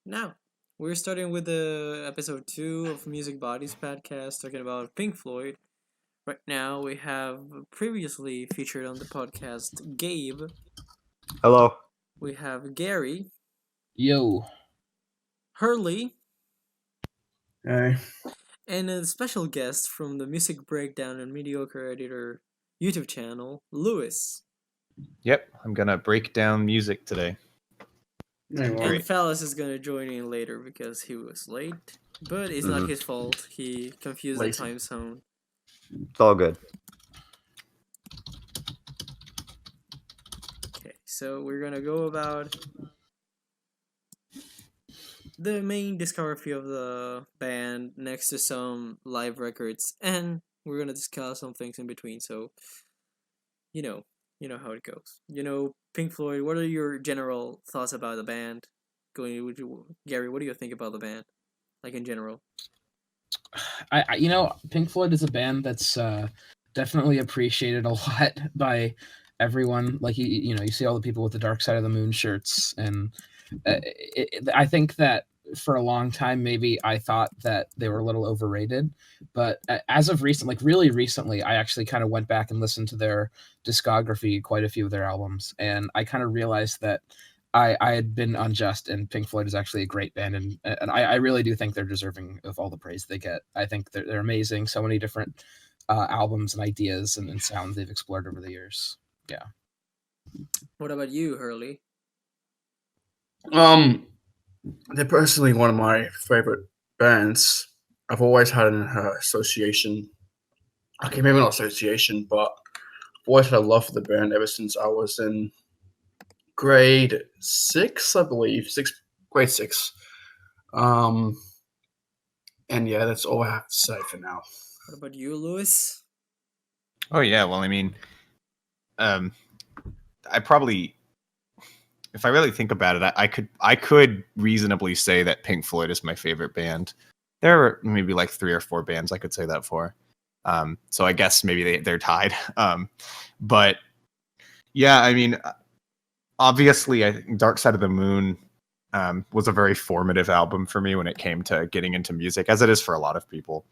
Now, we're starting with the episode 2 of Music Bodies podcast, talking about Pink Floyd. Right now, we have previously featured on the podcast Gabe, Hello. we have Gary, Yo. Hurley, Hey. and a special guest from the Music Breakdown and Mediocre Editor YouTube channel, Lewis. Yep, I'm gonna break down music today. And Phallus is gonna join in later because he was late, but it's not his fault. He confused the time zone. It's all good. Okay, so we're gonna go about the main discography of the band next to some live records, and we're gonna discuss some things in between. So, you know how it goes. Pink Floyd. What are your general thoughts about the band? Gary, what do you think about the band, like in general? Pink Floyd is a band that's definitely appreciated a lot by everyone. Like you see all the people with the Dark Side of the Moon shirts, and I think that for a long time maybe I thought that they were a little overrated, but as of recent, like really recently, I actually kind of went back and listened to their discography, quite a few of their albums, and I kind of realized that I had been unjust, and Pink Floyd is actually a great band, and I really do think they're deserving of all the praise they get. I think they're amazing. So many different albums and ideas and sounds they've explored over the years. Yeah. What about you, Hurley? They're personally one of my favorite bands. I've always had an association. Okay, maybe not association, but I've always had a love for the band ever since I was in grade 6, I believe. Grade 6. And yeah, that's all I have to say for now. What about you, Lewis? Oh yeah, well I mean, I probably, if I really think about it, I could reasonably say that Pink Floyd is my favorite band. There are maybe like 3 or 4 bands I could say that for. So I guess maybe they're tied. But yeah, I mean, obviously, I think Dark Side of the Moon was a very formative album for me when it came to getting into music, as it is for a lot of people.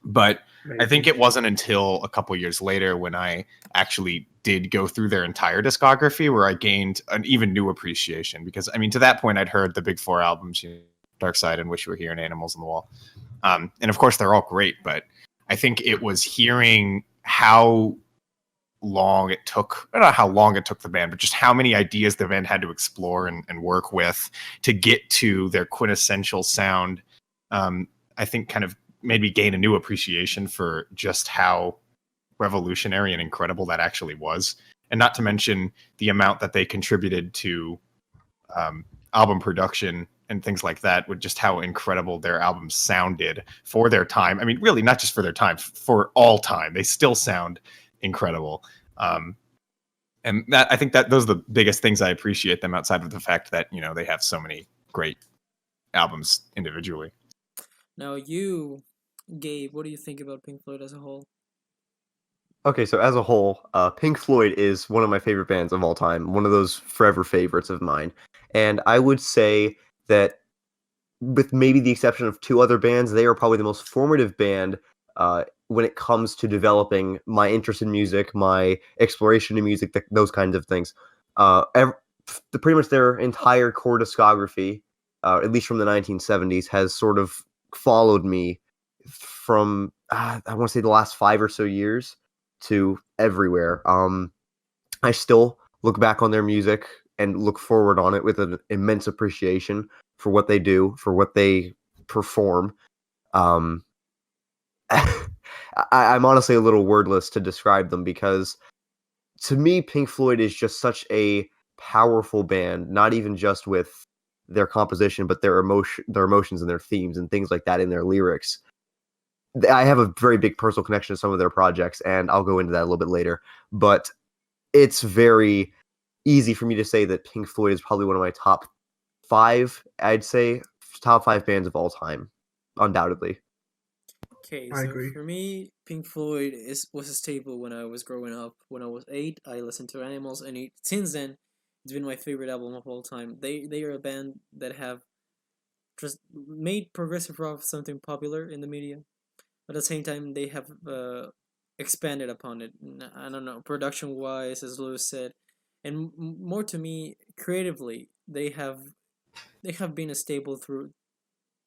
But I think it wasn't until a couple years later when I actually did go through their entire discography where I gained an even new appreciation. Because, I mean, to that point, I'd heard the big 4 albums, Dark Side and Wish You Were Here and Animals on the Wall. And of course, they're all great, but I think it was hearing how long it took, not how long it took the band, but just how many ideas the band had to explore and work with to get to their quintessential sound. I think kind of made me gain a new appreciation for just how revolutionary and incredible that actually was. And not to mention the amount that they contributed to album production and things like that, with just how incredible their albums sounded for their time. I mean, really not just for their time, for all time. They still sound incredible. And that, I think that those are the biggest things I appreciate them, outside of the fact that, they have so many great albums individually. Now you, Gabe, what do you think about Pink Floyd as a whole? Okay, so as a whole, Pink Floyd is one of my favorite bands of all time, one of those forever favorites of mine. And I would say that, with maybe the exception of 2 other bands, they are probably the most formative band when it comes to developing my interest in music, my exploration in music, those kinds of things. Pretty much their entire core discography, at least from the 1970s, has sort of followed me from, I want to say, the last 5 or so years to everywhere. I still look back on their music and look forward on it with an immense appreciation for what they do, for what they perform. I'm honestly a little wordless to describe them, because to me, Pink Floyd is just such a powerful band, not even just with their composition, but their emotions and their themes and things like that in their lyrics. I have a very big personal connection to some of their projects, and I'll go into that a little bit later. But it's very easy for me to say that Pink Floyd is probably one of my top 5, I'd say, top 5 bands of all time, undoubtedly. Okay, I so agree. for me, Pink Floyd was a staple when I was growing up. When I was 8, I listened to Animals, and since then, It's been my favorite album of all time. They are a band that have just made progressive rock something popular in the media. But at the same time, they have expanded upon it. I don't know, production wise, as Lewis said, and more to me, creatively, they have been a staple through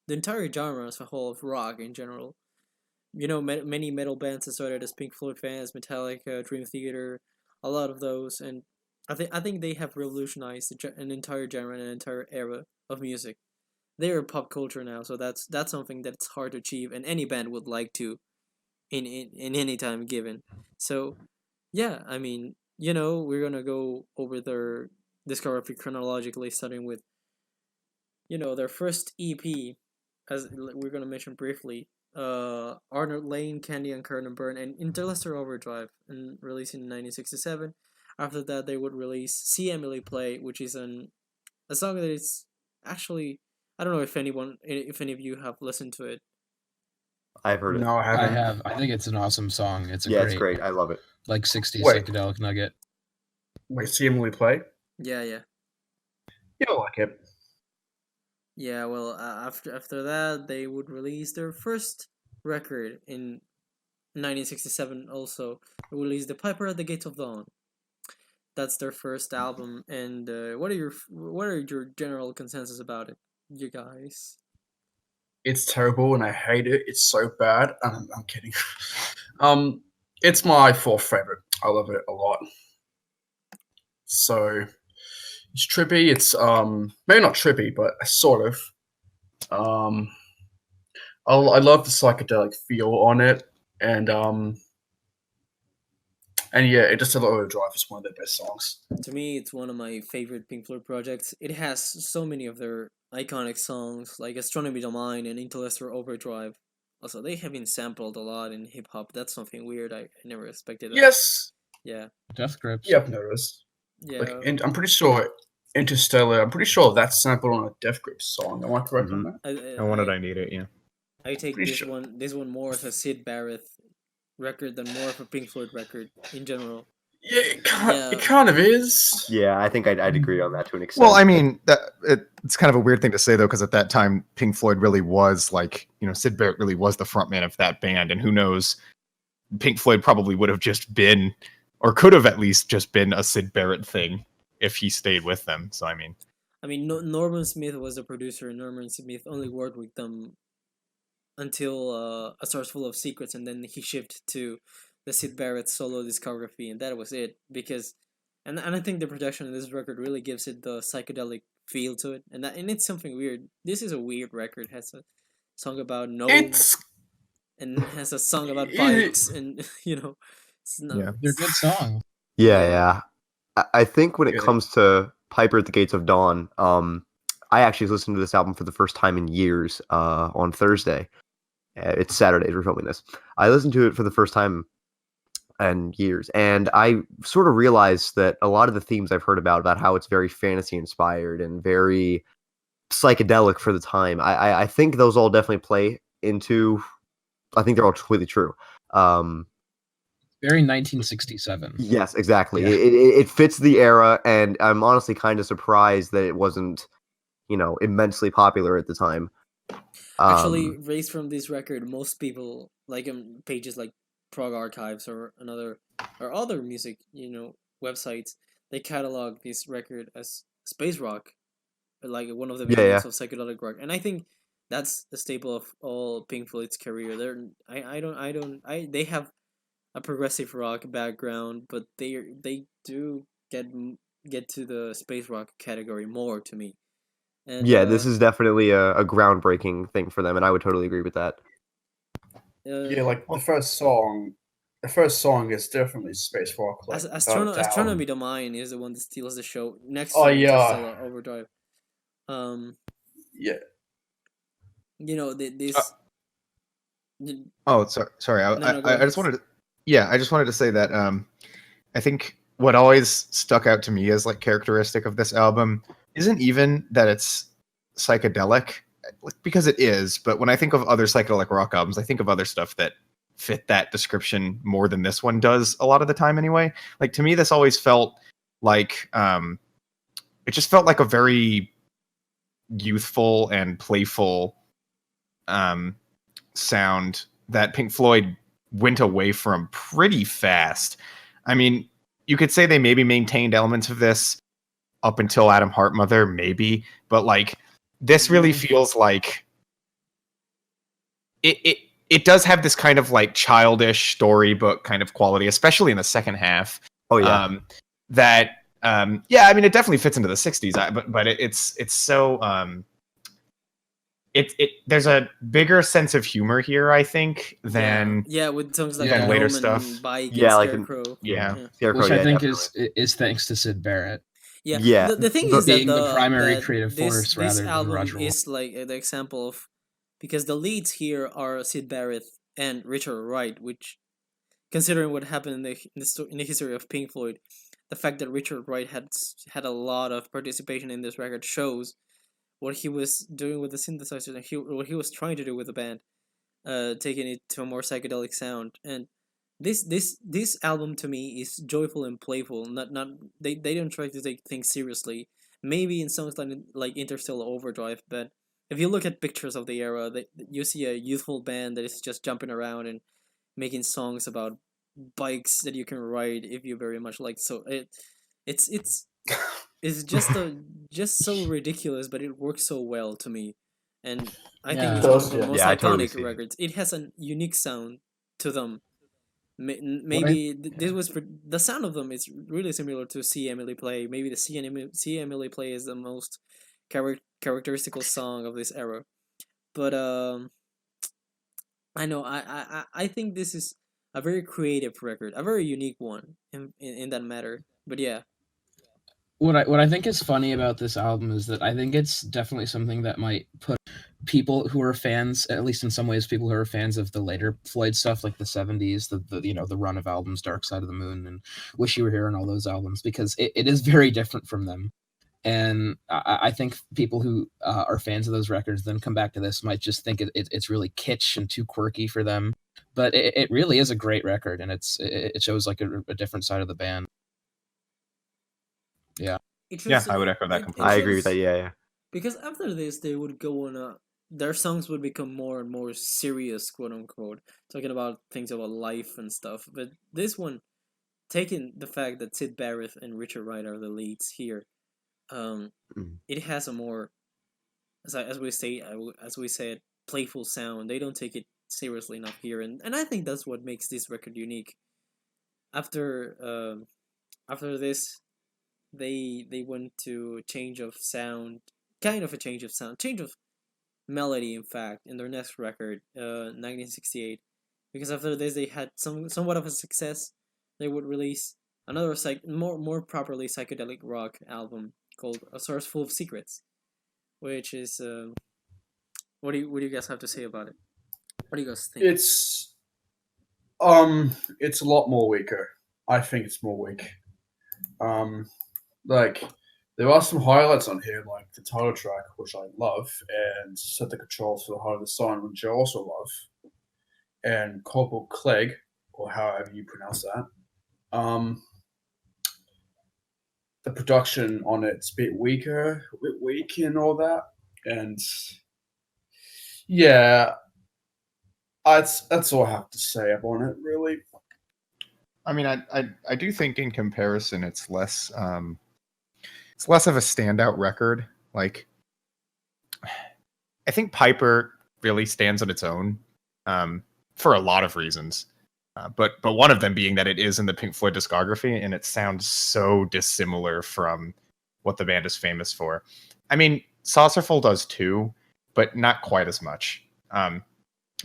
the entire genre as a whole of rock in general. Many metal bands that started as Pink Floyd fans, Metallica, Dream Theater, a lot of those, and I think they have revolutionized an entire genre and an entire era of music. They are pop culture now, so that's something that's hard to achieve, and any band would like to in any time given. So yeah, I mean, we're gonna go over their discography chronologically, starting with their first EP, as we're gonna mention briefly. Arnold Lane, Candy and Curtain Burn, and Interstellar Overdrive, and released in 1967. After that, they would release See Emily Play, which is a song that is actually, I don't know if any of you have listened to it. I've heard it. No, I I haven't. have. I think it's an awesome song. It's a Yeah, it's great. I love it. like 60s Wait. psychedelic nugget. Wait, see Emily play? Yeah. Yeah, I like it. Yeah, well, after that, they would release their first record in 1967. Also, they released "The Piper at the Gates of Dawn." That's their first album. And what are your general consensus about it, you guys? It's terrible and I hate it. It's so bad. I'm kidding. It's my fourth favorite. I love it a lot. So it's trippy. It's maybe not trippy, but sort of. I love the psychedelic feel on it, and yeah, it just a lot of Drive is one of their best songs. To me, it's one of my favorite Pink Floyd projects. It has so many of their iconic songs, like Astronomy Mine and Interstellar Overdrive. Also, they have been sampled a lot in hip hop. That's something weird. I never expected that. Yes. Yeah. Death Grips. Yeah, I've noticed. Yeah. Like, and I'm pretty sure Interstellar. I'm pretty sure that's sampled on a Death Grip song. Am I correct on that? And When Did I Need It? Yeah. I take Pretty this sure. this one more as a Sid Barrett record than more of a Pink Floyd record in general. Yeah, it kind of is. Yeah, I think I'd agree on that to an extent. Well, I mean, it's kind of a weird thing to say though, because at that time, Pink Floyd really was like, Sid Barrett really was the frontman of that band, and who knows, Pink Floyd probably would have just been, or could have at least just been, a Sid Barrett thing if he stayed with them. So I mean, Norman Smith was the producer, and Norman Smith only worked with them until A Star's Full of Secrets, and then he shifted to the Sid Barrett solo discography, and that was it. Because, and I think the production of this record really gives it the psychedelic feel to it, and it's something weird. This is a weird record. It has a song about and has a song about bikes, and it's not. Yeah. They're good songs. Yeah. I think when it comes to Piper at the Gates of Dawn, I actually listened to this album for the first time in years on Thursday. It's Saturday, we're filming this. I listened to it for the first time in years, and I sort of realized that a lot of the themes I've heard about how it's very fantasy inspired and very psychedelic for the time, I think those all definitely play into, I think they're all completely true. Very 1967. Yes, exactly. Yeah. It fits the era, and I'm honestly kind of surprised that it wasn't, immensely popular at the time. Actually, raised from this record, most people, like pages like Prog Archives or other music, websites, they catalog this record as space rock, like one of the beginnings of psychedelic rock, and I think that's the staple of all Pink Floyd's career. They have a progressive rock background, but they do get to the space rock category more to me. And, this is definitely a groundbreaking thing for them, and I would totally agree with that. Yeah, like the first song is definitely space rock. Like, Astronomy Mine is the one that steals the show next to yeah. Overdrive. Yeah. This. Sorry. I just wanted to. Yeah, I just wanted to say that I think what always stuck out to me as like characteristic of this album isn't even that it's psychedelic, because it is, but when I think of other psychedelic rock albums, I think of other stuff that fit that description more than this one does a lot of the time anyway. Like, to me, this always felt like it just felt like a very youthful and playful sound that Pink Floyd went away from pretty fast. I mean, you could say they maybe maintained elements of this up until Adam Heartmother, maybe, but like this really feels like it does have this kind of like childish storybook kind of quality, especially in the second half. Oh yeah. Yeah, I mean, it definitely fits into the '60s, but it's so there's a bigger sense of humor here, I think, than with songs like than later Gnome stuff. and Bike Yeah, and like Scarecrow. Scarecrow, Which I think definitely. is thanks to Sid Barrett. Yeah. The thing is that being the primary creative this, force this rather than album Roger is like the example of, because the leads here are Sid Barrett and Richard Wright, which, considering what happened in the history of Pink Floyd, the fact that Richard Wright had a lot of participation in this record shows what he was doing with the synthesizers and what he was trying to do with the band, taking it to a more psychedelic sound. And this album to me is joyful and playful. Not they don't try to take things seriously. Maybe in songs like Interstellar Overdrive, but if you look at pictures of the era, you see a youthful band that is just jumping around and making songs about bikes that you can ride if you very much like. So it's just so ridiculous, but it works so well to me, and I think it's one of the most I totally iconic see it. records. It has a unique sound to them. Maybe this was the sound of them is really similar to See Emily Play. Maybe the See Emily Play is the most characteristical song of this era. But I know I think this is a very creative record, a very unique one in that matter. But yeah. What I think is funny about this album is that I think it's definitely something that might put people who are fans, at least in some ways, people who are fans of the later Floyd stuff, like the '70s, the run of albums, Dark Side of the Moon and Wish You Were Here, and all those albums, because it is very different from them. And I think people who are fans of those records then come back to this might just think it's really kitsch and too quirky for them. But it really is a great record, and it shows like a different side of the band. Yeah. I would echo that completely. I agree with that. Yeah. Because after this, they would go on their songs would become more and more serious, quote unquote, talking about things about life and stuff. But this one, taking the fact that Sid Barrett and Richard Wright are the leads here, it has a more, as we said, playful sound. They don't take it seriously enough here, and I think that's what makes this record unique. After this, they went to change of sound, change of melody, in fact, in their next record, 1968. Because after this, they had somewhat of a success. They would release another more properly psychedelic rock album called A Source Full of Secrets, which is what do you guys have to say about it? What do you guys think? It's a lot more weaker. I think it's more weak. Like, there are some highlights on here, like the title track, which I love, and Set the Controls for the Heart of the Sun, which I also love, and Corporal Clegg, or however you pronounce that. The production on it's a bit weak and all that, and yeah, that's all I have to say about it, really. I mean, I do think in comparison, it's less of a standout record. Like, I think Piper really stands on its own for a lot of reasons, but one of them being that it is in the Pink Floyd discography, and it sounds so dissimilar from what the band is famous for. I mean, Saucerful does too, but not quite as much. And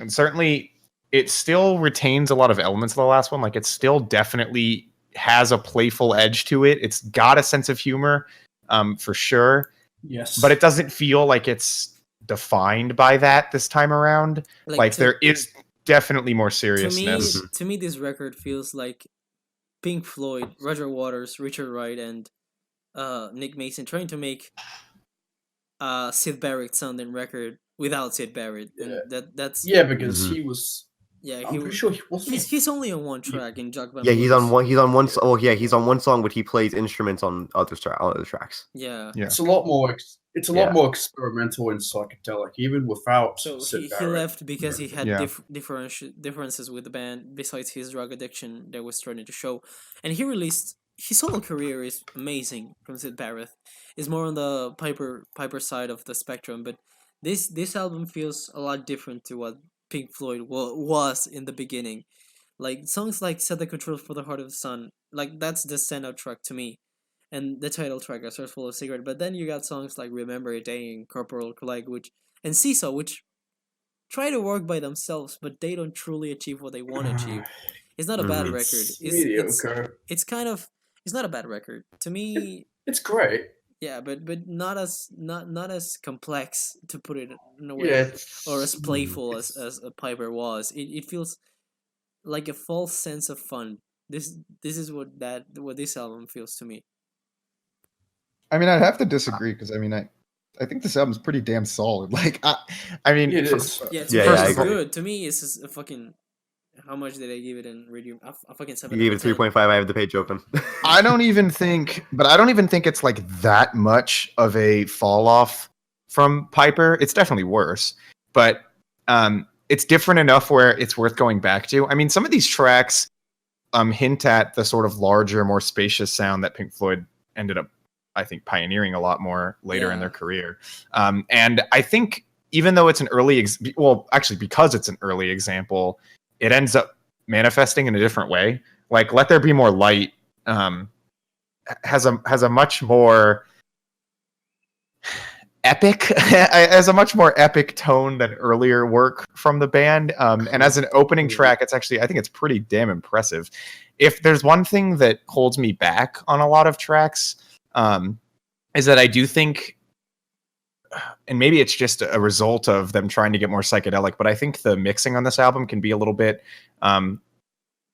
certainly, it still retains a lot of elements of the last one. Like, it still definitely has a playful edge to it. It's got a sense of humor, for sure. Yes. But it doesn't feel like it's defined by that this time around. Like there is definitely more seriousness. To me, this record feels like Pink Floyd, Roger Waters, Richard Wright, and Nick Mason trying to make Sid Barrett sounding record without Sid Barrett. And that's because he was Yeah, I'm pretty sure he wasn't. he's only on one track in Jugman Yeah, he's Blues. on one. He's on one. Oh, yeah, he's on one song, but he plays instruments on other tracks. Yeah. Yeah. It's a lot more. It's a Yeah. lot more experimental and psychedelic, even without So Sid he Barrett. left because he had Yeah. differences with the band besides his drug addiction that was starting to show, and he released his solo career is amazing from Sid Barrett. Is more on the Piper side of the spectrum, but this album feels a lot different to what Pink Floyd was in the beginning. Like songs like "Set the Controls for the Heart of the Sun," like that's the standout track to me, and the title track, "A Source Full of Secret." But then you got songs like "Remember a Day" and "Corporal Collect," and "Seesaw," which try to work by themselves, but they don't truly achieve what they want to achieve. It's not a bad Mhm. record. It's mediocre. It's kind of it's not a bad record to me. It's great. Yeah, but not as complex, to put it in a way, Yeah. or as playful it's- as a Piper was. It feels like a false sense of fun. This is what this album feels to me. I mean, I'd have to disagree because I think this album's pretty damn solid. Like, I mean, It is. Yeah, Yeah, me I it's agree. good. To me, it's just a fucking. How much did I give it in review? A fucking 7. You gave out it of 10. 3.5. I have the page open. I don't even think it's like that much of a fall off from Piper. It's definitely worse, but it's different enough where it's worth going back to. I mean, some of these tracks hint at the sort of larger, more spacious sound that Pink Floyd ended up, I think, pioneering a lot more later in Yeah. their career. And I think even though it's an early, because it's an early example, it ends up manifesting in a different way. Like "Let There Be More Light" has a much more epic has a much more epic tone than earlier work from the band. And as an opening track, I think it's pretty damn impressive. If there's one thing that holds me back on a lot of tracks, is that I do think, and maybe it's just a result of them trying to get more psychedelic, but I think the mixing on this album can be a little bit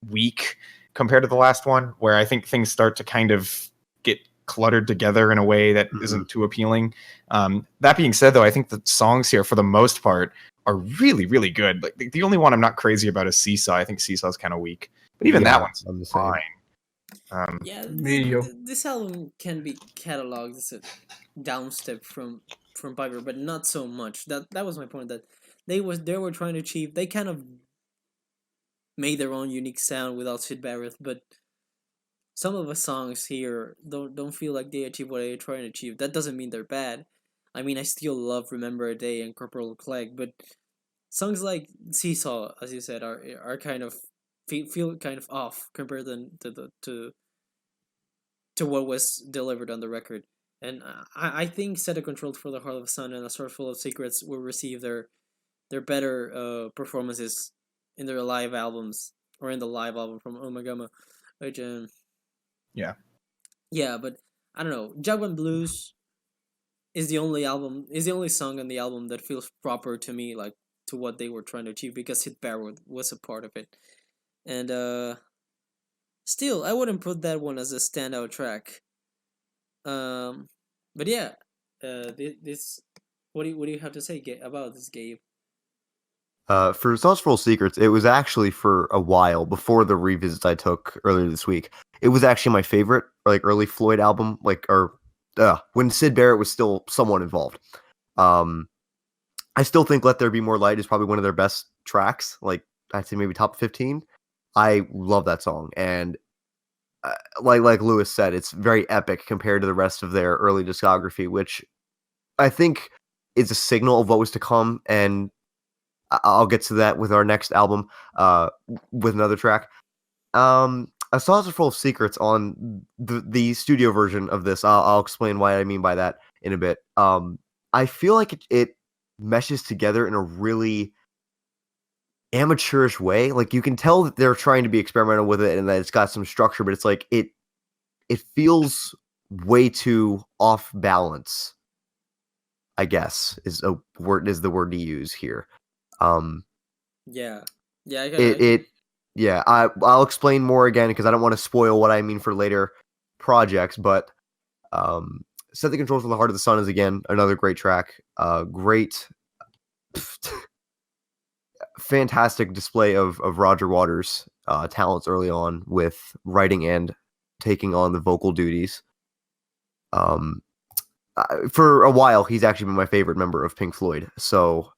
weak compared to the last one, where I think things start to kind of get cluttered together in a way that isn't too appealing. That being said, though, I think the songs here, for the most part, are really, really good. Like the only one I'm not crazy about is "Seesaw." I think "Seesaw" is kind of weak, but even that one's I'm the same. fine. Yeah, Mediocre. this album can be cataloged as a downstep from Piper, but not so much. That was my point. That they were trying to achieve. They kind of made their own unique sound without Sid Barrett, but some of the songs here don't feel like they achieve what they're trying to achieve. That doesn't mean they're bad. I mean, I still love "Remember a Day" and "Corporal Clegg," but songs like "Seesaw," as you said, are kind of feel kind of off compared to what was delivered on the record. And I think "Set a Control for the Heart of the Sun" and "A Sword Full of Secrets" will receive their better performances in their live albums, or in the live album from Omagama, which yeah, but I don't know. Jugman Blues is the only song on the album that feels proper to me, like to what they were trying to achieve, because Sid Barrett was a part of it. And still, I wouldn't put that one as a standout track. But yeah, this what do you have to say about this, Gabe? For Sauce Full of Secrets, it was actually for a while before the revisits I took earlier this week. It was actually my favorite, like, early Floyd album, when Sid Barrett was still somewhat involved. I still think "Let There Be More Light" is probably one of their best tracks. Like, I'd say maybe top 15. I love that song, and like Lewis said, it's very epic compared to the rest of their early discography, which I think is a signal of what was to come. And I'll get to that with our next album, with another track. A Saucer Full of Secrets on the studio version of this. I'll explain why I mean by that in a bit. I feel like it meshes together in a really amateurish way. Like, you can tell that they're trying to be experimental with it and that it's got some structure, but it's like it feels way too off balance, I guess is the word to use here. Yeah, I'll explain more again because I don't want to spoil what I mean for later projects, but "Set the Controls for the Heart of the Sun" is, again, another great track. Great fantastic display of Roger Waters' talents early on with writing and taking on the vocal duties. For a while, he's actually been my favorite member of Pink Floyd. So,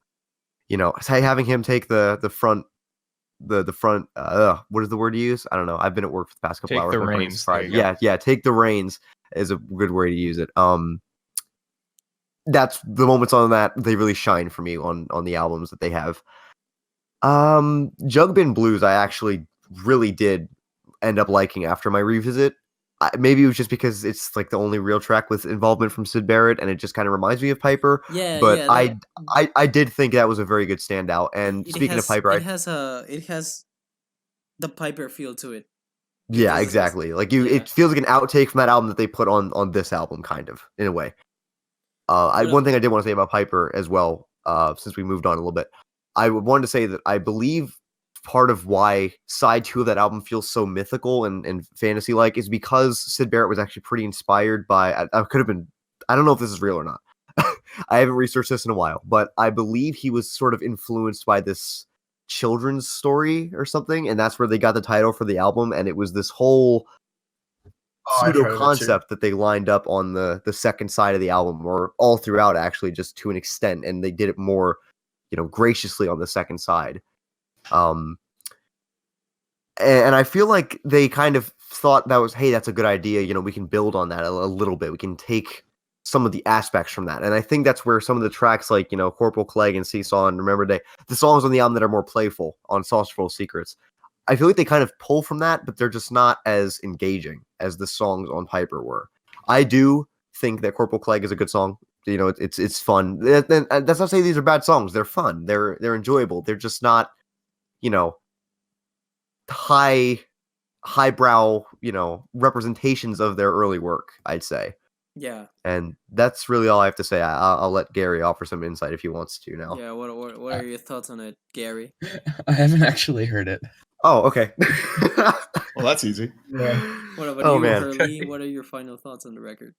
having him take the front, what is the word to use? I don't know. I've been at work for the past couple Take hours. the My brain's reins. fried. There you go. Yeah, take the reins is a good way to use it. That's the moments on that they really shine for me on the albums that they have. Jugbin Blues, I actually really did end up liking after my revisit. Maybe it was just because it's like the only real track with involvement from Syd Barrett, and it just kind of reminds me of Piper. Yeah, But yeah. I did think that was a very good standout. And speaking of Piper, it has the Piper feel to it. yeah, Because- exactly. Like yeah. it feels like an outtake from that album that they put on this album, kind of in a way. One thing I did want to say about Piper as well, since we moved on a little bit, I wanted to say that I believe part of why side 2 of that album feels so mythical and fantasy-like is because Syd Barrett was actually pretty inspired by, I don't know if this is real or not. I haven't researched this in a while, but I believe he was sort of influenced by this children's story or something, and that's where they got the title for the album, and it was this whole I've heard pseudo of it too. concept that they lined up on the second side of the album, or all throughout actually, just to an extent, and they did it more graciously on the second side. And I feel like they kind of thought that was, hey, that's a good idea, we can build on that a little bit, we can take some of the aspects from that, and I think that's where some of the tracks like Corporal Clegg and Seesaw and Remember Day, the songs on the album that are more playful, on Saucerful of Secrets, I feel like they kind of pull from that, but they're just not as engaging as the songs on Piper were. I do think that Corporal Clegg is a good song. It's fun. That's not to say these are bad songs. They're fun. They're enjoyable. They're just not, highbrow, representations of their early work, I'd say. Yeah. And that's really all I have to say. I'll let Gary offer some insight if he wants to now. Yeah. What are your thoughts on it, Gary? I haven't actually heard it. Oh, okay. Well, that's easy. Yeah. What about Oh, you, man. Hurley? What are your final thoughts on the record?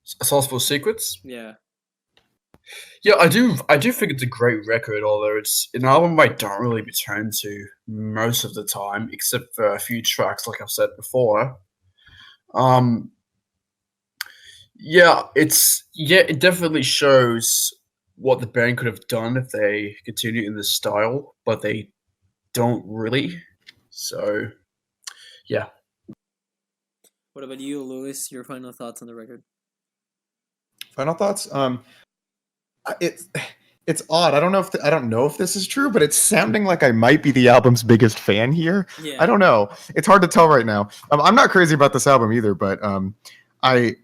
Saucerful Secrets. Yeah. Yeah, I do think it's a great record, although it's an album I don't really return to most of the time, except for a few tracks, like I've said before. It definitely shows what the band could have done if they continued in this style, but they don't really. So, yeah. What about you, Lewis? Your final thoughts on the record? Final thoughts? It's odd. I don't know if this is true, but it's sounding like I might be the album's biggest fan here. Yeah. I don't know. It's hard to tell right now. I'm not crazy about this album either, but I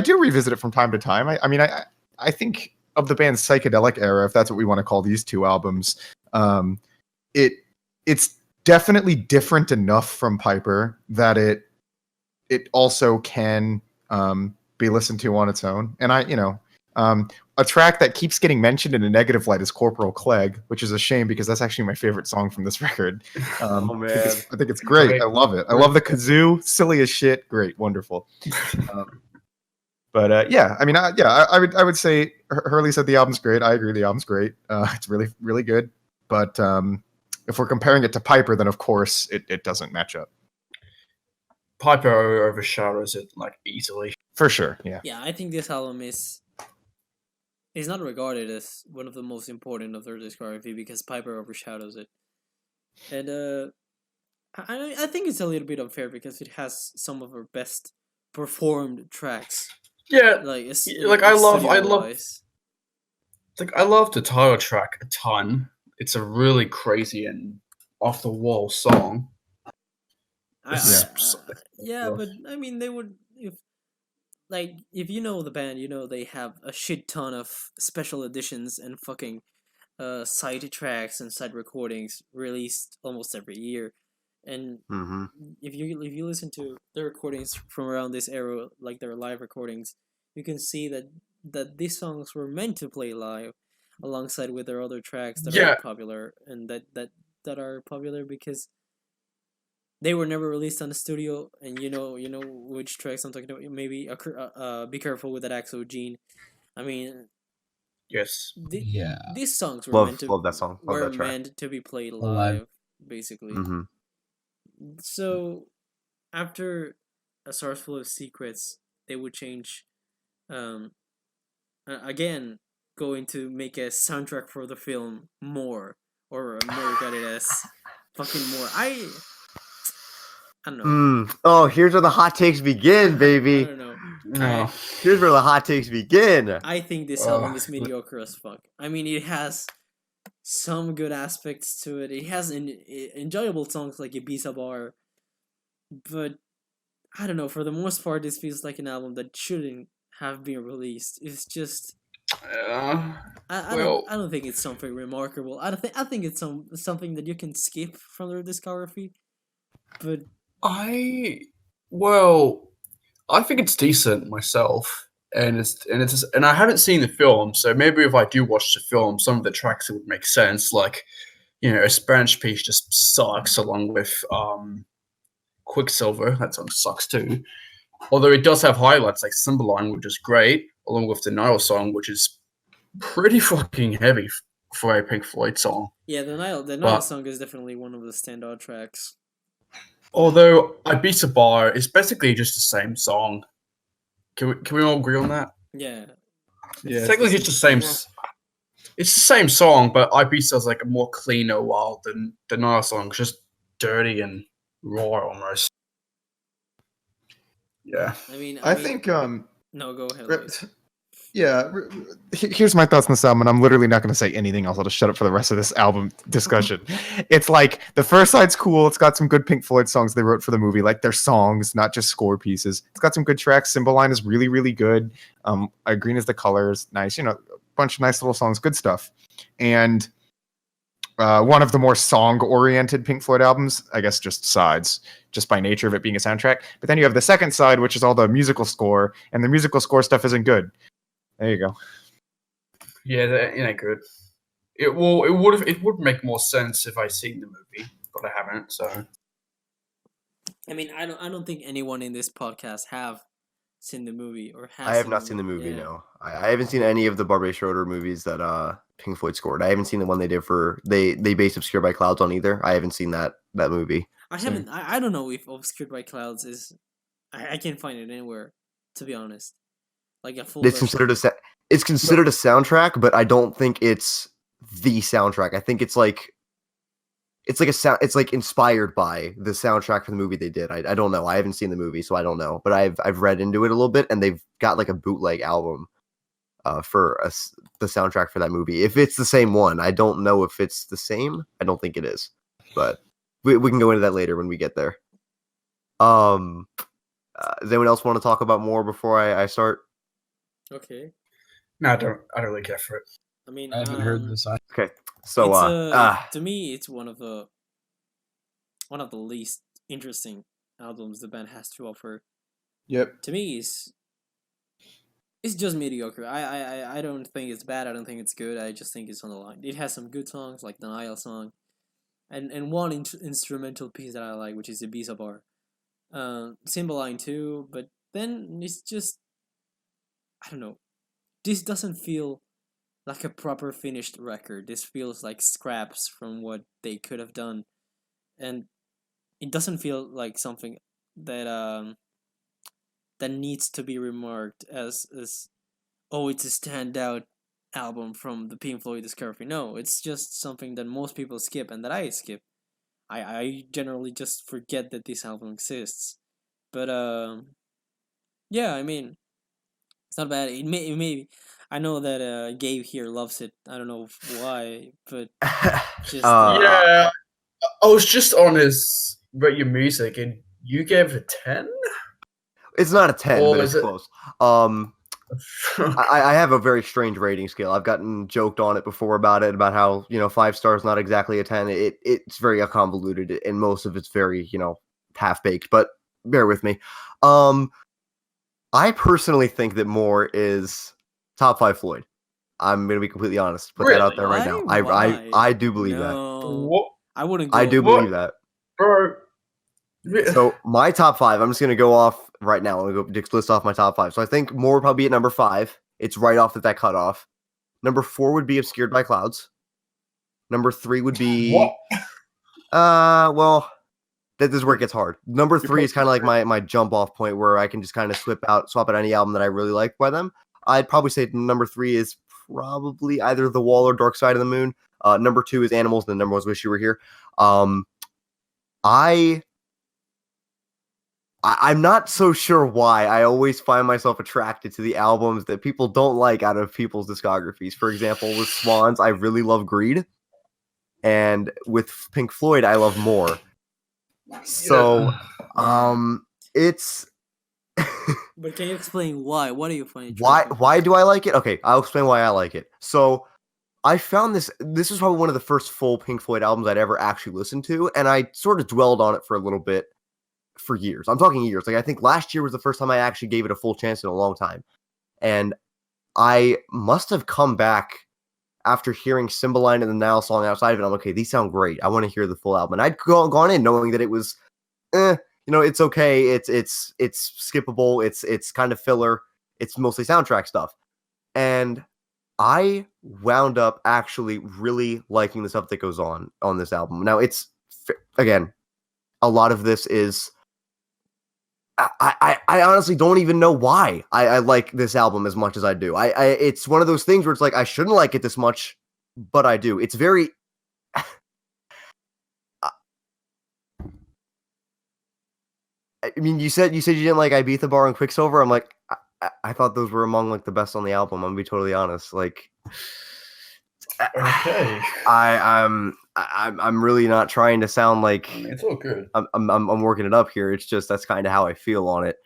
do revisit it from time to time. I think of the band's psychedelic era, if that's what we want to call these two albums. It's definitely different enough from Piper that it also can be listened to on its own. And a track that keeps getting mentioned in a negative light is Corporal Clegg, which is a shame because that's actually my favorite song from this record. Oh, man. I think it's great. I love it. I love the kazoo. Silly as shit. Great. Wonderful. I would say Hurley said the album's great. I agree. The album's great. It's really, really good. But if we're comparing it to Piper, then of course it doesn't match up. Piper overshadows it like easily. For sure. Yeah. Yeah, I think this album is not regarded as one of the most important of their discography because Piper overshadows it. And I think it's a little bit unfair because it has some of her best performed tracks. Yeah, I love the title track a ton. It's a really crazy and off the wall song. But I mean, they would if you know the band, they have a shit ton of special editions and fucking side tracks and side recordings released almost every year. And if you listen to the recordings from around this era, like their live recordings, you can see that these songs were meant to play live alongside with their other tracks that are popular and that are popular because they were never released on the studio. And you know which tracks I'm talking about. Maybe Be Careful with That Axo Gene. I mean, Yes. Yeah. These songs were Love that song. Love were that track. meant to be played Live. live, basically. Mm-hmm. So after A Source Full of Secrets, they would change, um, again, going to make a soundtrack for the film More, or America it as fucking More. I don't know. Oh, here's where the hot takes begin, I baby. don't know. No. Here's where the hot takes begin. I think this album is mediocre as fuck. I mean, it has some good aspects to it. It has enjoyable songs like Ibiza Bar, but I don't know. For the most part, this feels like an album that shouldn't have been released. It's just I don't think it's something remarkable. I think it's something that you can skip from their discography. But I think it's decent myself, and I haven't seen the film, so maybe if I do watch the film, some of the tracks would make sense. Like, a Spanish piece just sucks, along with Quicksilver. That song sucks too. Although it does have highlights like Cymbeline, which is great, along with the Nile song, which is pretty fucking heavy for a Pink Floyd song. yeah, the Nile song is definitely one of the standout tracks. Although Ibiza Bar is basically just the same song. Can we all agree on that? Yeah. It's technically just the same. It's the same song, but Ibiza is like a more cleaner wild than the Nile song. It's just dirty and raw almost. Yeah. I think no, go ahead. Luis. yeah, here's my thoughts on this album, and I'm literally not going to say anything else. I'll just shut up for the rest of this album discussion. It's like the first side's cool. It's got some good Pink Floyd songs they wrote for the movie, like their songs, not just score pieces. It's got some good tracks. Cymbeline is really, really good. Green is the Colors, nice. A bunch of nice little songs, good stuff. And one of the more song-oriented Pink Floyd albums, I guess just sides, just by nature of it being a soundtrack. But then you have the second side, which is all the musical score, and the musical score stuff isn't good. There you go. Yeah, that ain't good. It would make more sense if I seen the movie, but I haven't. So, I mean, I don't think anyone in this podcast have seen the movie or has. I have not seen the movie. Yeah. No, I haven't seen any of the Barbara Schroeder movies that Pink Floyd scored. I haven't seen the one they did for they based Obscured by Clouds on either. I haven't seen that movie. I haven't. I don't know if Obscured by Clouds is. I can't find it anywhere, to be honest. Like a full. It's considered it's considered a soundtrack, but I don't think it's the soundtrack. I think it's like a sound. It's like inspired by the soundtrack for the movie they did. I don't know. I haven't seen the movie, so I don't know. But I've read into it a little bit, and they've got like a bootleg album for the soundtrack for that movie. If it's the same one, I don't know if it's the same. I don't think it is, but we can go into that later when we get there. Does anyone else want to talk about more before I start? Okay. No, I don't really care for it. I mean, I haven't heard this. Okay, so to me, it's one of the least interesting albums the band has to offer. Yep. To me, it's just mediocre. I don't think it's bad. I don't think it's good. I just think it's on the line. It has some good songs like the Nile song, and one instrumental piece that I like, which is Ibiza Bar. Cymbeline too, but then it's just, I don't know. This doesn't feel like a proper finished record. This feels like scraps from what they could have done, and it doesn't feel like something that that needs to be remarked as oh, it's a standout album from the Pink Floyd discography. No, it's just something that most people skip and that I skip. I generally just forget that this album exists. But yeah, I mean, it's not bad. It may I know that Gabe here loves it. I don't know why, but just yeah, I was just on his Rate Your Music, and you gave it a 10. It's not a 10, Or but is it's it- close. I have a very strange rating scale. I've gotten joked on it before about how 5 stars not exactly a 10. It's very convoluted, and most of it's very half baked. But bear with me. I personally think that More is top 5 Floyd. I'm gonna be completely honest. Put that out there right now. Why? I do believe No, What, I wouldn't. I do What? believe that. bro? So my top 5, I'm just gonna go off right now. I'm gonna go list off my top 5. So I think More would probably be at number 5. It's right off at that cutoff. Number 4 would be Obscured by Clouds. Number 3 would be What? well, this is where it gets hard. Number 3 is kind of like my jump off point where I can just kind of swap out any album that I really like by them. I'd probably say number 3 is probably either The Wall or Dark Side of the Moon. Number 2 is Animals, and then number 1 is Wish You Were Here. I'm not so sure why I always find myself attracted to the albums that people don't like out of people's discographies. For example, with Swans, I really love Greed. And with Pink Floyd, I love More. So, it's... But can you explain why? What do you find? Why do I like it? Okay, I'll explain why I like it. So, I found this is probably one of the first full Pink Floyd albums I'd ever actually listened to, and I sort of dwelled on it for a little bit for years. I'm talking years. Like, I think last year was the first time I actually gave it a full chance in a long time. And I must have come back after hearing Cymbeline and the Nile song outside of it. I'm okay, these sound great. I want to hear the full album. And I'd gone in knowing that it was, it's okay. It's skippable. It's kind of filler. It's mostly soundtrack stuff. And I wound up actually really liking the stuff that goes on this album. Now, it's, again, a lot of this is, I honestly don't even know why I like this album as much as I do. It's one of those things where it's like, I shouldn't like it this much, but I do. It's very... I mean, you said you didn't like Ibiza Bar and Quicksilver. I'm like, I thought those were among like the best on the album. I'm gonna be totally honest. Like, Okay. I'm really not trying to sound like It's all good. I'm working it up here. It's just that's kind of how I feel on it.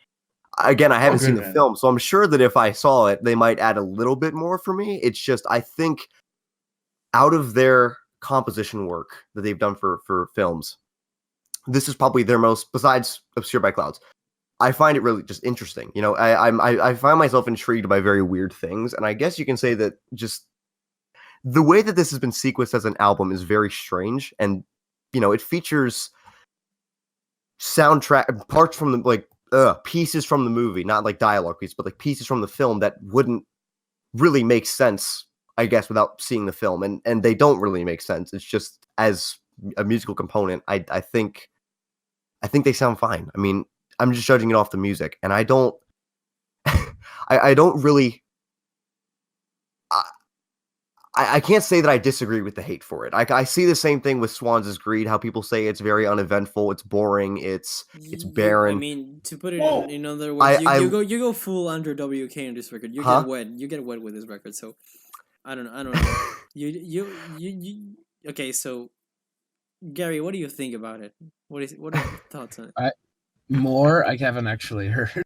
Again, I haven't seen the man. film, so I'm sure that if I saw it, they might add a little bit more for me. It's just I think out of their composition work that they've done for films, this is probably their most, besides Obscured by Clouds. I find it really just interesting. You know, I find myself intrigued by very weird things, and I guess you can say that just the way that this has been sequenced as an album is very strange, and it features soundtrack parts from the pieces from the movie, not like dialogue pieces, but like pieces from the film that wouldn't really make sense, I guess, without seeing the film, and they don't really make sense. It's just as a musical component, I think they sound fine. I mean, I'm just judging it off the music, and I don't I don't really. I can't say that I disagree with the hate for it. I see the same thing with Swans' Greed, how people say it's very uneventful, it's boring, it's barren. I mean, to put it Whoa. in other words, I- you go full under WK on this record. You Huh? get wet with this record. So I don't know. you okay? So Gary, what do you think about it? What are your thoughts on it? More, I haven't actually heard,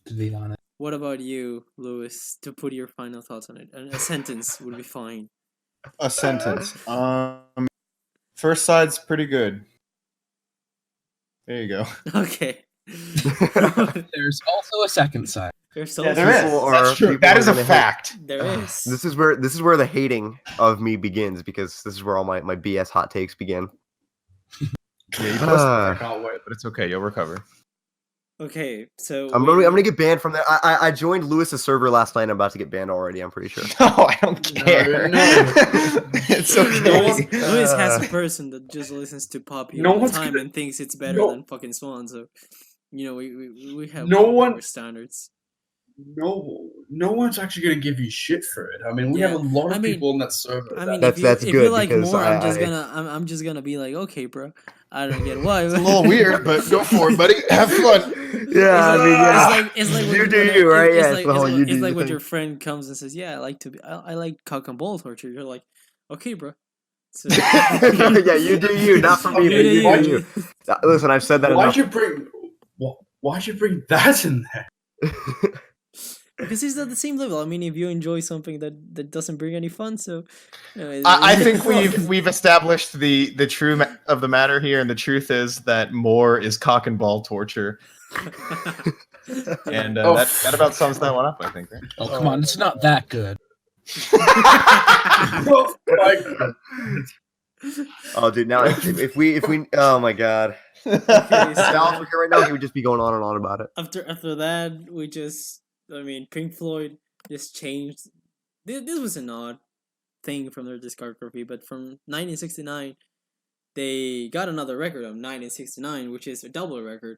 to be honest. What about you, Lewis? To put your final thoughts on it, a sentence would be fine. A sentence. First side's pretty good. There you go. Okay. There's also a second side. There's so Yeah, there is. People That's are- true. people That are is a gonna hate- fact. There is. This is where the hating of me begins, because this is where all my BS hot takes begin. Yeah, you posted Ah. I can't wait, but it's okay. You'll recover. Okay, so I'm gonna get banned from that. I joined Lewis's server last night. I'm about to get banned already. I'm pretty sure. No, I don't care. no. It's No okay. one- Lewis has a person that just listens to pop No all the one's time gonna- and thinks it's better no- than fucking Swan. So, we have No our one- standards. No one's actually gonna give you shit for it. I mean, we Yeah. have a lot of I mean- people in that server. I that- mean, That's if good, you like because more, I'm I- just gonna be like, okay, bro. I don't get why. It's a little weird, but go for it, buddy. Have fun. Yeah, I mean, yeah. It's like You when- do when you, right? It's Yeah, like, it's the whole you do it's like you when thing. your friend comes and says, "Yeah, I like cock and ball torture." You're like, "Okay, bro." So, Yeah, you do you, not for me. You but do you you. do you. Listen, I've said that Why'd enough. you bring that in there? Because it's at the same level. I mean, if you enjoy something that doesn't bring any fun, so I think we've established the of the matter here, and the truth is that more is cock and ball torture, and Oh. that about sums that one up, I think. Right? Oh, come on. It's not that good. Oh my God. Oh, dude, now if we oh my god, Okay, if so Alex were here right now, he would just be going on and on about it. after that, Pink Floyd just changed this was an odd thing from their discography, but from 1969, they got another record of 1969, which is a double record,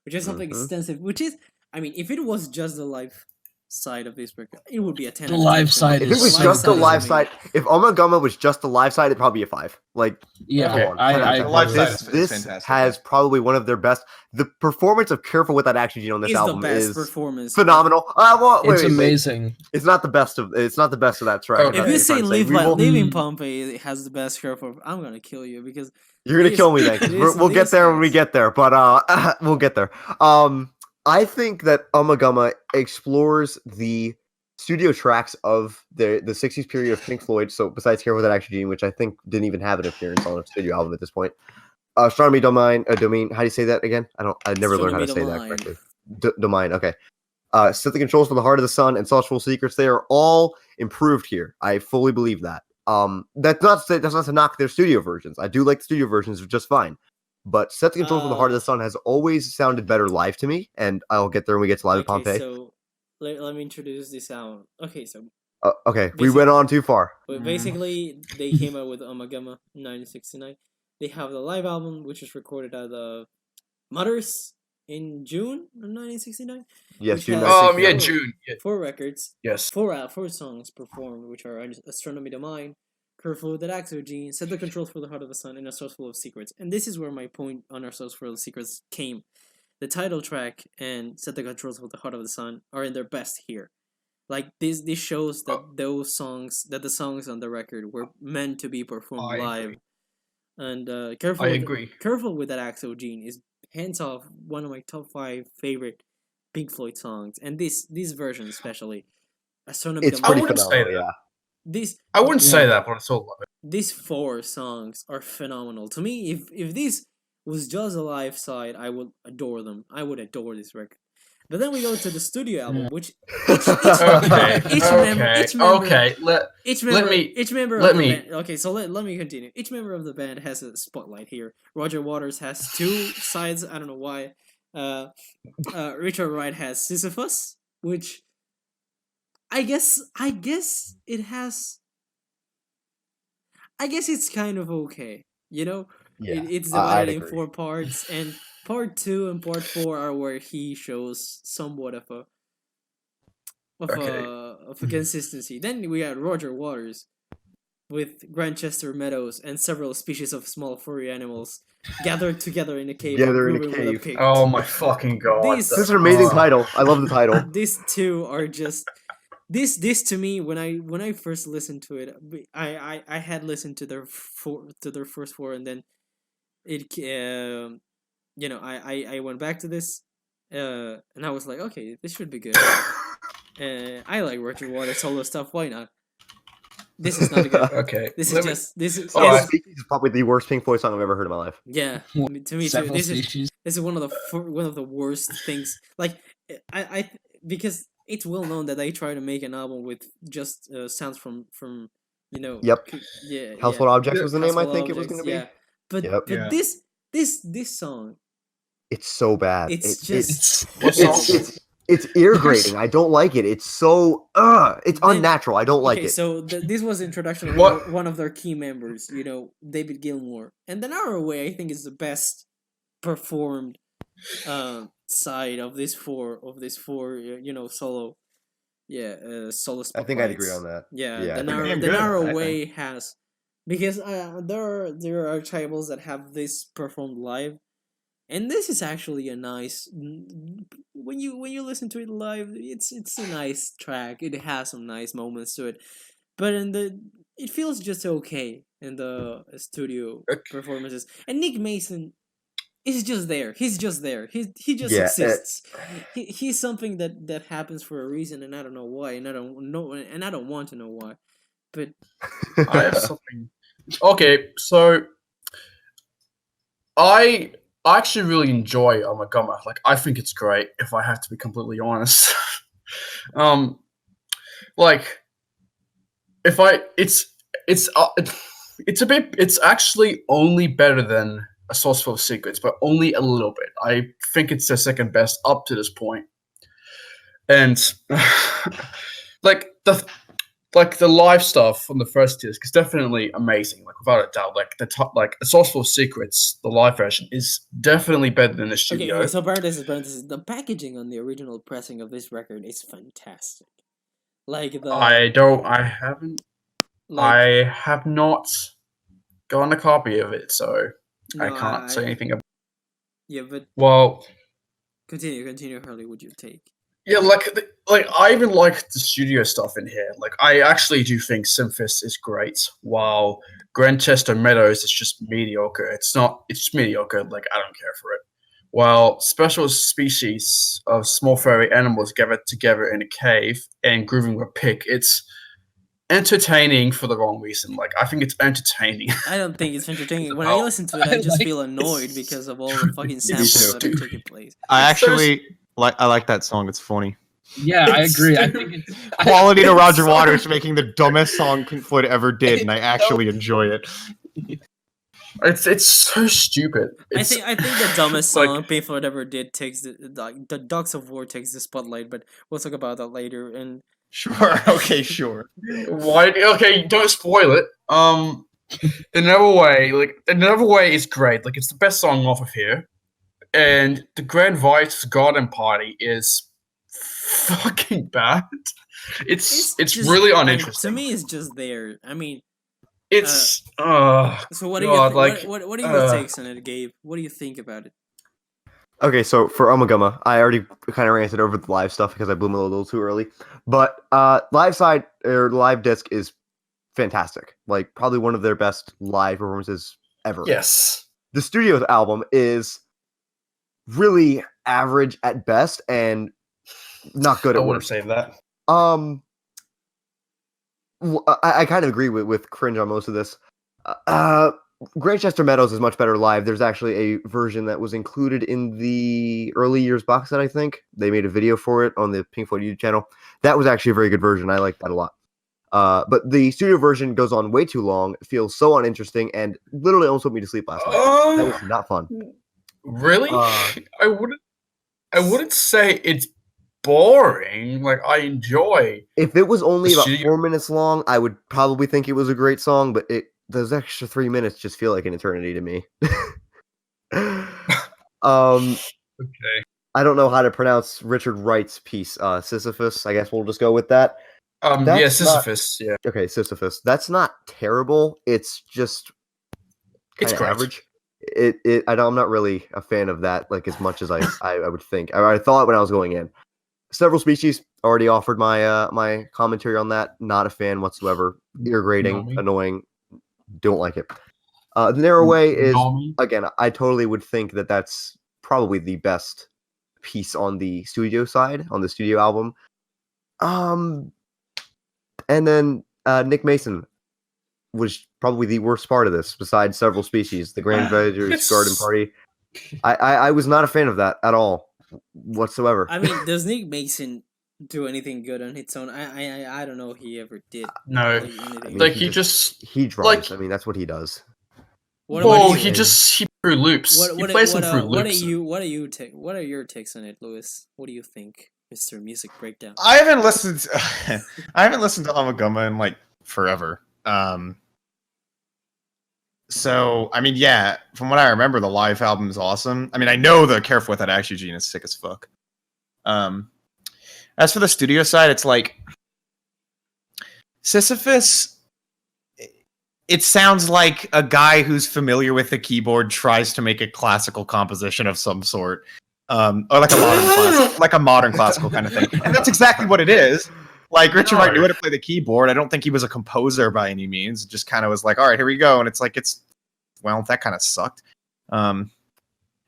which is something extensive. Which is, I mean, if it was just the live side of this record, it would be a 10. The live side If it is was so just the good. live side, if Omagama was just the live side, it'd probably be a 5. Like, Yeah, come on, I 10 out of 10. The live side This, is this fantastic. has probably one of their best. The performance of "Careful with That Action Gene" on this Is the album best is performance. phenomenal. It's amazing. It's not the best of. It's not the best of that track. Okay. If you say Live, Live in Pompeii has the best careful, I'm gonna kill you because you're gonna these- kill me then. 'Cause these- we'll get these there when we guys- get there. But we'll get there. I think that Omagama explores the studio tracks of the 60s period of Pink Floyd. So besides "Careful with That Action Gene," which I think didn't even have an appearance on a studio album at this point. Astronomy Domain. Domain. How do you say that again? I never learned how to say that Astronomy correctly. Domain. Okay. Set the Controls for the Heart of the Sun and Social Secrets. They are all improved here. I fully believe that. That's not to knock their studio versions. I do like the studio versions just fine. But Set the Controls for the Heart of the Sun has always sounded better live to me, and I'll get there when we get to Live at Pompeii. So let me introduce this out. Okay, so Okay, we went on too far. but basically they came out with Omagama 1969. They have the live album, which is recorded at the Mothers in June of 1969. Yes, Which June has- 1969. Yeah, June. Yeah. 4 records, Yes. 4 songs performed, which are Astronomy Domain, Careful with That Action Gene, Set the Controls for the Heart of the Sun, and A Source Full of Secrets. And this is where my point on A Source Full of Secrets came. The title track and Set the Controls for the Heart of the Sun are in their best here. Like this shows that the songs on the record were meant to be performed I live. agree. And I Careful with That Action Gene is hands off one of my top 5 favorite Pink Floyd songs, and this version especially, Astronomy It's Domain. pretty wouldn't say phenomenal, that. yeah. I wouldn't say that, but I still love it. These 4 songs are phenomenal to me. If this was just a live side, I would adore them. I would adore this record. But then we go to the studio album, which Okay. each member Okay. Let me- each member let of the me- band. Okay, so let me continue. Each member of the band has a spotlight here. Roger Waters has 2 sides. I don't know why. Richard Wright has Sisyphus, which I guess it has. I guess it's kind of okay. You know, Yeah, it's I'd divided in agree. 4 parts, and part 2 and part 4 are where he shows somewhat of a consistency. Then we had Roger Waters with Grantchester Meadows and several species of small furry animals gathered together in a cave. Together in a grooving with cave. pig. Oh my fucking god! These- This is an amazing title. I love the title. These 2 are just this to me when I first listened to it, I had listened to their first 4, and then it I went back to this and I was like, okay, this should be good. I like Roger Waters solo stuff. Why not? This is not a good. Okay. This let is me- just this is Alright. Species is probably the worst Pink Floyd song I've ever heard in my life. yeah. To me too. Several This is species. one of the worst things. Like I because it's well known that they try to make an album with just sounds from Yep. yeah Household Objects was the name I Household think it was going Objects, to be. yeah. But Yep. but Yeah. this song, It's so bad. it's It- just What song? it's ear grating. I don't like it. It's so it's Then- unnatural. I don't like okay, it. so this was the introduction of What? one of their key members, David Gilmour. And then Our Way, I think, is the best performed side of this four solo solo I think I'd agree spotlights. on that. Yeah, Yeah, I the think narrow, I'm the good, narrow I way has because there are tribals that have this performed live, and this is actually a nice when you listen to it live, it's a nice track. It has some nice moments to it, but it feels just okay in the studio performances. And Nick Mason is just there. He's just there. He just Yeah, exists. He's something that happens for a reason, and I don't know why, and I don't know, and I don't want to know why. But I have something. Okay, so I actually really enjoy Omagama. Like, I think it's great. If I have to be completely honest, like, if I it's actually only better than A Source Full of Secrets, but only a little bit. I think it's the second best up to this point, and like like the live stuff on the first disc is definitely amazing, like without a doubt. Like the top, like A Source Full of Secrets, the live version is definitely better than the studio. Okay, so parenthesis. The packaging on the original pressing of this record is fantastic. Like I haven't, like I have not gotten a copy of it, so I no, can't say anything about. Yeah, but Well, continue, Hurley. Would you take? yeah, like I even like the studio stuff in here. Like I actually do think Simfist is great, while Grantchester Meadows is just mediocre. It's not. It's just mediocre. Like I don't care for it. While special species of small furry animals gathered together in a cave and grooving with pick, it's entertaining for the wrong reason. Like I think it's entertaining. I don't think it's entertaining. When I listen to it, I just feel annoyed because of all the fucking samples that are taking place. I actually I like that song. It's funny. Yeah, I agree. I think it's Quality to Roger Waters making the dumbest song Pink Floyd ever did, and I actually enjoy it. It's so stupid. I think the dumbest like- song Pink Floyd ever did takes the Dogs of War takes the spotlight, but we'll talk about that later. And Sure. Okay. Sure. Why? Okay, don't spoil it. Another way is great. Like it's the best song off of here, and the Grand Vice Garden Party is fucking bad. It's just- really I mean, uninteresting. to me, it's just there. I mean, It's so what do God, you like, what are your takes on it, Gabe? What do you think about it? Okay, so for Omagama, I already kind of ranted over the live stuff because I blew him a little too early. But live side or live disc is fantastic. Like probably one of their best live performances ever. yes. The studio album is really average at best and not good I at would have worst. saved that. I kind of agree with Cringe on most of this. Grantchester Meadows is much better live. There's actually a version that was included in the early years box set, I think. They made a video for it on the Pink Floyd YouTube channel. That was actually a very good version. I like that a lot. But the studio version goes on way too long, feels so uninteresting, and literally almost put me to sleep last night. That was not fun. Really? I wouldn't say it's boring. Like I enjoy. If it was only The about studio- 4 minutes long, I would probably think it was a great song, but those extra 3 minutes just feel like an eternity to me. Okay. I don't know how to pronounce Richard Wright's piece, Sisyphus. I guess we'll just go with that. Yeah, That's not- Sisyphus. Yeah, Okay, Sisyphus. That's not terrible. It's just it's kind of great. average. I'm not really a fan of that, like as much as I would think. I thought when I was going in. Several Species already offered my my commentary on that. Not a fan whatsoever. Irritating, Not me. annoying. Don't like it. The Narrow Way is Normie. again. I totally would think that that's probably the best piece on the studio side, on the studio album. And then Nick Mason was probably the worst part of this, besides Several Species, the Grand Veterans It's- Garden Party. I was not a fan of that at all, whatsoever. I mean, does Nick Mason do anything good on its own? I don't know if he ever did. No, Like, anything. like he he just he draws. like- I mean, that's what he does. What well, about you? he through loops. He plays them through loops. What are your takes on it, Lewis? What do you think, Mr. Music Breakdown? I haven't listened. I haven't listened to Amagama in like forever. So I mean, yeah, from what I remember, the live album is awesome. I mean, I know the Careful with That Action Gene is sick as fuck. As for the studio side, it's like Sisyphus. It sounds like a guy who's familiar with the keyboard tries to make a classical composition of some sort, or like a modern classical kind of thing, and that's exactly what it is. Like Richard Wright knew how to play the keyboard. I don't think he was a composer by any means. Just kind of was like, all right, here we go, and it's like that kind of sucked.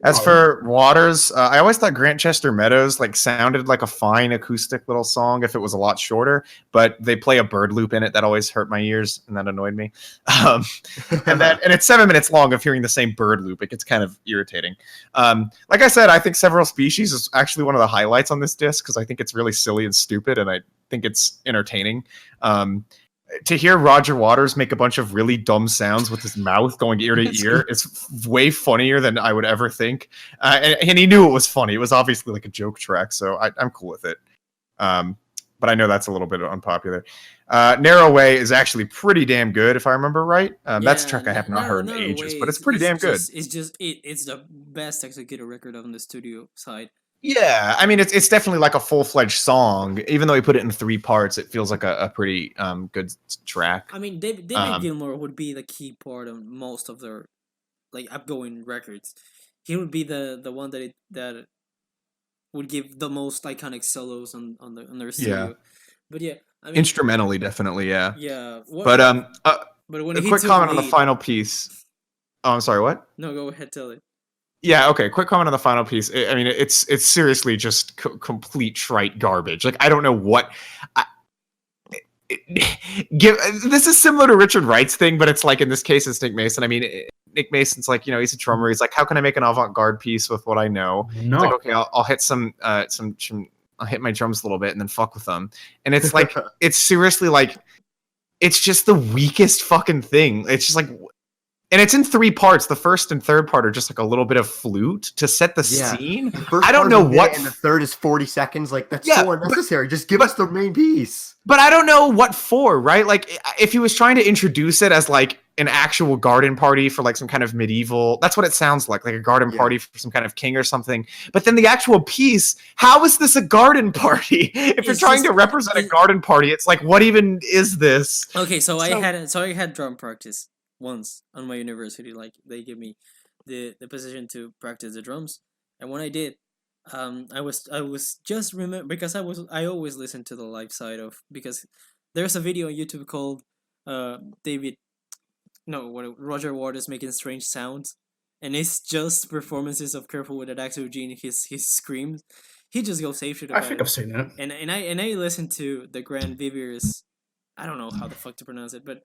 As for Waters, I always thought Grantchester Meadows like sounded like a fine acoustic little song if it was a lot shorter, but they play a bird loop in it that always hurt my ears and that annoyed me. And it's 7 minutes long of hearing the same bird loop. It gets kind of irritating. Like I said, I think Several Species is actually one of the highlights on this disc because I think it's really silly and stupid, and I think it's entertaining. To hear Roger Waters make a bunch of really dumb sounds with his mouth going ear to ear is way funnier than I would ever think. And he knew it was funny. It was obviously like a joke track, so I'm cool with it. but I know that's a little bit unpopular. Narrow Way is actually pretty damn good, if I remember right. That's a track I have not heard in ages, but it's pretty damn good. It's the best executed record on the studio side. Yeah, I mean it's definitely like a full-fledged song. Even though he put it in 3 parts, it feels like a pretty good track. I mean, David Gilmour would be the key part of most of their like upgoing records. He would be the one that would give the most iconic solos on their studio. Yeah. But yeah, I mean, Instrumentally, definitely, yeah. Yeah. But when a he quick took comment on the lead- final piece. Oh, I'm sorry, what? No, go ahead, tell it. Yeah, okay. Quick comment on the final piece. I mean, it's seriously just complete trite garbage. Like, I don't know what. This is similar to Richard Wright's thing, but it's like in this case, it's Nick Mason. I mean, Nick Mason's like, you know, he's a drummer. He's like, how can I make an avant-garde piece with what I know? No. It's like, okay, I'll hit some I'll hit my drums a little bit and then fuck with them. And it's like, it's seriously like, it's just the weakest fucking thing. It's just like. And it's in 3 parts. The first and third part are just like a little bit of flute to set the scene. I don't know what. And the third is 40 seconds. Like, that's Yeah, so unnecessary. Just give us the main piece. But I don't know what for, right? Like, if he was trying to introduce it as like an actual garden party for like some kind of medieval, that's what it sounds like a garden party for some kind of king or something. But then the actual piece, how is this a garden party? If you're trying to represent a garden party, it's like, what even is this? Okay, so I had drum practice once on my university. Like, they give me the position to practice the drums, and when I did, I was just remember because I always listen to the live side of, because there's a video on YouTube called Roger Waters making strange sounds, and it's just performances of Careful with That Axe Eugene. His screams, he just goes ape shit about I think it. I've seen that. And I listened to the Grand Vivier's, I don't know how the fuck to pronounce it, but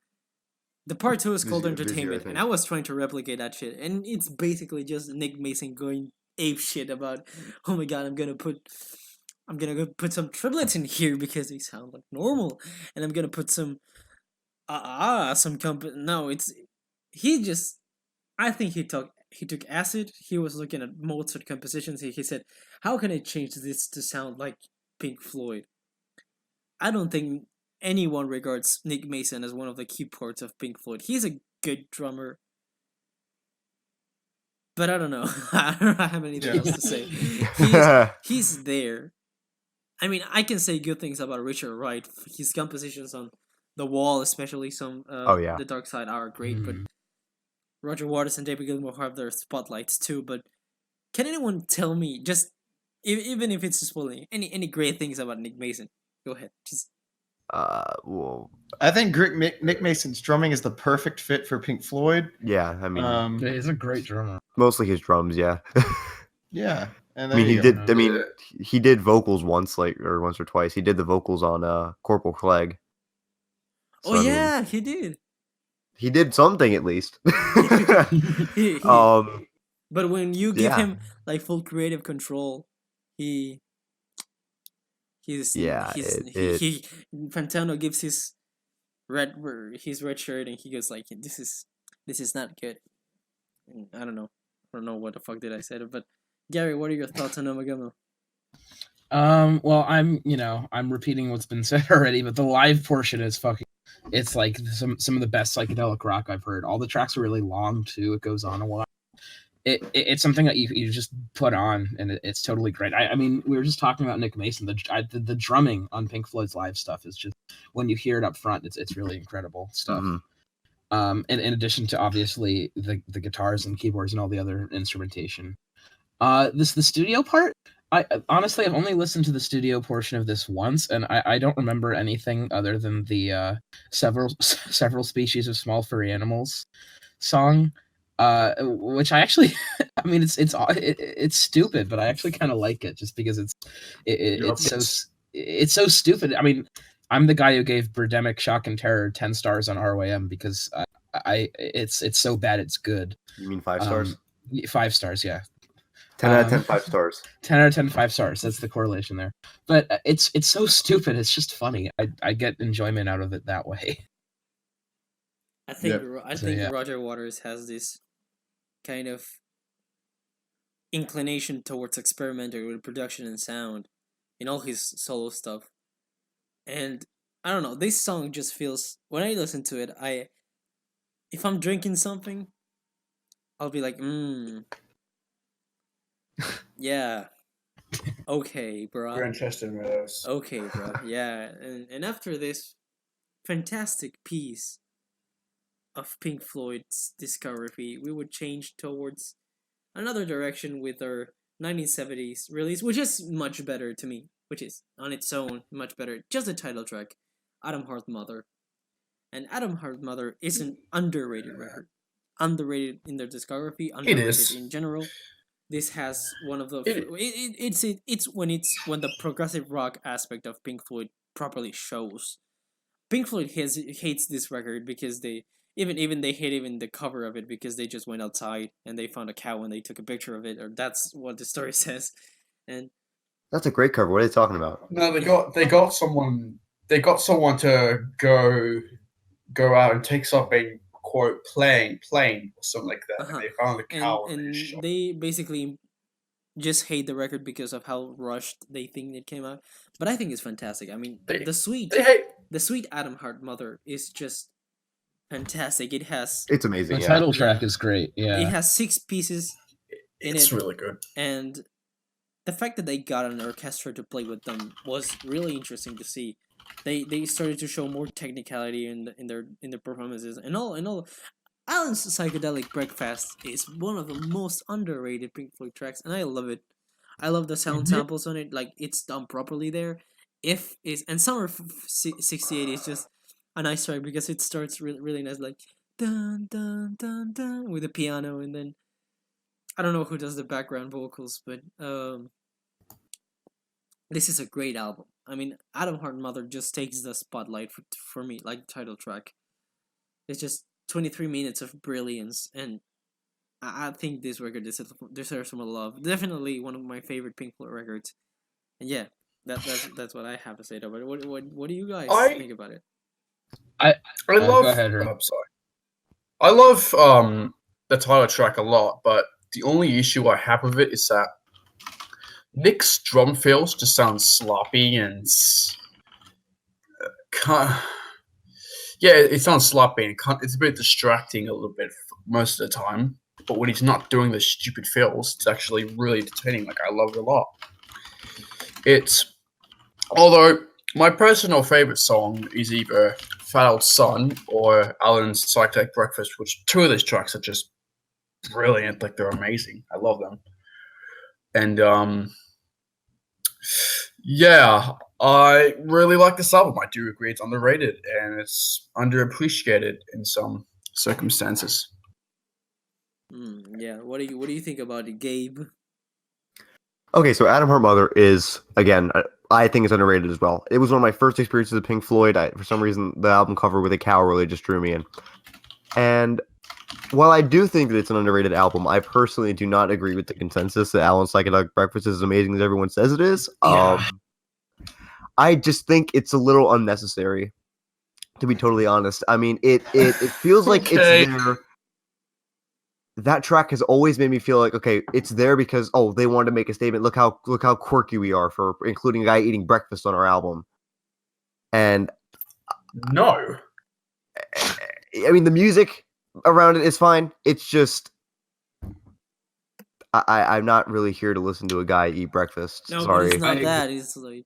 the part 2 is called Vizier, Entertainment, I think. and I was trying to replicate that shit, and it's basically just Nick Mason going ape shit about, oh my god, I'm gonna go put some triplets in here because they sound like normal, and I'm gonna put some no, it's I think he took acid. He was looking at Mozart compositions. He said, how can I change this to sound like Pink Floyd? I don't think anyone regards Nick Mason as one of the key parts of Pink Floyd. He's a good drummer, but I don't know. I don't have anything else to say. He's there. I mean, I can say good things about Richard Wright. His compositions on The Wall, especially some The Dark Side, are great. But Roger Waters and David Gilmour have their spotlights too. But can anyone tell me, just even if it's spoiling, any great things about Nick Mason? Go ahead. Just Well, I think Nick Mason's drumming is the perfect fit for Pink Floyd. yeah, I mean, Yeah, he's a great drummer. mostly his drums, yeah. Yeah, and I mean, he did. go. I mean, he did vocals once or twice. He did the vocals on Corporal Clegg. So, oh I mean, yeah, he did. he did something at least. He- um, But when you give Yeah. him like full creative control, he Fantano gives his red shirt, and he goes like, this is not good. And I don't know what the fuck did I say, but Gary, what are your thoughts on Omagamo? Well, I'm repeating what's been said already, but the live portion is fucking. It's like some of the best psychedelic rock I've heard. All the tracks are really long too. It goes on a while. It's something that you just put on, and it's totally great. I mean, we were just talking about Nick Mason. The drumming on Pink Floyd's live stuff is just, when you hear it up front, it's really incredible stuff. Mhm. In addition to obviously the guitars and keyboards and all the other instrumentation. The studio part. I honestly, I've only listened to the studio portion of this once, and I don't remember anything other than the several species of small furry animals song, which I actually, I mean, it's stupid, but I actually kind of like it just because it's so stupid. I mean, I'm the guy who gave Birdemic Shock and Terror 10 stars on ROAM because it's so bad it's good. You mean 5 stars? 5 stars, yeah. 10 out of 10, 5 stars. 10 out of 10, 5 stars. That's the correlation there. But it's so stupid. It's just funny. I get enjoyment out of it that way. I think yeah. Roger Waters has this kind of inclination towards experimenting with production and sound in all his solo stuff. And I don't know, this song just feels, when I listen to it, if I'm drinking something, I'll be like, yeah, okay, bruh. Grantchester Meadows. Okay, bruh, yeah. And after this fantastic piece of Pink Floyd's discography, we would change towards another direction with our 1970s release, which is much better to me, which is on its own much better. Just the title track, Atom Heart Mother. And Atom Heart Mother is an underrated record. Underrated in their discography, underrated is. in general. This has one of the It- it's when the progressive rock aspect of Pink Floyd properly shows. Pink Floyd hates this record because they even they hate even the cover of it because they just went outside and they found a cow and they took a picture of it, or that's what the story says. And That's a great cover. What are you talking about? No, they got someone to go out and take up a quote plane or something like that. Uh-huh. And they found a cow and, and they basically just hate the record because of how rushed they think it came out. But I think it's fantastic. I mean, They- the sweet Atom Heart Mother is just fantastic. It's amazing. The Yeah. title track is great. It Yeah. has 6 pieces in it's it, really good. and the fact that they got an orchestra to play with them was really interesting to see. They started to show more technicality in their performances and all. Alan's Psychedelic Breakfast is one of the most underrated Pink Floyd tracks, and I love it. I love the sound samples on it, like it's done properly there. And Summer 68 is just a nice track because it starts really nice, like dun dun dun dun with the piano, and then I don't know who does the background vocals, but this is a great album. I mean, Atom Heart Mother just takes the spotlight for me, like the title track. It's just 23 minutes of brilliance, and I think this record deserves some love. Definitely one of my favorite Pink Floyd records. And yeah, that's what I have to say about it. What do you guys think about it? I love. Go ahead, Rick. I'm sorry. I love the title track a lot, but the only issue I have with it is that Nick's drum fills just sound sloppy and it sounds sloppy and it's a bit distracting a little bit most of the time. But when he's not doing the stupid fills, it's actually really entertaining. Like I love it a lot. Although my personal favorite song is either Fat Old Son or Alan's Psychedelic Breakfast, which two of these tracks are just brilliant. Like they're amazing. I love them. And yeah, I really like this album. I do agree it's underrated and it's underappreciated in some circumstances. Yeah. What do you think about it, Gabe? Okay, so Atom Heart Mother is, again, I think it's underrated as well. It was one of my first experiences with Pink Floyd. For some reason, the album cover with a cow really just drew me in. And while I do think that it's an underrated album, I personally do not agree with the consensus that Alan's Psychedelic Breakfast is as amazing as everyone says it is. Yeah. I just think it's a little unnecessary, to be totally honest. I mean, it feels like Okay. it's there. That track has always made me feel like, okay, it's there because they wanted to make a statement. Look how quirky we are for including a guy eating breakfast on our album. And No. I mean, the music around it is fine. It's just I'm not really here to listen to a guy eat breakfast. No, Sorry. but it's not I- that. It's like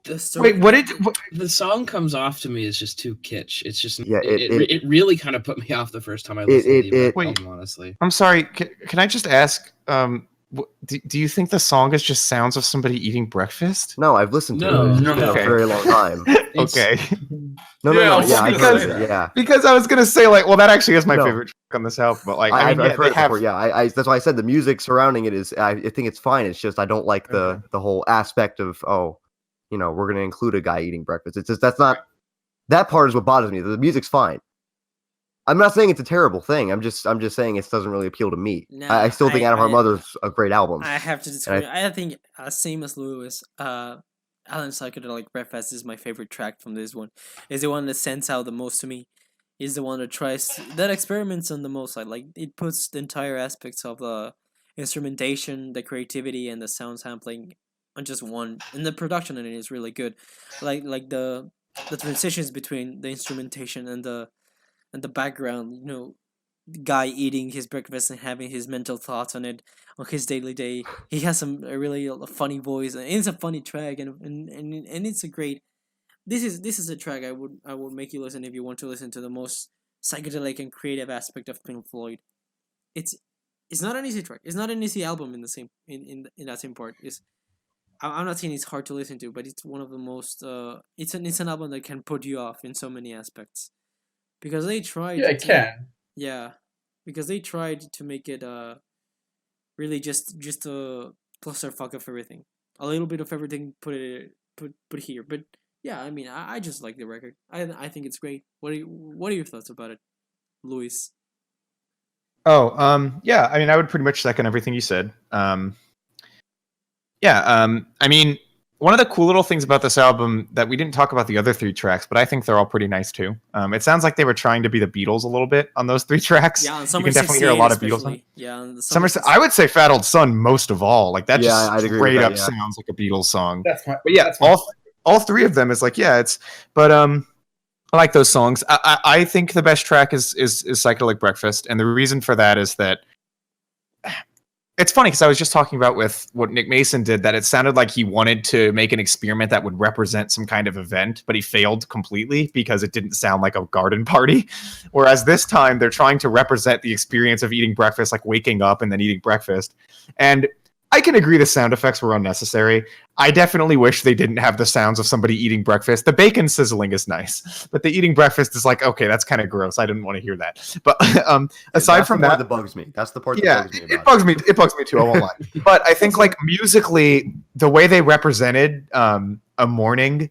the story. Wait, what did? The song comes off to me as just too kitsch. It's just Yeah, it really kind of put me off the first time I listened to the album, honestly. I'm sorry. Can I just ask? Do you think the song is just sounds of somebody eating breakfast? No, I've listened to No, it no. for a Okay. very long time. Okay. No, Yeah, I no, was yeah, I've gonna heard say it, that. yeah. Because I was gonna say like, that actually is my No. favorite track on this album. But like, I've yeah, heard they it have. before. Yeah, I that's why I said the music surrounding it is. I think it's fine. It's just I don't like the whole aspect of we're gonna include a guy eating breakfast. It's just that part is what bothers me. The music's fine. I'm not saying it's a terrible thing. I'm just saying it doesn't really appeal to me. Nah, I still think Atom Heart Mother's a great album. I have to disagree. I think same as Lewis. Alan's Psychedelic Breakfast is my favorite track from this one. Is the one that stands out the most to me. Is the one that experiments on the most side. Like it puts the entire aspects of the instrumentation, the creativity, and the sound sampling on just one, and the production in it is really good, like the transitions between the instrumentation and the background. Guy eating his breakfast and having his mental thoughts on it on his daily day. He has a really funny voice, and it's a funny track, and it's a great. This is a track I would make you listen if you want to listen to the most psychedelic and creative aspect of Pink Floyd. It's it's not an easy track. It's not an easy album in the same in that same part. I'm not saying it's hard to listen to, but it's one of the most. It's an album that can put you off in so many aspects because they tried. Yeah, it can. Yeah, because they tried to make it really just a clusterfuck of everything, a little bit of everything put here. But yeah, I mean, I just like the record. I think it's great. What are your thoughts about it, Luis? Oh, yeah. I mean, I would pretty much second everything you said. Yeah. I mean, one of the cool little things about this album that we didn't talk about the other 3 tracks, but I think they're all pretty nice too. It sounds like they were trying to be the Beatles a little bit on those 3 tracks. Yeah, on you Summer can definitely hear a lot of Beatles. especially. Yeah, on the Summer. I would say Fat Old Son most of all. Like that Yeah, just I'd agree with straight that, up yeah. sounds like a Beatles song. That's my. But yeah, that's my all 3 of them is like, yeah, it's. But I like those songs. I think the best track is Psychedelic Breakfast, and the reason for that is that it's funny because I was just talking about with what Nick Mason did, that it sounded like he wanted to make an experiment that would represent some kind of event, but he failed completely because it didn't sound like a garden party. Whereas this time they're trying to represent the experience of eating breakfast, like waking up and then eating breakfast. And I can agree the sound effects were unnecessary. I definitely wish they didn't have the sounds of somebody eating breakfast. The bacon sizzling is nice, but the eating breakfast is like, okay, that's kind of gross. I didn't want to hear that. But aside from that, bugs me. That's the part yeah, that bugs me about it bugs me. It bugs me too. I won't lie. But I think like musically, the way they represented a morning,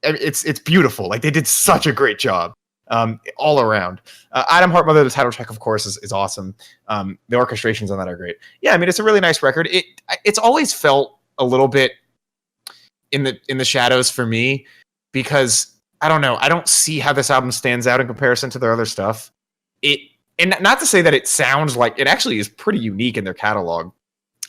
it's beautiful. Like they did such a great job all around. Adam Hartmother, the title track, of course, is awesome. The orchestrations on that are great. Yeah, I mean, it's a really nice record. It's always felt a little bit in the shadows for me because I don't know. I don't see how this album stands out in comparison to their other stuff. And not to say that it sounds like it actually is pretty unique in their catalog,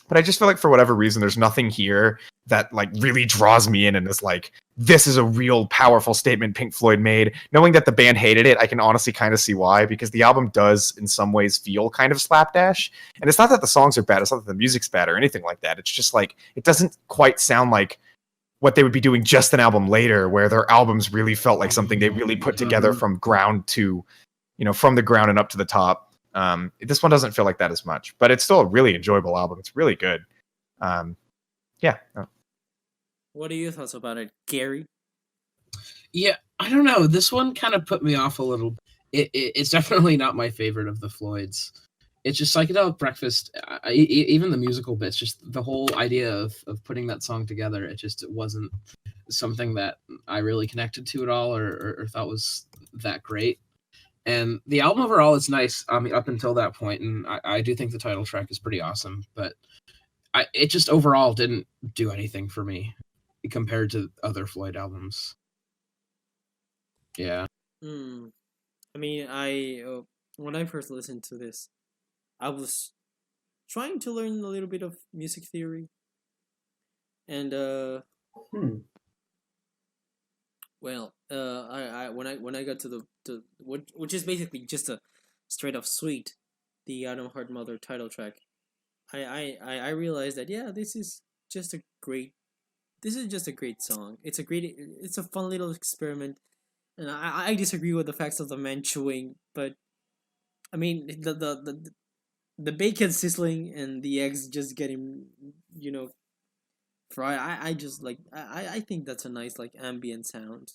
but I just feel like for whatever reason, there's nothing here that like really draws me in and is like, this is a real powerful statement Pink Floyd made. Knowing that the band hated it, I can honestly kind of see why, because the album does in some ways feel kind of slapdash. And it's not that the songs are bad. It's not that the music's bad or anything like that. It's just like, it doesn't quite sound like what they would be doing just an album later, where their albums really felt like something they really put together from ground to, from the ground and up to the top. This one doesn't feel like that as much, but it's still a really enjoyable album. It's really good. Yeah. What are your thoughts about it, Gary? Yeah, I don't know. This one kind of put me off a little. It's definitely not my favorite of the Floyds. It's just Psychedelic Breakfast. Even the musical bits, just the whole idea of putting that song together, it wasn't something that I really connected to at all or thought was that great. And the album overall is nice, up until that point, and I do think the title track is pretty awesome, but it just overall didn't do anything for me compared to other Floyd albums. Yeah. I mean, when I first listened to this, I was trying to learn a little bit of music theory, and well, when I got to which is basically just a straight up suite, the Adam Hartmother title track, I realized that this is just a great song. It's a fun little experiment, and I disagree with the facts of the man chewing, but I mean the bacon sizzling and the eggs just getting fried. I just like I think that's a nice like ambient sound.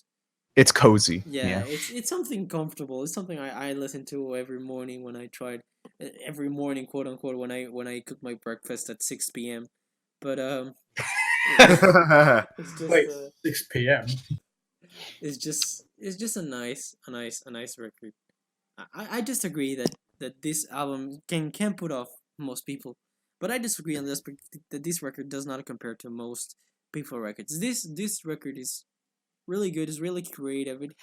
It's cozy. Yeah. It's something comfortable. It's something I listen to every morning when I tried every morning, quote unquote, when I cook my breakfast at 6 p.m. But it's just Wait, 6 p.m. It's just a nice record. I disagree that this album can put off most people, but I disagree on this that this record does not compare to most people records. This record is really good. It's really creative. It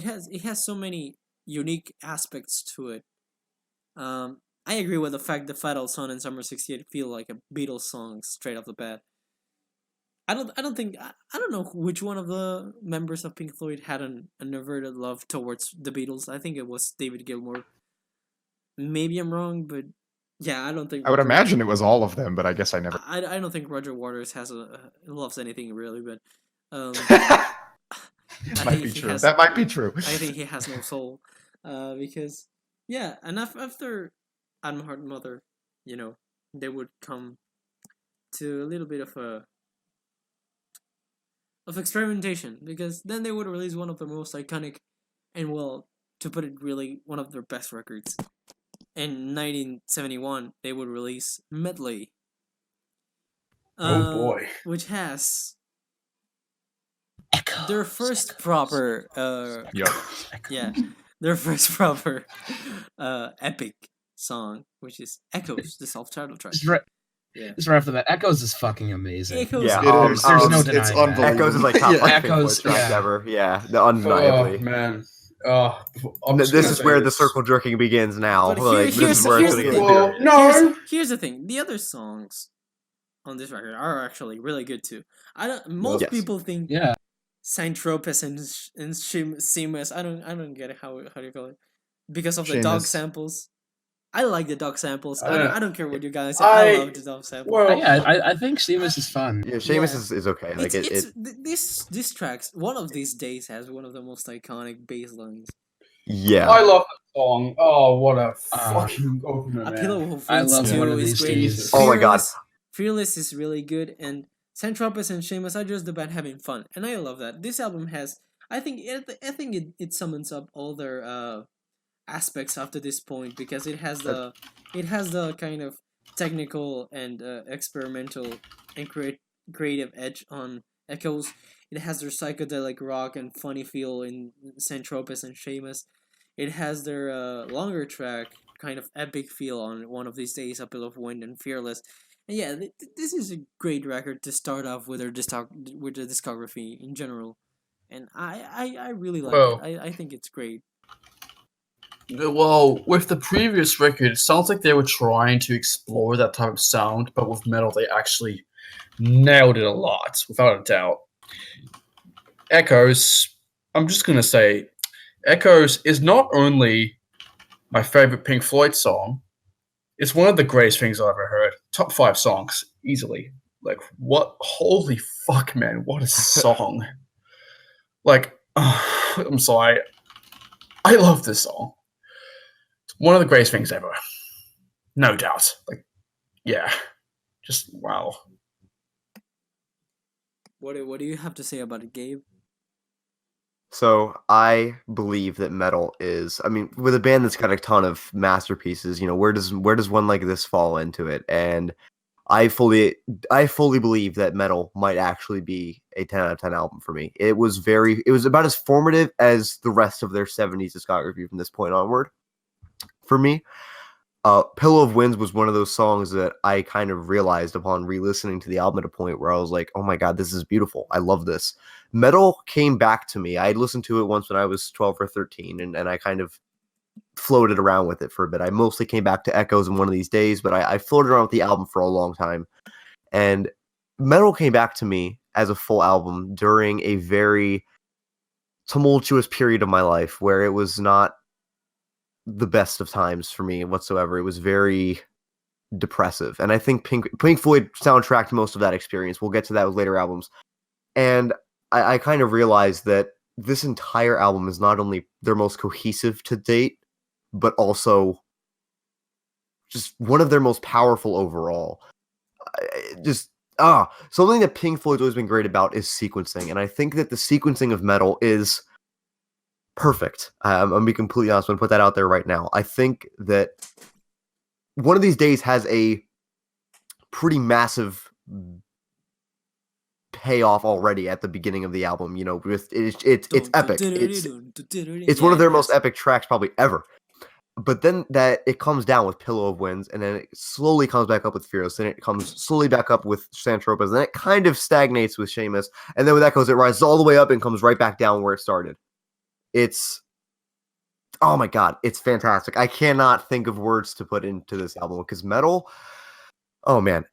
has so many unique aspects to it. I agree with the fact that Fat Old Son and Summer '68 feel like a Beatles song straight off the bat. I don't know which one of the members of Pink Floyd had an averted love towards the Beatles. I think it was David Gilmour. Maybe I'm wrong, but yeah, I don't think I would imagine it was all of them, but I guess I never. I don't think Roger Waters loves anything really, but That I might think be he true. has That might be true. I think he has no soul, because yeah, and after Adam Heart Mother, you know, they would come to a little bit of experimentation, because then they would release one of the most iconic and, well, to put it really, one of their best records. In 1971, they would release Medley. Oh boy. Which has their first proper Yep. yeah, their first proper epic song, which is Echoes, the self-titled track. Yeah. Just right after that, Echoes is fucking amazing. Echoes, Yeah, There's no denying it's that. unbelievable. Echoes is like top Yeah. 5 Pink Floyd Echoes, tracks yeah. ever. Yeah, undeniably. Oh man. I'm just This gonna is say where the this. circle jerking begins now. But Like, this is where it's here's gonna the get thing. serious. No. Here's the thing. The other songs on this record are actually really good too. Most Yes. people think Yeah. Saint Tropez and Seamus. I don't get it. How do you call it? Because of the dog Seamus. samples. I like the dog samples. Uh, I don't care what you guys say. I love the dog samples. Well, Yeah, I think Seamus is fun. Yeah, Seamus Yeah. is okay. Like This tracks one of these days has one of the most iconic bass lines. yeah. I love the song. Oh, what a fucking opener, A man. Pillow of I Wings love 2 One of is These great. Days. Oh my God. Fearless is really good, and Saint Tropez and Seamus are just the band having fun, and I love that. This album has, I think it summons up all their aspects up to this point, because it has the kind of technical and experimental and creative edge on Echoes. It has their psychedelic rock and funny feel in Saint Tropez and Seamus. It has their longer track kind of epic feel on One of These Days, A Pill of Wind, and Fearless. And yeah, this is a great record to start off with their with the discography in general, and I really like Well- it. I think it's great. Well, with the previous record, it sounds like they were trying to explore that type of sound, but with metal, they actually nailed it a lot, without a doubt. Echoes, I'm just going to say, Echoes is not only my favorite Pink Floyd song, it's one of the greatest things I've ever heard. Top 5 songs, easily. Like, what? Holy fuck, man, what a song. Like, I'm sorry. I love this song. It's one of the greatest things ever. No doubt. Like, yeah. Just wow. What do you have to say about it, Gabe? So I believe that metal is, I mean, with a band that's got a ton of masterpieces, you know, where does one like this fall into it? And I fully believe that metal might actually be a 10 out of 10 album for me. It was about as formative as the rest of their 70s discography from this point onward for me. Pillow of Winds was one of those songs that I kind of realized upon re-listening to the album at a point where I was like, oh my God, this is beautiful. I love this. Metal came back to me. I listened to it once when I was 12 or 13, and I kind of floated around with it for a bit. I mostly came back to Echoes in One of These Days, but I floated around with the album for a long time. And Metal came back to me as a full album during a very tumultuous period of my life where it was not the best of times for me whatsoever. It was very depressive. And I think Pink Floyd soundtracked most of that experience. We'll get to that with later albums. And I kind of realized that this entire album is not only their most cohesive to date, but also just one of their most powerful overall. Something that Pink Floyd's always been great about is sequencing. And I think that the sequencing of Metal is perfect. I'm going to be completely honest. I'm going to put that out there right now. I think that One of These Days has a pretty massive payoff already at the beginning of the album. You know, it's epic. It's one of their most epic tracks probably ever. But then that it comes down with Pillow of Winds, and then it slowly comes back up with Fearless, and it comes slowly back up with Saint Tropez, and then it kind of stagnates with Seamus, and then with Echoes, it rises all the way up and comes right back down where it started. It's, oh my God, it's fantastic. I cannot think of words to put into this album, because Metal, oh man,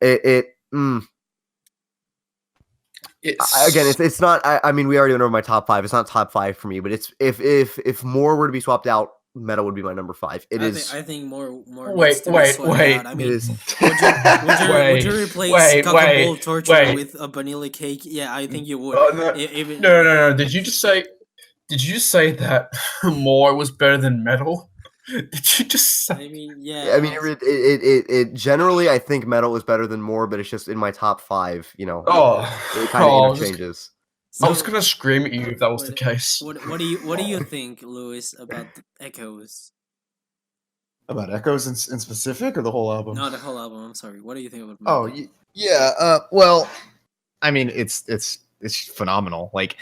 It's not. I mean, we already went over my top 5. It's not top 5 for me, but it's if more were to be swapped out, metal would be my number 5. I think more Wait, needs to be wait, swapped wait. out. I It mean, is. would you replace wait, cock and ball wait, torture wait. with a vanilla cake? Yeah, I think you would. Oh, no. Even No. Did you just say that more was better than metal? Did you just say? I mean, yeah. Yeah, I mean, it generally, I think metal is better than more, but it's just in my top 5. You know, it kind of interchanges. I was gonna scream at you if that was the case. What do you think, Lewis, about the Echoes? About Echoes in specific, or the whole album? Not the whole album. I'm sorry. What do you think about? Oh, Metal? yeah. Well, I mean, it's phenomenal. Like,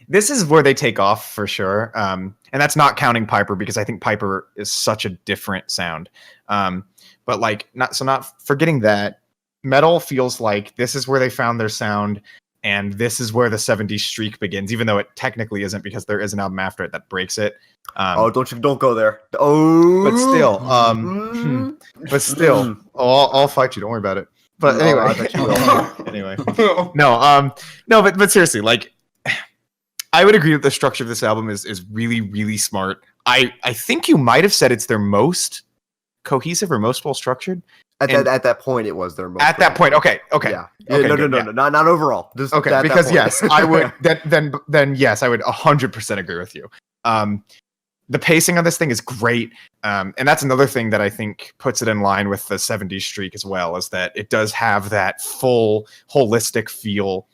this is where they take off for sure. And that's not counting Piper, because I think Piper is such a different sound. But like, not forgetting that, metal feels like this is where they found their sound, and this is where the 70s streak begins, even though it technically isn't, because there is an album after it that breaks it. Don't go there. Oh, but still, I'll fight you. Don't worry about it. But No, anyway, I bet you will. anyway, no, but seriously, like, I would agree that the structure of this album is really, really smart. I think you might have said it's their most cohesive or most well structured. At that point, it was their most. At that point, okay. Yeah. Okay, No, good, not overall. Just okay, at that because point. yes, I would. Then yes, I would 100% agree with you. The pacing on this thing is great, and that's another thing that I think puts it in line with the 70s streak as well, is that it does have that full holistic feel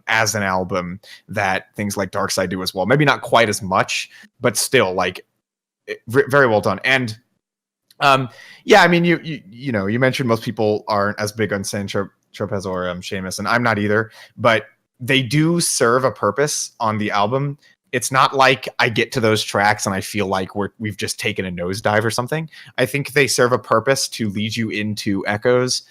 as an album that things like Dark Side do as well. Maybe not quite as much, but still, like, very well done. And yeah, I mean, you know, you mentioned most people aren't as big on San Tropez or Seamus, and I'm not either, but they do serve a purpose on the album. It's not like I get to those tracks and I feel like we've just taken a nosedive or something. I think they serve a purpose to lead you into Echoes,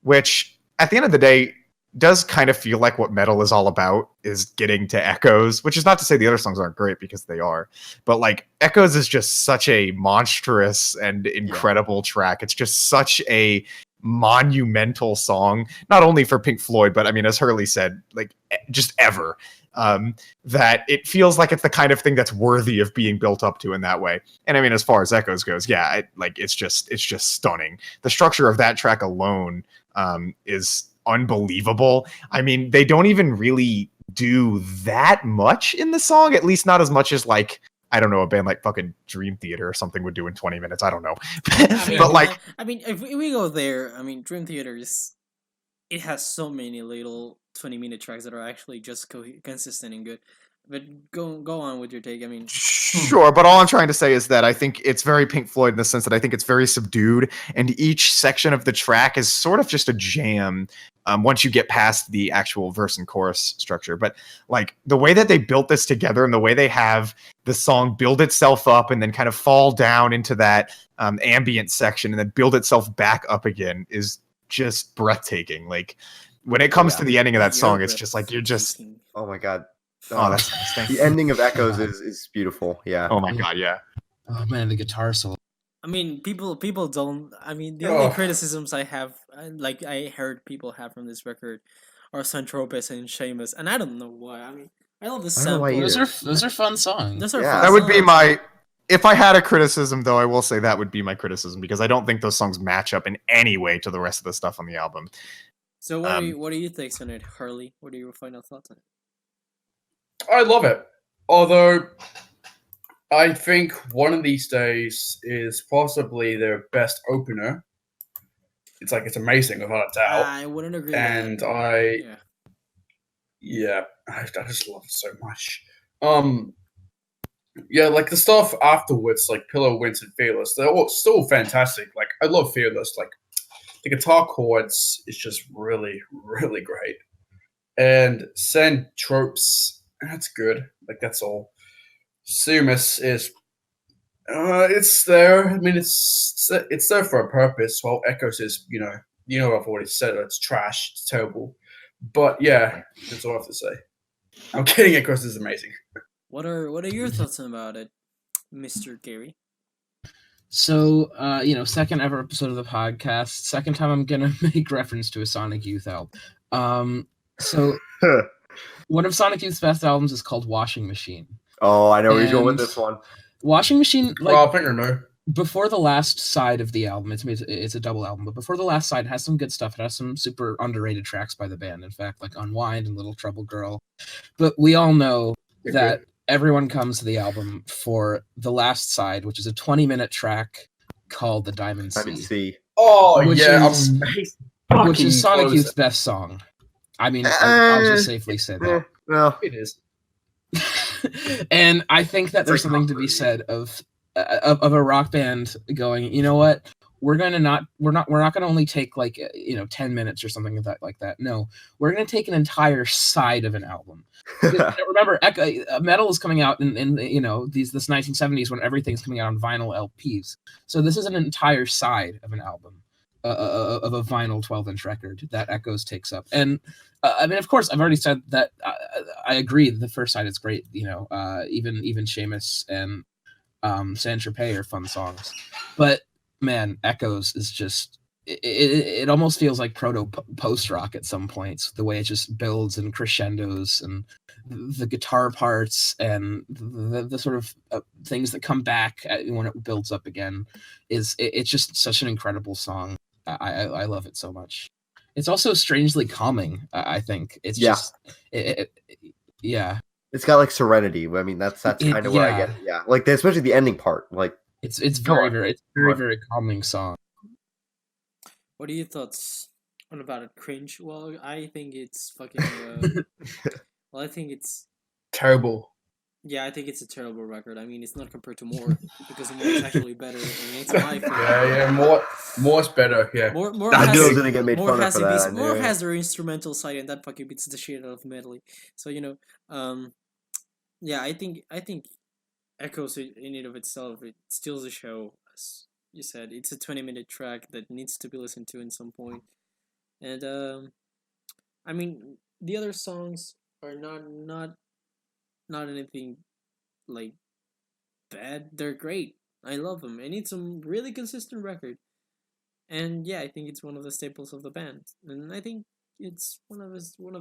which at the end of the day does kind of feel like what metal is all about, is getting to Echoes, which is not to say the other songs aren't great, because they are. But like, Echoes is just such a monstrous and incredible track. It's just such a monumental song, not only for Pink Floyd, but I mean, as Hurley said, like, just ever. That it feels like it's the kind of thing that's worthy of being built up to in that way. And I mean, as far as Echoes goes, yeah, it's just stunning. The structure of that track alone is unbelievable. I mean, they don't even really do that much in the song, at least not as much as, like, I don't know, a band like fucking Dream Theater or something would do in 20 minutes. I don't know. But like, I mean, if we go there, I mean, Dream Theater it has so many little 20-minute tracks that are actually just consistent and good. But go on with your take. I mean, sure, but all I'm trying to say is that I think it's very Pink Floyd in the sense that I think it's very subdued, and each section of the track is sort of just a jam once you get past the actual verse and chorus structure. But like, the way that they built this together and the way they have the song build itself up and then kind of fall down into that ambient section and then build itself back up again is just breathtaking. Like, when it comes to the ending of that song, it's just like, you're just, oh my god. oh, that's nice. The ending of Echoes is beautiful. Yeah. Oh my god, yeah. Oh man, the guitar solo. I mean, people don't. I mean, the only criticisms I have, like I heard people have from this record, are Santropes and Seamus, and I don't know why. I mean, I love the sample. Those are fun songs. Those are Yeah. fun That would be songs. my, if I had a criticism, though, I will say that would be my criticism, because I don't think those songs match up in any way to the rest of the stuff on the album. So what do you think on it, Hurley? What are your final thoughts on it? I love it. Although, I think one of these days is possibly their best opener. It's amazing without a doubt. I wouldn't agree. And with that. I just love it so much. Yeah, like the stuff afterwards, like Pillow Winds and Fearless, they're all still fantastic. Like, I love Fearless. Like, the guitar chords is just really, really great. And Send Tropes, that's good. Like, that's all. Sumus is, it's there. I mean, it's there for a purpose. While Echoes is, I've already said it's trash. It's terrible. But yeah, that's all I have to say. I'm kidding. Echoes is amazing. What are your thoughts about it, Mr. Gary? So, second ever episode of the podcast. Second time I'm gonna make reference to a Sonic Youth album. So one of Sonic Youth's best albums is called Washing Machine. Oh, I know where he's going with And this one. Washing Machine, like, Well, I think I know. before the last side of the album, it's a double album, but before the last side, it has some good stuff. It has some super underrated tracks by the band, in fact, like Unwind and Little Trouble Girl. But we all know that everyone comes to the album for the last side, which is a 20-minute track called The Diamond Diamond Sea, C. Oh, which yeah. is- which is Sonic Youth's best song. I mean, I'll just safely say that. Well, It is. And I think that there's like something to be said of a rock band going, you know what, we're not gonna only take like 10 minutes or something like that. No, we're gonna take an entire side of an album. Remember, metal is coming out in this 1970s when everything's coming out on vinyl LPs. So this is an entire side of an album. Of a vinyl 12-inch record that Echoes takes up. And I mean, of course, I've already said that I agree that the first side is great. Even Seamus and Saint Tropez are fun songs. But man, Echoes is just it almost feels like proto post rock at some points. The way it just builds and crescendos and the guitar parts and the sort of things that come back when it builds up again it's just such an incredible song. I love it so much. It's also strangely calming. I think it's just yeah. It's got like serenity. I mean, that's kind of where I get it. Yeah, like especially the ending part. Like it's very calming song. What are your thoughts about it? Cringe? Well, I think it's fucking. Well, I think it's terrible. Yeah, I think it's a terrible record. I mean, it's not compared to More because More is actually better, and it's my favorite. Yeah, More's better. Yeah, More I has, knew I was gonna get made More fun of has for that. More has their instrumental side, and that fucking beats the shit out of medley. So yeah, I think Echoes in and of itself, it steals the show. As you said, it's a 20-minute track that needs to be listened to in some point, and I mean the other songs are not anything like bad. They're great. I love them, and it's a really consistent record. And yeah, I think it's one of the staples of the band, and I think it's one of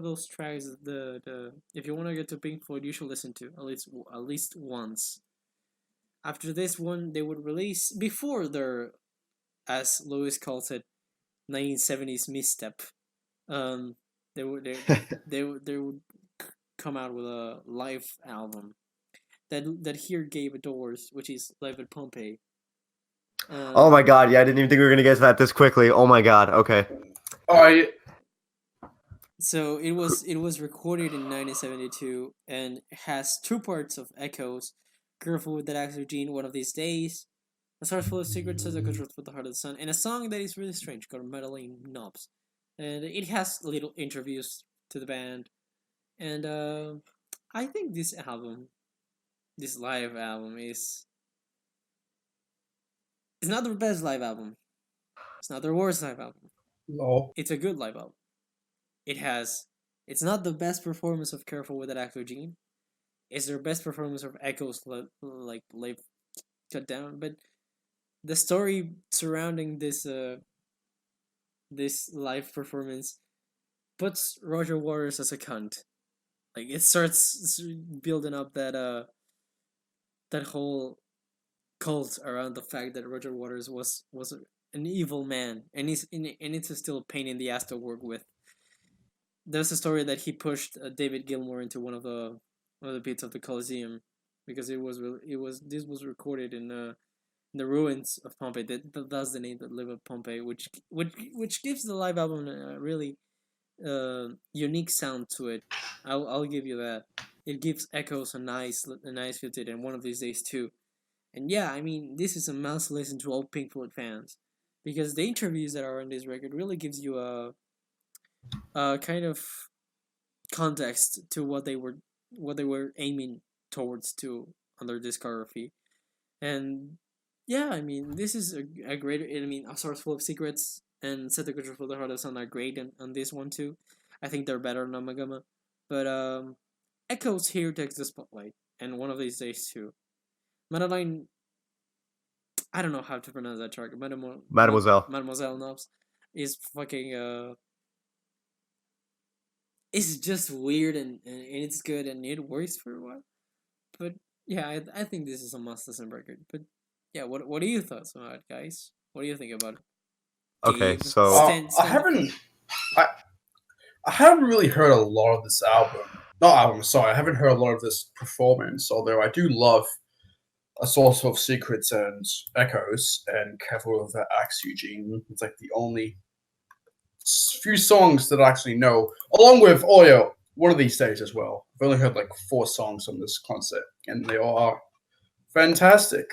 those tracks the if you want to get to Pink Floyd, you should listen to at least once. After this one, they would release before their, as Lewis calls it, 1970s misstep. They would come out with a live album that here Gabe adores, which is Live at Pompeii. Oh my god! Yeah, I didn't even think we were gonna get to that this quickly. Oh my god! Okay. So it was recorded in 1972 and has two parts of Echoes. Careful with that actor Gene, One of These Days. A Source Full of Secrets, Says the Control for the Heart of the Sun, and a song that is really strange called Meddling Knobs. And it has little interviews to the band. And I think this live album is... It's not their best live album. It's not their worst live album. No. It's a good live album. It's not the best performance of Careful with that actor Gene. It's their best performance of Echoes like live cut down, but the story surrounding this live performance puts Roger Waters as a cunt. Like it starts building up that whole cult around the fact that Roger Waters was an evil man, and it's still a pain in the ass to work with. There's a story that he pushed David Gilmour into one of the pits of the Coliseum because this was recorded in the ruins of Pompeii. That's the name that live at Pompeii, which gives the live album a really unique sound to it. I'll give you that. It gives Echoes a nice feel to it, and One of These Days too. And yeah, I mean, this is a must listen to all Pink Floyd fans because the interviews that are on this record really gives you a kind of context to what they were aiming towards on their discography. And yeah, I mean, this is a great... I mean, A Source Full of Secrets and Set the Control for the Heart of the Sun are great on this one too. I think they're better than Amagama. But Echoes here takes the spotlight, and One of These Days too. Madeline... I don't know how to pronounce that track. Mademoiselle Knobs is fucking it's just weird and it's good and it works for a while. But yeah, I think this is a must listen record. But yeah, what are your thoughts on it, guys? What do you think about it? Okay, Gabe, so I haven't. I haven't really heard a lot of this album. Not album, sorry. I haven't heard a lot of this performance, although I do love A Source of Secrets and Echoes and Careful of That Axe, Eugene. It's like the only few songs that I actually know, along with Oyo, One of These Days as well. I've only heard like 4 songs on this concert, and they all are fantastic.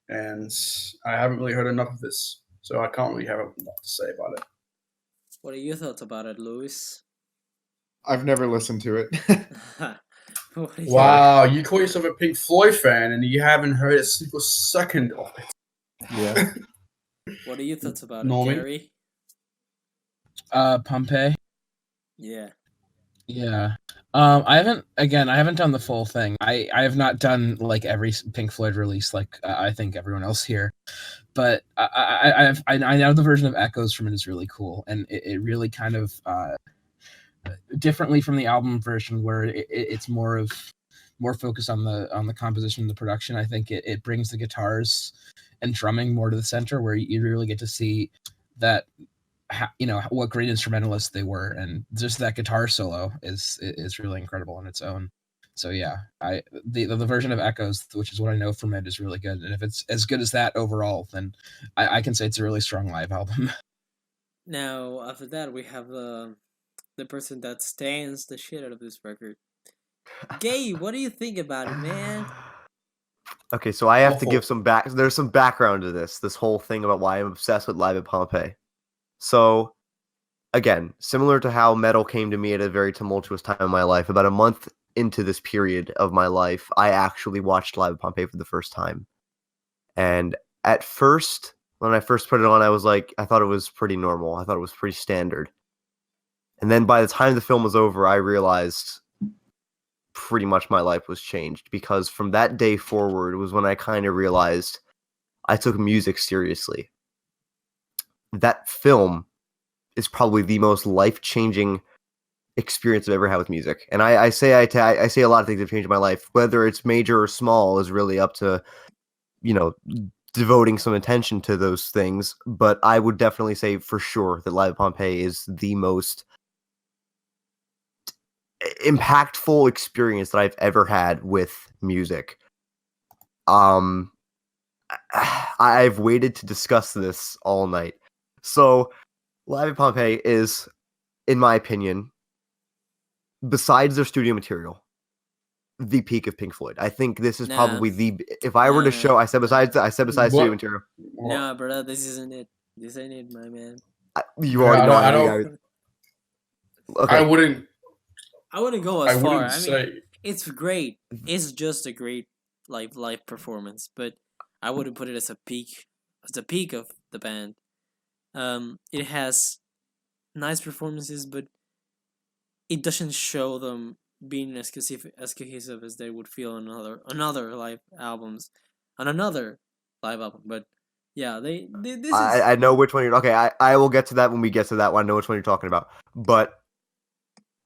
And I haven't really heard enough of this, so I can't really have a lot to say about it. what are your thoughts about it, Louis? I've never listened to it. What do you Wow, you call yourself a Pink Floyd fan, and you haven't heard a single second of it. Yeah. What are your thoughts about Normie? it, Gary? Pompeii. Yeah. Yeah. I haven't done the full thing. I have not done like every Pink Floyd release like I think everyone else here, but I know the version of Echoes from it is really cool, and it really kind of differently from the album version where it's more focused on the composition and the production. I think it brings the guitars and drumming more to the center, where you really get to see that what great instrumentalists they were, and just that guitar solo is really incredible on its own. So yeah, the version of Echoes, which is what I know from it, is really good, and if it's as good as that overall, then I can say it's a really strong live album. Now after that we have the person that stands the shit out of this record. Gabe, what do you think about it, man? okay, so I have to Awful. give some back. There's some background to this whole thing about why I'm obsessed with Live at Pompeii. So, again, similar to how metal came to me at a very tumultuous time in my life, about a month into this period of my life, I actually watched Live at Pompeii for the first time. And at first, when I first put it on, I thought it was pretty normal. I thought it was pretty standard. And then by the time the film was over, I realized pretty much my life was changed, because from that day forward was when I kind of realized I took music seriously. That film is probably the most life-changing experience I've ever had with music. And I say a lot of things have changed my life. Whether it's major or small is really up to, devoting some attention to those things. But I would definitely say for sure that Live at Pompeii is the most impactful experience that I've ever had with music. I've waited to discuss this all night. So, Live at Pompeii is, in my opinion, besides their studio material, the peak of Pink Floyd. I think this is Nah. probably if I were to show, I said besides studio What? material. Nah, brother, this isn't it. This ain't it, my man. You already know. I don't. Okay. I wouldn't. I wouldn't go I as far. wouldn't I mean, say. it's great. It's just a great live performance, but I wouldn't put it as the peak of the band. It has nice performances, but it doesn't show them being as cohesive as they would feel on another live albums, on another live album. But yeah, this is. I know which one you're. Okay, I will get to that when we get to that one. I know which one you're talking about. But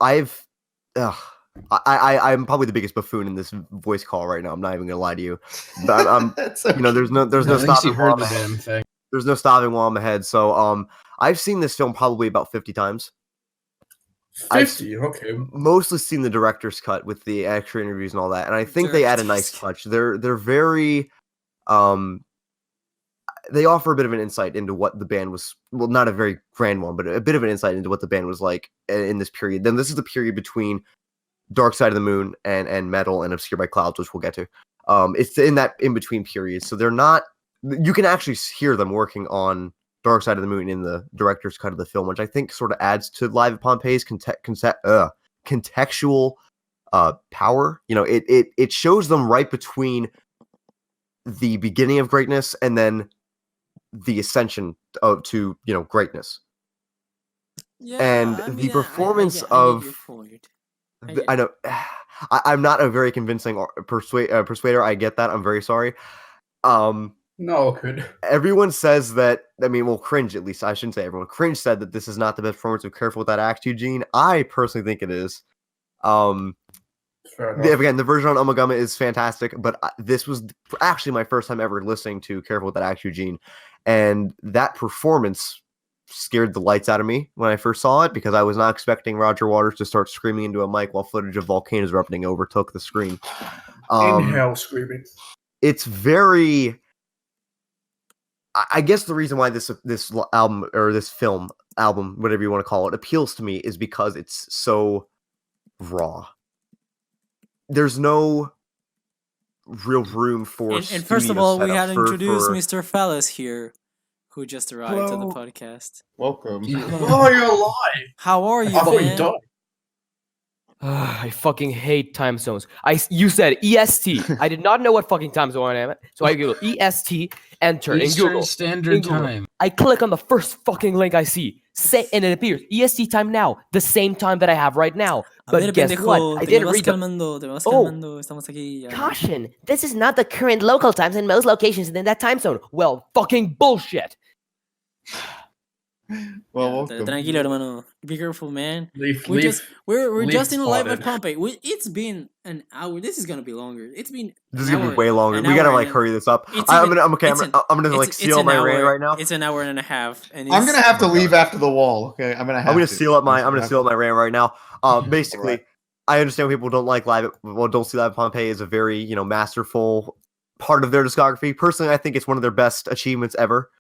I'm probably the biggest buffoon in this voice call right now. I'm not even gonna lie to you. But That's okay. there's no At least stopping you while heard I'm the ahead. damn thing. There's no stopping while I'm ahead. So I've seen this film probably about 50 times. 50, okay. Mostly seen the director's cut with the extra interviews and all that, and I think they add a nice touch. They're very they offer a bit of an insight into what the band was. Well, not a very grand one, but a bit of an insight into what the band was like in this period. Then this is the period between Dark Side of the Moon and Metal and Obscured by Clouds, which we'll get to. It's in that in between period, so they're not. You can actually hear them working on Dark Side of the Moon in the director's cut of the film, which I think sort of adds to Live at Pompeii's contextual power. It shows them right between the beginning of greatness and then the ascension to greatness. Yeah, And I the mean, performance I get of your point. I know I'm not a very convincing persuader. I get that. I'm very sorry. No, good. Everyone says that. I mean, well, Cringe at least. I shouldn't say everyone. Cringe said that this is not the best performance of Careful with That Axe, Eugene. I personally think it is. Fair enough. Again, the version on Omagama is fantastic, but this was actually my first time ever listening to Careful with That Axe, Eugene, and that performance scared the lights out of me when I first saw it because I was not expecting Roger Waters to start screaming into a mic while footage of volcanoes erupting overtook the screen. Inhale screaming. It's very. I guess the reason why this album or this film album, whatever you want to call it, appeals to me is because it's so raw. There's no real room for. And first of all, we had for, introduced Mr. Fellas here, who just arrived to the Hello. podcast. Welcome. Oh, you're alive. How are you, I thought you man? died. I fucking hate time zones. You said EST. I did not know what fucking time zone I am at, so I Google EST, enter in Eastern Google. Standard In Google. Time. I click on the first fucking link I see. And it appears EST time now, the same time that I have right now. A But ver, guess pendejo, what? I te didn't vas read the calmando, te vas Oh. calmando, estamos aquí. Ya. caution. This is not the current local times in most locations in that time zone. Well, fucking bullshit. Well, welcome. Tranquilo, hermano. Be careful, man. Leave. We're leave just in live at spotted. Pompeii. It's been an hour. This is gonna be longer. It's been. This is an gonna hour- be way longer. an We gotta hour like and- hurry this up. It's I'm even- gonna it's an- like it's seal an my hour- rant right now. It's an hour and a half, and I'm it's- gonna have to leave after the wall. Okay, I'm gonna seal up my rant right now. Basically, Alright. I understand people don't like live. Well, Don't See Live at Pompeii is a very masterful part of their discography. Personally, I think it's one of their best achievements ever.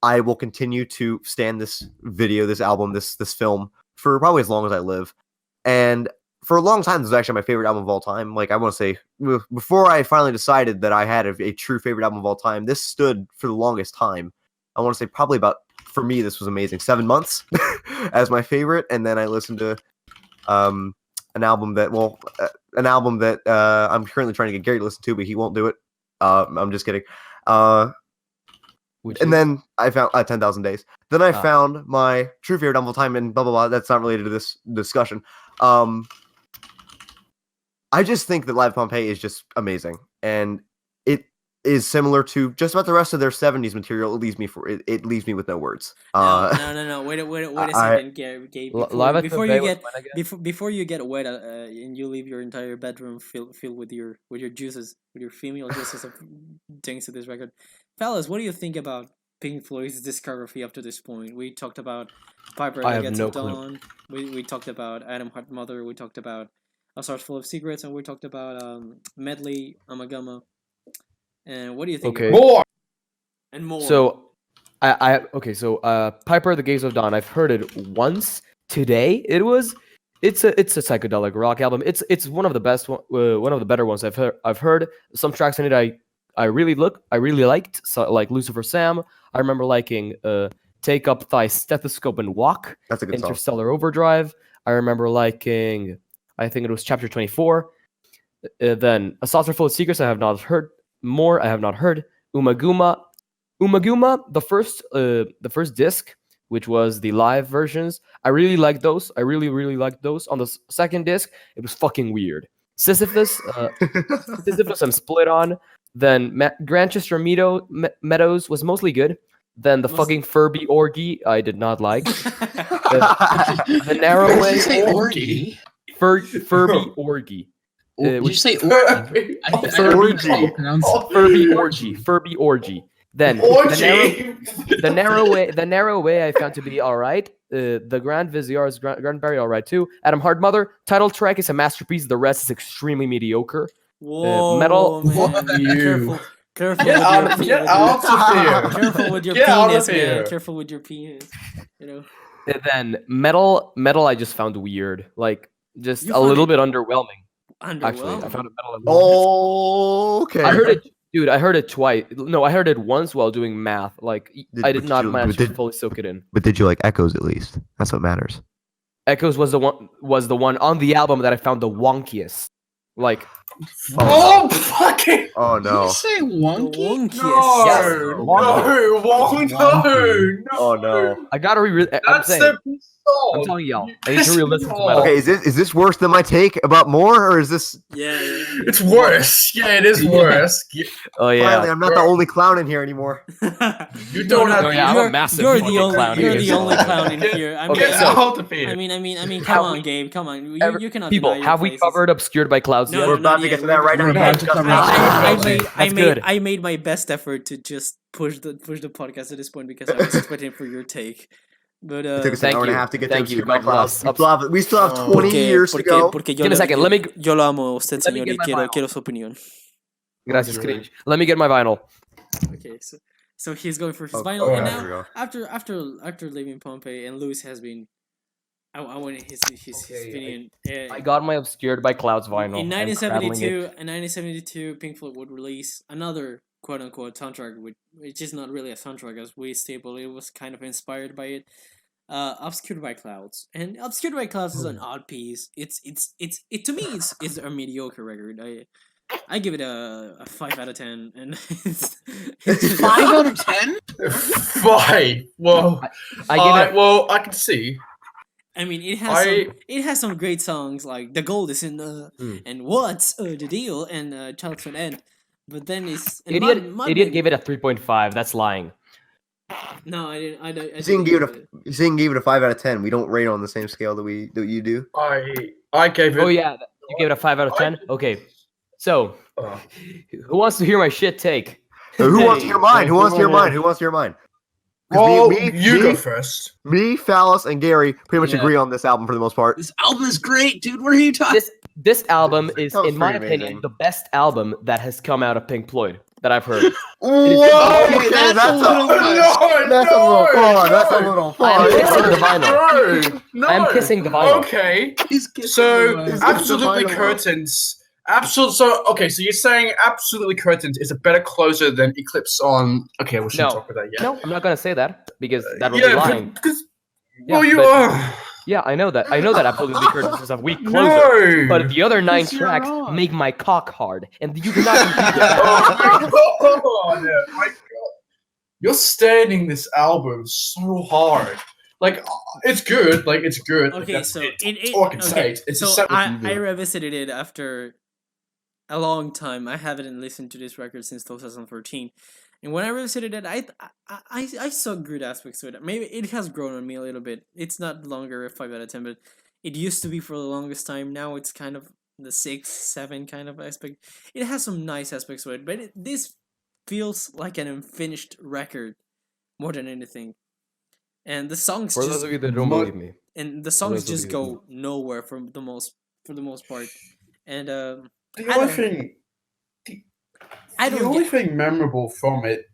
I will continue to stand this video, this album, this film for probably as long as I live. And for a long time, this was actually my favorite album of all time. Like, I want to say, before I finally decided that I had a true favorite album of all time, this stood for the longest time. I want to say probably about, for me, this was amazing, 7 months as my favorite. And then I listened to an album that I'm currently trying to get Gary to listen to, but he won't do it. I'm just kidding. And then I found 10,000 Days. Then I found my true favorite album of all time, and blah blah blah. That's not related to this discussion. I just think that Live Pompeii is just amazing, and it is similar to just about the rest of their '70s material. It leaves me with no words. No. Wait a second, Gabe. Live at Before Pompeii you was get when again? before you get wet and you leave your entire bedroom filled with your juices, with your female juices of thanks to this record, fellas, what do you think about Pink Floyd's discography up to this point? We talked about Piper I That have Gets no It clue. Done. We talked about Adam Heart Mother. We talked about A Stars Full of Secrets, and we talked about Medley, Amagama. And what do you think? Okay. about- More. And more. So, Piper the Gaze of Dawn. I've heard it once today. It's a psychedelic rock album. It's one of the best one of the better ones I've heard. Some tracks in it I really liked. So, like Lucifer Sam. I remember liking Take Up Thy Stethoscope and Walk. That's a good song. Interstellar Overdrive. I remember liking. I think it was Chapter 24. Then A Saucer Full of Secrets. I have not heard. More I have not heard. Umaguma, the first disc, which was the live versions. I really liked those. I really liked those. On the second disc, it was fucking weird. Sisyphus and Split On. Then Grantchester Meadows was mostly good. Then the fucking Furby Orgy I did not like. The Narrow Did Way you say orgy? Furby Orgy. Did you say orgy? I Orgy. Furby Orgy. Then Orgy. the narrow way I found to be all right. The Grand Vizier's Grand Barry all right too. Adam Hard Mother title track is a masterpiece. The rest is extremely mediocre. Whoa, metal- man. You. Careful Get out of here. Careful with your Get out of penis, man. here. Careful with your penis. You know. And then metal I just found weird. Like just You a found little it bit underwhelming. Underwhelming. Actually, I found it metal. Okay. I heard it, dude. I heard it twice. No, I heard it once while doing math. Like I did not manage to fully soak it in. But did you like Echoes at least? That's what matters. Echoes was the one on the album that I found the wonkiest. Like Oh, fucking. Oh Did no. you say The wonky? wonkiest. No, no, no, Oh no. I gotta reread. I'm That's saying the I'm telling y'all. I need to re-listen to metal. Okay, is this worse than my take about more, or is this Yeah. It's worse. Yeah, it is worse. Oh yeah. finally I'm not the only clown in here anymore? You don't have. Oh, yeah, I'm a massive You're fucking the only clown you're here, the so- only clown in here. I mean, Okay, so- out of here. I mean, Have come on, we- Gabe, come on. You cannot People, deny your have we places. covered Obscured by Clouds No, yet? We're not about to yet. get to that right now. We're about to cover it. Okay, that's good. I made my best effort to just push the podcast at this point because I was waiting for your take. But It took us Thank an hour and a you. half to get Thank to you. Obscured by God bless. Clouds. We still have 20 years to go. porque Give me a second, let me- yo lo amo a usted, let me señor, get y my quiero, vinyl. quiero su opinión. Gracias, cringe. Let me get my vinyl. Okay, so he's going for his Oh, vinyl, and there we now go. after leaving Pompeii, and Lewis has been, I wanted his opinion. I got my Obscured by Clouds vinyl. In I'm craddling it. 1972, Pink Floyd would release another quote-unquote soundtrack, which is not really a soundtrack as we staple. It was kind of inspired by it. Obscured by Clouds, and Obscured by Clouds is an odd piece. It's to me it's a mediocre record. I give it a 5 out of 10, and it's just, 5 out of 10? 5. Well, I give it. well, I can see. I mean, it has some great songs like "The Gold Is in the" and "What's the Deal" and "Childhood End," but then it's and Idiot gave it a 3.5. That's lying. No, I didn't. I You didn't give it a 5 out of 10. We don't rate on the same scale that you do. I gave it. Oh yeah, you gave it a 5 out of 10. Okay, so who wants to hear my shit take? So who wants to hear mine? Who wants to hear mine? Who wants to hear mine? 'Cause Well, you go first. Me, Phallus, and Gary pretty much agree on this album for the most part. This album is great, dude. What are you talking? This album is, That was in my pretty opinion, amazing. the best album that has come out of Pink Floyd that I've heard. Whoa, Okay, that's a little much. That's a little far. That's a little far. I'm kissing the vinyl. No, I'm kissing the vinyl. Okay, He's kissing so the vinyl. absolutely the vinyl. curtains. So you're saying absolutely curtains is a better closer than Eclipse on? Okay, we shouldn't No. talk about that yet. No, I'm not gonna say that because that would be Yeah, lying. because Yeah, well, you but- are. Yeah, I know that. I know that Absolutely Curtains is a weak closer. No. But the other 9 Because you're tracks wrong. make my cock hard, and you cannot compete with that. Oh my god! You're standing this album so hard. Like it's good. Like it's good. Okay, That's so it. All I can say. It's a so 7. I revisited it after a long time. I haven't listened to this record since 2013, and when I revisited it, I saw good aspects to it. Maybe it has grown on me a little bit. It's not longer a 5 out of 10, but it used to be for the longest time. Now it's kind of the 6, 7 kind of aspect. It has some nice aspects to it, but this feels like an unfinished record more than anything. And the songs For just those of you that don't believe me. and the songs those of just you go nowhere for the most part. And The I only don't- thing. I The don't only get, thing memorable from it.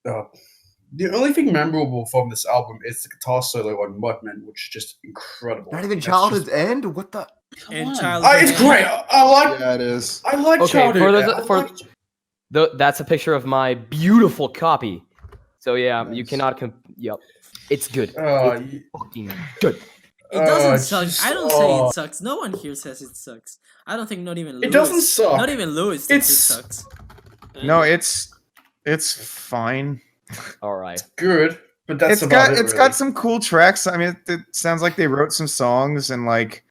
The only thing memorable from this album is the guitar solo on Mudman, which is just incredible. Not even That's Childhood's just- End? What the? Come and on. Child It's great. I like. Yeah, it is. I like Okay, Childhood. for those- I for- like- That's a picture of my beautiful copy. So yeah, you Nice. cannot. Yep, it's good. Uh, It's fucking good. it doesn't it's suck. just- I don't say it sucks. No one here says it sucks. I don't think not even Lewis. It doesn't suck. Not even Lewis thinks it It's- sucks. No, it's fine. All right. good, but that's It's about got it. it's got some cool tracks. I mean, it sounds like they wrote some songs, and like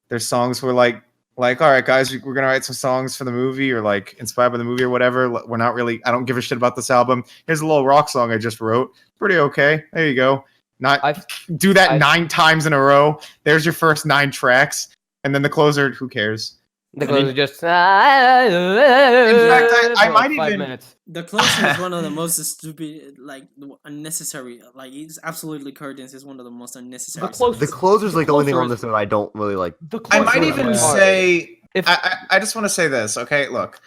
their songs were like all right, guys, we're gonna write some songs for the movie, or like inspired by the movie or whatever. We're not really. I don't give a shit about this album. Here's a little rock song I just wrote. Pretty okay. There you go. Not do that 9 times in a row. There's your first 9 tracks, and then the closer. Who cares? The clothes are just. In fact, I might 5 even- minutes. The closer is one of the most stupid, like unnecessary. Like it's absolutely curtains is one of the most unnecessary. The closer- The closer's like the only thing Closer on this that I don't really like. The I might closer is even hard. say If- I just want to say this, okay? Look,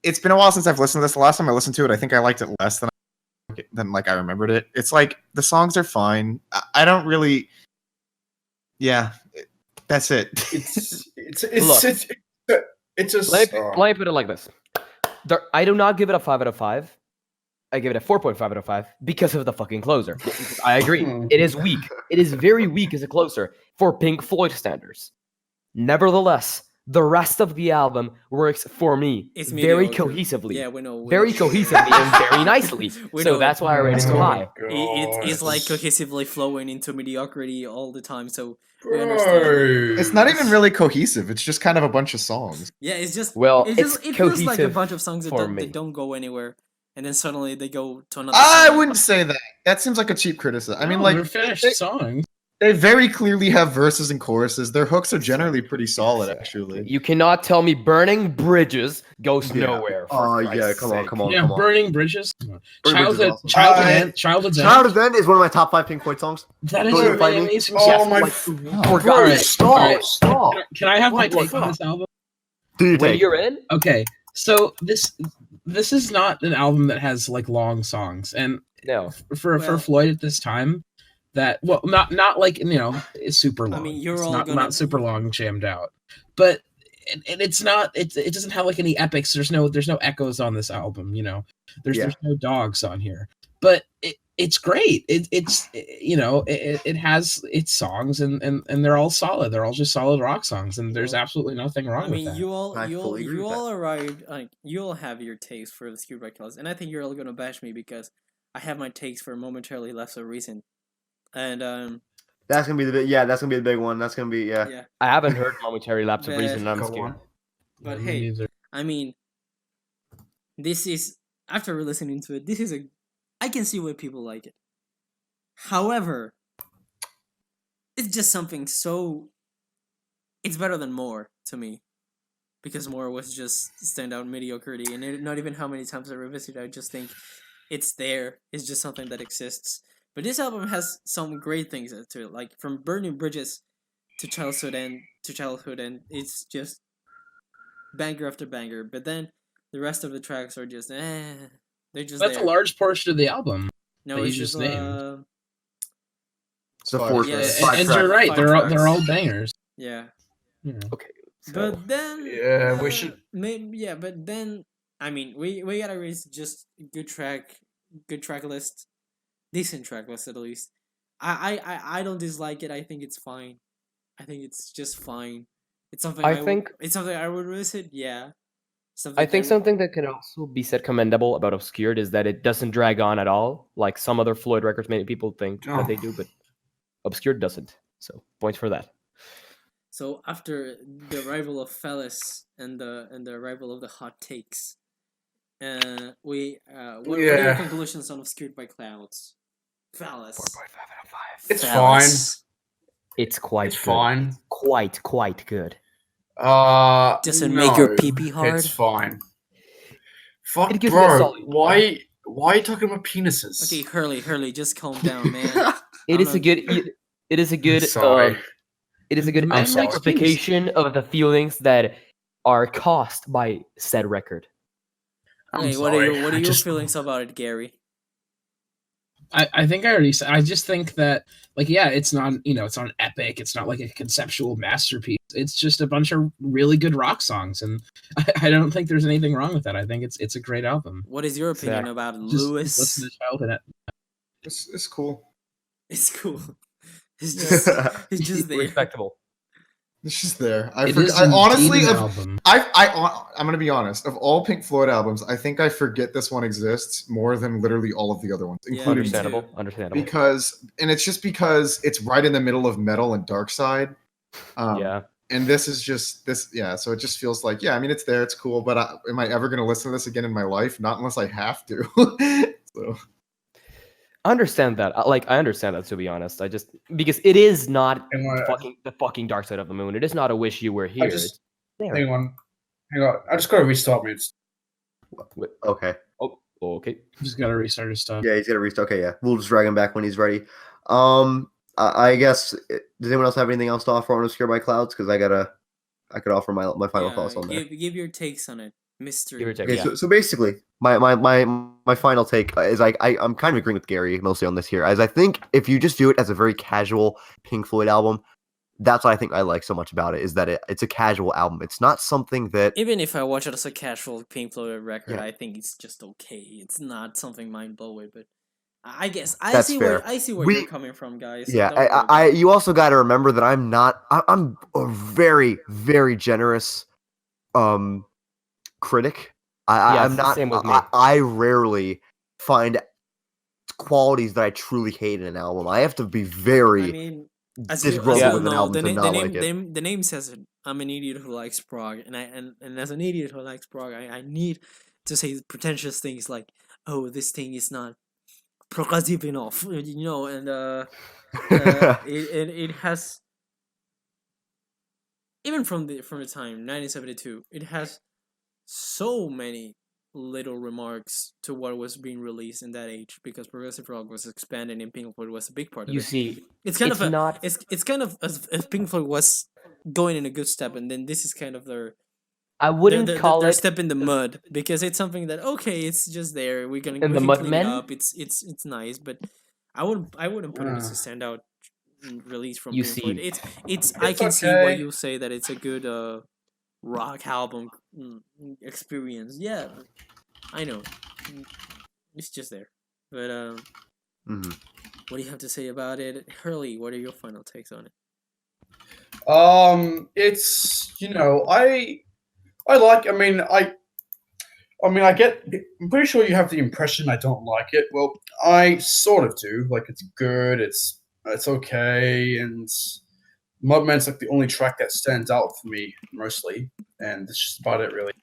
it's been a while since I've listened to this. The last time I listened to it, I think I liked it less than I remembered it. It's like the songs are fine. I don't really. Yeah, that's it. It's just. Let me put it like this. I do not give it a 5 out of 5. I give it a 4.5 out of 5 because of the fucking closer. I agree. It is weak. It is very weak as a closer for Pink Floyd standards. Nevertheless, the rest of the album works for me It's very mediocre. cohesively. Yeah, we know. Very cohesively and very nicely. We So know. that's why I rate it so Oh my high. It's like God. cohesively flowing into mediocrity all the time. So we understand. Bro. It's not even really cohesive. It's just kind of a bunch of songs. Yeah, it's just Well, it it's feels like a cohesive bunch of songs for that me. don't go anywhere, and then suddenly they go to another. I song. wouldn't say that. That seems like a cheap criticism. I mean, No, like they're finished they, songs. they very clearly have verses and choruses. Their hooks are generally pretty solid, actually. You cannot tell me Burning Bridges goes Yeah. nowhere. Oh For yeah, Christ's come on, sake. come on, Yeah, come on. Burning Bridges. Bridges Childhood, is awesome. Childhood's End. Childhood's End is one of my top 5 Pink Floyd songs. That is Don't a you find really me? amazing Oh song. my! We're Bro, gonna- stop! Alright. Stop! Can I have my What the take on fuck? this album? Do you When take? you're in, Okay, so this is not an album that has like long songs, and no. for Well- Floyd at this time, that well, not like it's super long. mean, you're It's all not gonna- not super long, jammed out, but and it's not it doesn't have like any epics. There's no echoes on this album. There's Yeah. there's no dogs on here, but it's great. It has its songs and they're all solid. They're all just solid rock songs, and there's absolutely nothing wrong I with mean, that. you all I fully agree you with all arrived like you all have your takes for the Skewed by Colors, and I think you're all gonna bash me because I have my takes for momentarily less of reason, and That's gonna be the big. Yeah, that's gonna be the big one. That's gonna be yeah. I haven't heard Momentary Lapse of But- Reason, and I'm Go scared. on. But Me hey, neither. I mean, this is after listening to it, this is I can see why people like it. However, it's just something so. It's better than More to me, because More was just standout mediocrity, and not even how many times I revisit it, I just think it's there. It's just something that exists. But this album has some great things to it, like from Burning Bridges to Childhood and it's just banger after banger. But then the rest of the tracks are just they're just That's there. a large portion of the album. No, that you it's just just named. the Five. fourth. Yeah, five And tracks. you're right. Five They're all tracks. bangers. Yeah. Okay. So, But then Yeah, we should- maybe but then I mean we gotta raise just good track list, decent track list at least. I don't dislike it. I think it's fine. I think it's just fine. It's something I think- it's something I would visit. Yeah. I think something that can also be said commendable about Obscured is that it doesn't drag on at all, like some other Floyd records many people think that they do, but Obscured doesn't. So points for that. So after the arrival of Phallus and the arrival of the hot takes, what are your Yeah. conclusions on Obscured by Clouds? Phallus. 4.5 out of 5. It's Phallus. It's quite It's good. fine. Quite good. Does it make your no, pee-pee hard? It's fine. Fuck, It gives me a bro. solid- Why are you talking about penises? Okay, Hurley, just calm down, man. It is a good. It is a good. Sorry. It is a good I'm sorry. amplification of the feelings that are caused by said record. I'm Hey, sorry. what are I your just- feelings about it, Gary? I think I already said. I just think that it's not it's not an epic. It's not like a conceptual masterpiece. It's just a bunch of really good rock songs, and I don't think there's anything wrong with that. I think it's a great album. What is your opinion Exactly. about Just Lewis? listen to Childhood. It's cool. It's cool. It's just there. Respectable. It's just there. It is I honestly, indeed an of- album. I'm gonna be honest. Of all Pink Floyd albums, I think I forget this one exists more than literally all of the other ones, Yeah, including me too. Understandable. because it's just because it's right in the middle of metal and dark side. Yeah. And this is just this, yeah. So it just feels like, yeah. I mean, it's there, it's cool, but am I ever gonna listen to this again in my life? Not unless I have to. So I understand that. I understand that, to be honest. I just because it is not Hang on, the fucking Dark Side of the Moon. It is not a wish you were here. just- It's there. hang on. I just gotta restart me. Okay. Oh, okay. Just gotta restart his stuff. Yeah, he's gonna restart. Okay, yeah. We'll just drag him back when he's ready. I guess. Does anyone else have anything else to offer on Obscured by Clouds? Because I could offer my final thoughts on that. Give your takes on it, Mister. Give your take. Okay, Yeah. so basically, my final take is I'm kind of agreeing with Gary mostly on this here, as I think if you just view it as a very casual Pink Floyd album, that's what I think I like so much about it, is that it's a casual album. It's not something that Even if I watch it as a casual Pink Floyd record, Yeah. I think it's just okay. It's not something mind blowing, but I guess I That's see fair. where you're coming from, guys. Yeah, Don't worry about it. you also got to remember that I'm not. I'm a very, very generous critic. Yeah, I'm it's the not. same with me. I rarely find qualities that I truly hate in an album. I have to be very I mean, as disgruntled you with an know, album to not like it. the name says it. I'm an idiot who likes prog, and as an idiot who likes prog, I need to say pretentious things like, "Oh, this thing is not progressive enough," you know, and it has, even from the time 1972, it has so many little remarks to what was being released in that age, because progressive rock was expanding and Pink Floyd was a big part of You it. see, It's kind it's of not. it's kind of as if Pink Floyd was going in a good step, and then this is kind of I wouldn't call their it step in the mud, because it's something that, okay, it's just there. We can in the clean it Mudmen. up. It's nice, but I wouldn't put it as a standout release from You Pink Floyd. see- It's I can see why you say that it's a good rock album experience. Yeah, I know. It's just there. But Mhm. what do you have to say about it? Hurley, what are your final takes on it? It's I like. I get. I'm pretty sure you have the impression I don't like it. Well, I sort of do. Like, it's good. It's okay, and Mudman's like the only track that stands out for me mostly, and that's just about it, really.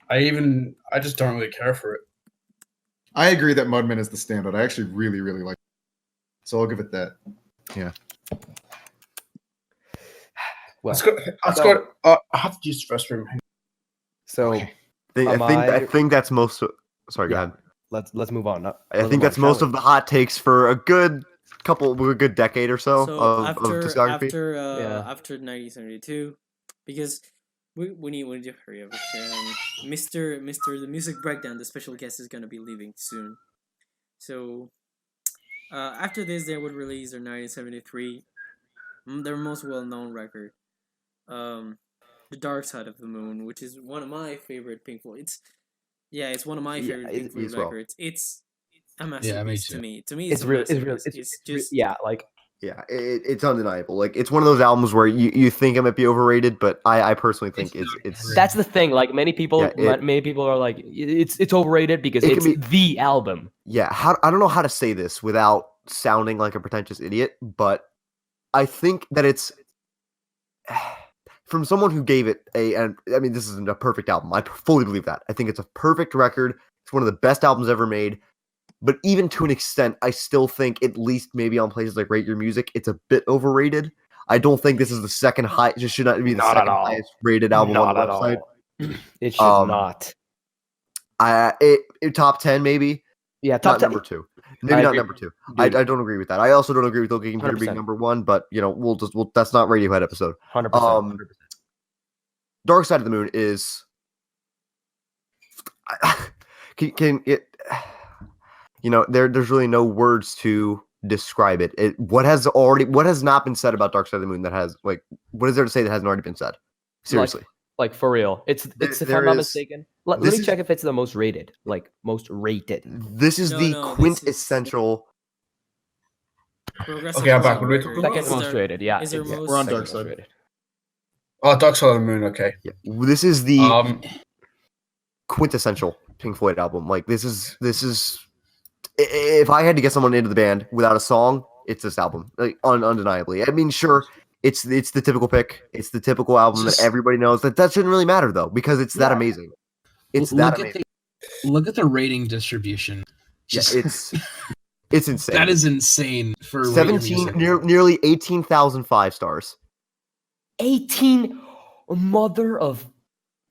I just don't really care for it. I agree that Mudman is the standout. I actually really, really like it. So I'll give it that. Yeah. Well, I have to use the restroom. so Okay. I think that's most. Sorry, go Yeah. ahead. let's move on. I think that's most of the hot takes for a good decade or so, So of after discography. after 1972, because we need to hurry up. Mr. The Music Breakdown, the special guest, is gonna be leaving soon. So after this, they would release their 1973, their most well-known record, The Dark Side of the Moon, which is one of my favorite Pink Floyd. It's one of my favorite Pink Floyd as well. records. It's a me masterpiece too. to me. To me, it's a real. It's real. masterpiece. It's just yeah. Like Yeah, it's undeniable. Like, it's one of those albums where you think it might be overrated, but I personally think it's that's the thing. Like many people, Yeah, many people are like, it's overrated because It it's can the album. yeah. I don't know how to say this without sounding like a pretentious idiot, but I think that it's from someone who gave it and I mean, this isn't a perfect album. I fully believe that. I think it's a perfect record. It's one of the best albums ever made. But even to an extent, I still think, at least maybe on places like Rate Your Music, it's a bit overrated. I don't think this is the second high. It should not be the Not at second all. highest rated album on the Not at website. all. It should not. Top 10 maybe. Yeah, Not top 10. number 2. Maybe not agree. number 2. I don't agree with that. I also don't agree with OK Computer being 100%. number 1. But we'll that's not Radiohead episode. 100%. Dark Side of the Moon is. Can it? There's really no words to describe it. What has not been said about Dark Side of the Moon that has, like, what is there to say that hasn't already been said? Seriously. Like for real. It's if I'm not mistaken. Let me check if it's the most rated. Like most rated. This is the No, quintessential. progressive Okay, I'm rock back. What are we record. talking about? Second most rated. Yeah. Is there it's most- We're on second Dark most Side. rated. Oh, Dark Side of the Moon. Okay. Yeah, this is the quintessential Pink Floyd album. Like, this is. If I had to get someone into the band without a song, it's this album, like, undeniably. I mean, sure, it's the typical pick. It's the typical album that everybody knows. That shouldn't really matter though, because it's that amazing. It's that amazing. Look at the rating distribution. Yeah, Just- it's insane. that is insane for Rate Your 17, Music. nearly 18,000 5-stars. 18. Mother of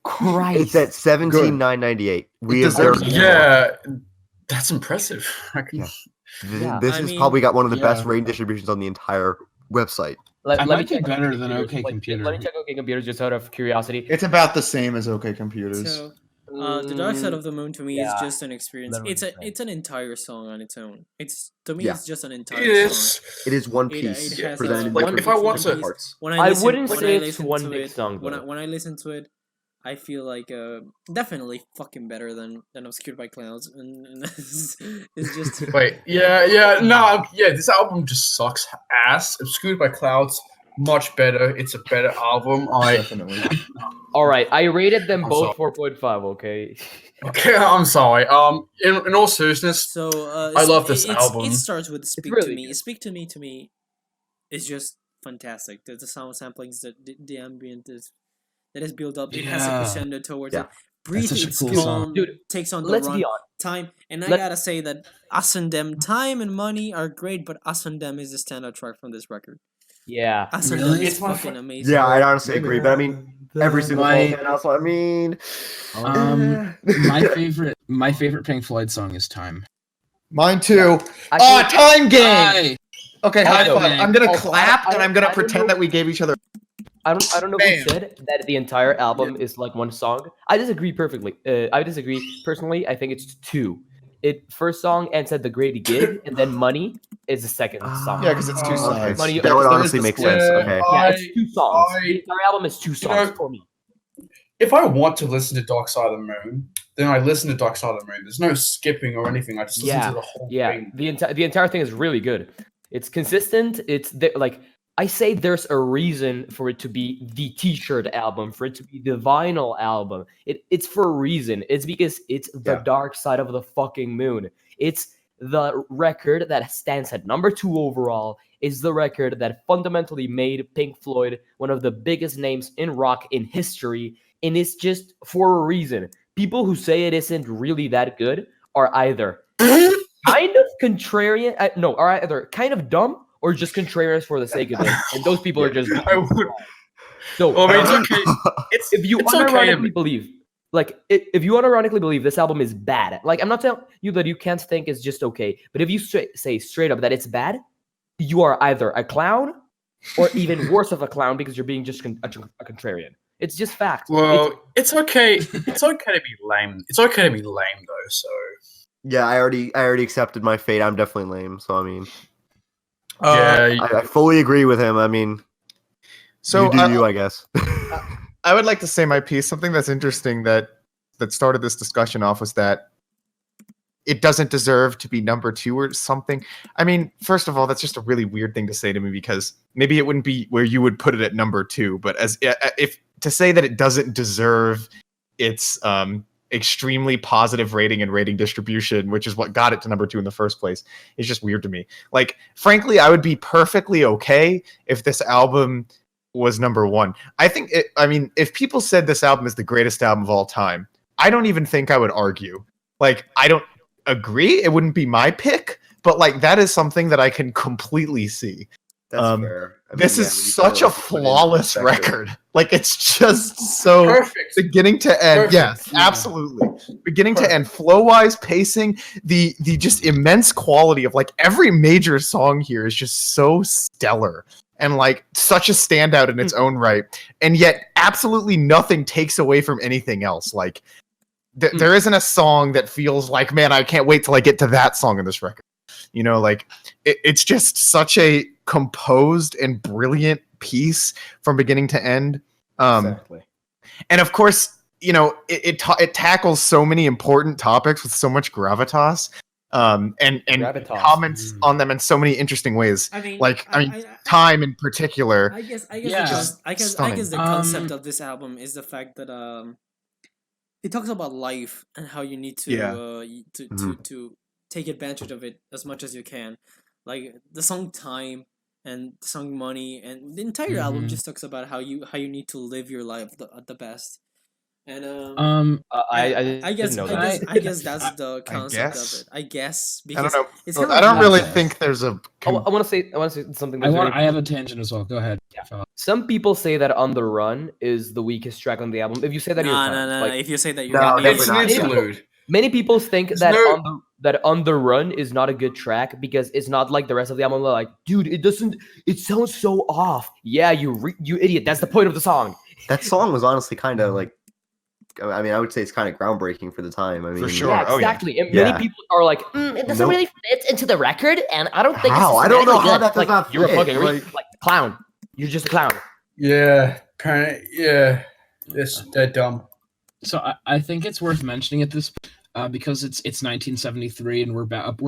Christ. It's at 17,998. We have deserves there- it. Yeah, that's impressive. Yeah. Yeah. This I has mean, probably got one of the best yeah. rating distributions on the entire website. I Let me might be check better than OK Let Computer. me check OK Computer just out of curiosity. It's about the same as OK Computers. So, The Dark Side of the Moon to me is Yeah. just an experience. Literally It's the same. it's an entire song on its own. It's Yeah. it's just an entire It song. is. It is one It- piece it has presented a- in Like, different if I want different to- parts. When I listen- wouldn't when say I it's listen one to big it- song, When though. when I listen to it, I feel like definitely fucking better than Obscured by Clouds, and it's just Wait, this album just sucks ass. Obscured by Clouds, much better. It's a better album. Definitely. All right, I rated them I'm both sorry. 4.5. Okay. Okay, I'm sorry. In all seriousness, so. I love this album. It starts with "Speak really to Me." good. "Speak to Me" is just fantastic. The sound samplings, the ambient that is built up. It has a Yeah. crescendo towards Yeah. it. Breathe, such a it's cool calm, song. Dude, takes on the let's run. be honest. Time, and I Let- gotta say that Us and Them, Time and Money are great, but Us and Them is the standout track from this record. Yeah. Us and Really? Them is It's my fucking fr- amazing. Yeah, I honestly agree, but I mean, every single My- song also. I mean, My favorite Pink Floyd song is Time. Mine too. I think- Time game. Hi. Okay, high Also- five. I'm gonna also, clap I and don't- I'm gonna I don't pretend know- that we gave each other. I don't know Bam. who said that the entire album is like one song. I disagree perfectly. I disagree personally. I think it's two. First song ends at the Grady Gig, and then Money is the second song. Yeah, because it's two Okay. sides. Money- that would there is honestly the make split. sense. Yeah. Okay. Yeah, it's two songs. I- The entire album is two songs know- for me. If I want to listen to Dark Side of the Moon, then I listen to Dark Side of the Moon. There's no skipping or anything. I just listen Yeah, to the whole Yeah, thing. the entire thing is really good. It's consistent. Like I say, there's a reason for it to be the T-shirt album, for it to be the vinyl album. It's for a reason. It's because it's the Yeah. Dark Side of the fucking Moon. It's the record that stands at number 2 overall. Is the record that fundamentally made Pink Floyd one of the biggest names in rock in history, and it's just for a reason. People who say it isn't really that good are either kind of contrarian, are either kind of dumb or just contrarians for the sake of it. And those people are just I would. so. Well, I mean, it's okay. It's If you it's okay, unironically believe, like, if you unironically believe this album is bad, like, I'm not telling you that you can't think it's just okay, but if you say straight up that it's bad, you are either a clown or even worse of a clown because you're being just a contrarian. It's just fact. Well, it's okay. It's okay to be lame. It's okay to be lame though. So Yeah, I already accepted my fate. I'm definitely lame. So I mean, yeah, I fully agree with him. I mean, So you do you, I guess. I would like to say my piece. Something that's interesting that started this discussion off was that it doesn't deserve to be number 2 or something. I mean, first of all, that's just a really weird thing to say to me because maybe it wouldn't be where you would put it at number 2, but as if to say that it doesn't deserve its extremely positive rating and rating distribution, which is what got it to number 2 in the first place, is just weird to me. Like, frankly, I would be perfectly okay if this album was number 1. I mean, if people said this album is the greatest album of all time, I don't even think I would argue. Like, I don't agree. It wouldn't be my pick, but like that is something that I can completely see. That's fair. I mean, This yeah, is when you such kinda, a like, put it in flawless perspective. record. Like, it's just so perfect. beginning to end. Perfect, Yes, yeah. absolutely. Beginning to end, flow-wise, pacing, the just immense quality of like every major song here is just so stellar and like such a standout in its own right. And yet absolutely nothing takes away from anything else. Like there isn't a song that feels like, man, I can't wait till I get to that song in this record. You know, like it's just such a composed and brilliant piece from beginning to end. Exactly. And of course, you know, it tackles so many important topics with so much gravitas, and Gravitas. comments on them in so many interesting ways. I mean, Like, I mean, Time in particular. I guess Yeah. the Um, concept of this album is the fact that it talks about life and how you need to Yeah. to take advantage of it as much as you can. Like the song "Time" and the song "Money" and the entire album Mhm. just talks about how you need to live your life at the best. And I guess didn't know that. I guess that's the concept guess. of it. I guess I don't because know. it's Look, kind I of don't really Yeah. think there's a. I want to say something. I That's want. very I have a tangent as well. Go ahead. fella. Some people say that "On the Run" is the weakest track on the album. If you say that, you're no, fine. no. Like, If you say that, you're No, an definitely idiot. not. It's an interlude. many people think There's that no- on the Run is not a good track because it's not like the rest of the album. They're like, dude, it sounds so off. Yeah, you idiot. That's the point of the song. That song was honestly kind of like, I mean, I would say it's kind of groundbreaking for the time. I mean, sure. Yeah, Oh, yeah. exactly. And Yeah. many people are like, it doesn't Nope. really fit into the record, and I don't think How? it's I don't know systematically how good. that does like, not you're a fit. fucking Like- like clown. You're just a clown. Yeah, they're dumb. So I think it's worth mentioning at this because it's 1973 and we're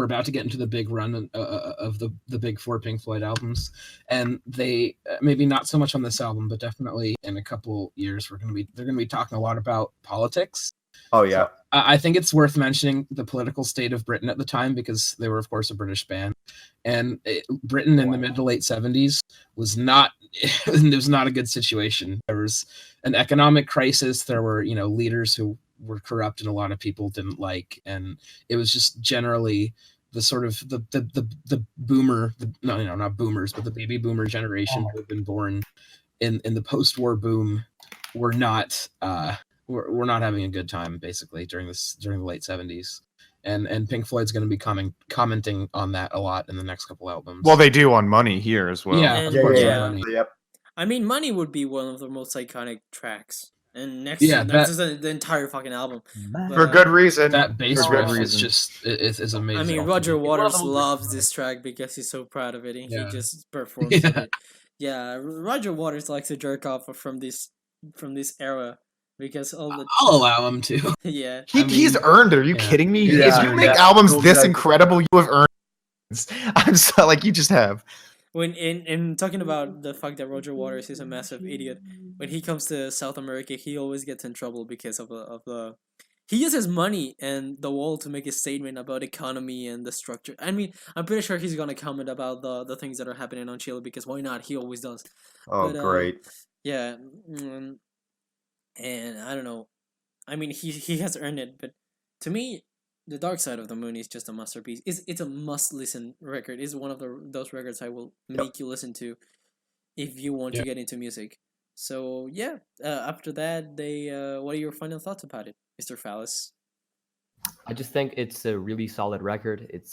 about to get into the big run of the big four Pink Floyd albums, and they maybe not so much on this album, but definitely in a couple years they're gonna be talking a lot about politics. Oh yeah. So I think it's worth mentioning the political state of Britain at the time because they were, of course, a British band, and Britain in the mid to late 70s was not it was not a good situation. There was an economic crisis. There were leaders who were corrupt and a lot of people didn't like, and it was just generally the sort of the boomer not boomers but the baby boomer generation who had been born in the post-war boom were not we're not having a good time basically during the late 70s, and Pink Floyd's going to be commenting on that a lot in the next couple albums. Well, they do on Money here as well. Yeah, And- of course, yeah. Money. Yep. I mean, Money would be one of the most iconic tracks. And next Yeah, to that's the entire fucking album. For good reason. That bass For good riff is reason. just is amazing. I mean, Roger Waters those loves this track because he's so proud of it and Yeah. he just performs Yeah. it. Yeah, Roger Waters likes to jerk off from this era because all the I'll allow him to. yeah. He's earned it. Are you yeah. kidding me? Yeah, if you make yeah. albums Well, this that- incredible, you have earned it. I'm so like you just have. When in talking about the fact that Roger Waters is a massive idiot, when he comes to South America, he always gets in trouble because of the he uses money and the wall to make a statement about economy and the structure. I mean, I'm pretty sure he's gonna comment about the things that are happening on Chile because why not? He always does. Oh, But, great. Yeah, and I don't know. I mean, he has earned it, but to me, The Dark Side of the Moon is just a masterpiece. It's a must listen record. It's one of those records I will make you listen to if you want to get into music. So yeah, after that, what are your final thoughts about it, Mr. Phallus? I just think it's a really solid record. It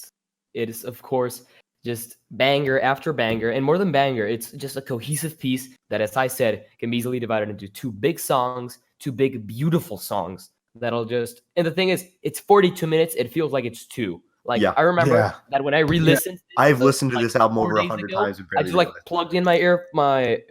is of course just banger after banger, and more than banger, it's just a cohesive piece that, as I said, can be easily divided into two big songs, two big beautiful songs that'll just. And the thing is, it's 42 minutes. It feels like it's two. Like Yeah. I remember Yeah. that when I re-listened, I've listened to like, this album 4 over days 100 ago, times. And I barely just like realized. plugged in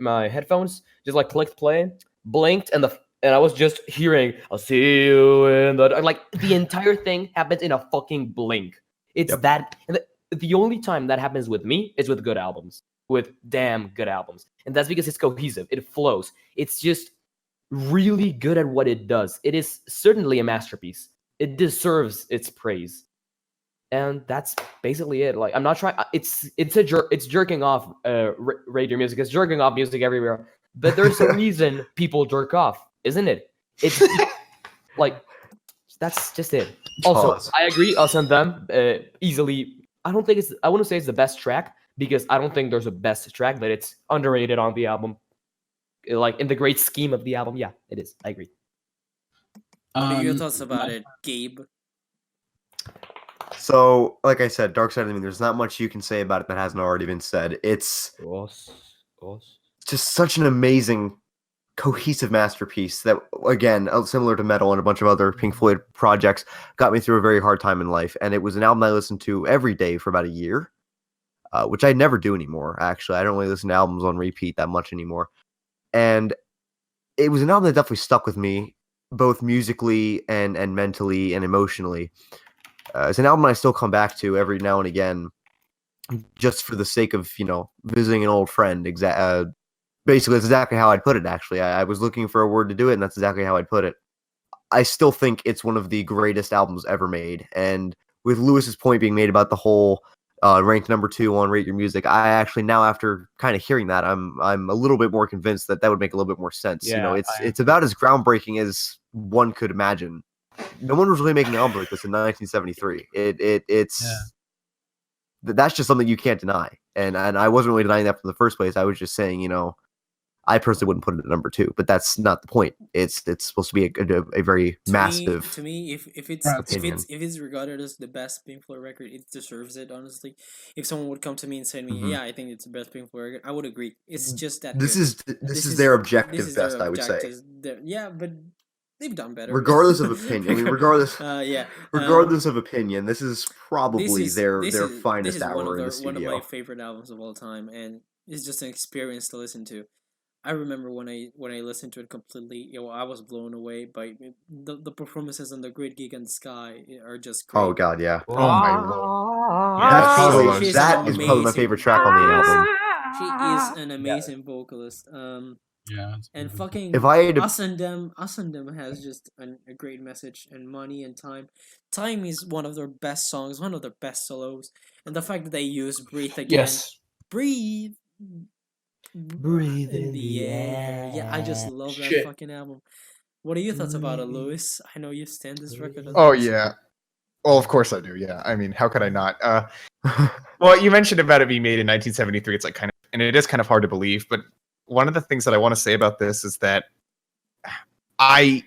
my headphones, just like clicked play, blinked, and I was just hearing "I'll see you in the," like the entire thing happens in a fucking blink. It's Yep. that, and the only time that happens with me is with good albums, with damn good albums, and that's because it's cohesive. It flows. It's just really good at what it does. It is certainly a masterpiece. It deserves its praise. And that's basically it. Like I'm not trying. It's jerking off. Radio music. It's jerking off music everywhere. But there's a reason people jerk off, isn't it? It's like that's just it. Also, Pause. I agree. Us and them easily. I don't think it's. I wouldn't say it's the best track because I don't think there's a best track, but it's underrated on the album. Like in the great scheme of the album, yeah, it is. I agree. What are your thoughts about it, Gabe? So, like I said, Dark Side of the Moon, there's not much you can say about it that hasn't already been said. It's just such an amazing, cohesive masterpiece that, again, similar to Metal and a bunch of other Pink Floyd projects, got me through a very hard time in life. And it was an album I listened to every day for about a year, which I never do anymore, actually. I don't really listen to albums on repeat that much anymore. And it was an album that definitely stuck with me, both musically and mentally and emotionally. It's an album I still come back to every now and again, just for the sake of, visiting an old friend. Basically, that's exactly how I'd put it, actually. I was looking for a word to do it, and that's exactly how I'd put it. I still think it's one of the greatest albums ever made. And with Lewis's point being made about the whole ranked number 2 on Rate Your Music, I actually now, after kind of hearing that, I'm a little bit more convinced that would make a little bit more sense. Yeah, It's about as groundbreaking as one could imagine. No one was really making albums like this in 1973. That's just something you can't deny. And I wasn't really denying that from the first place. I was just saying, I personally wouldn't put it at number 2, but that's not the point. It's supposed to be a very massive. To me, if opinion. it's regarded as the best Pink Floyd record, it deserves it. Honestly, if someone would come to me and say to me, Mhm. "Yeah, I think it's the best Pink Floyd record," I would agree. It's just that This good. is their objective This is their best, I would say. objectives. Yeah, but they've done better. Regardless of opinion, I mean, regardless of opinion, this is probably their finest this is hour in the one of studio. my favorite albums of all time, and it's just an experience to listen to. I remember when I listened to it completely, I was blown away by the performances on the Great Gig in the Sky are just great. Oh god, yeah. Oh my lord. Yeah, That's She's- probably she's that an is probably my amazing- favorite track on the album. She is an amazing vocalist. Yeah. And fucking If I had to, Us and Them has just a great message, and Money and Time. Time is one of their best songs, one of their best solos, and the fact that they use Breathe Again. Yes. Breathe. Breathe in the air. Yeah, I just love that Shit. fucking album. What are your thoughts about it, Lewis? I know you stand this record. Oh yeah. Well, of course I do. Yeah. I mean, how could I not? Well, you mentioned about it being made in 1973. It's like kind of, and it is kind of hard to believe. But one of the things that I want to say about this is that I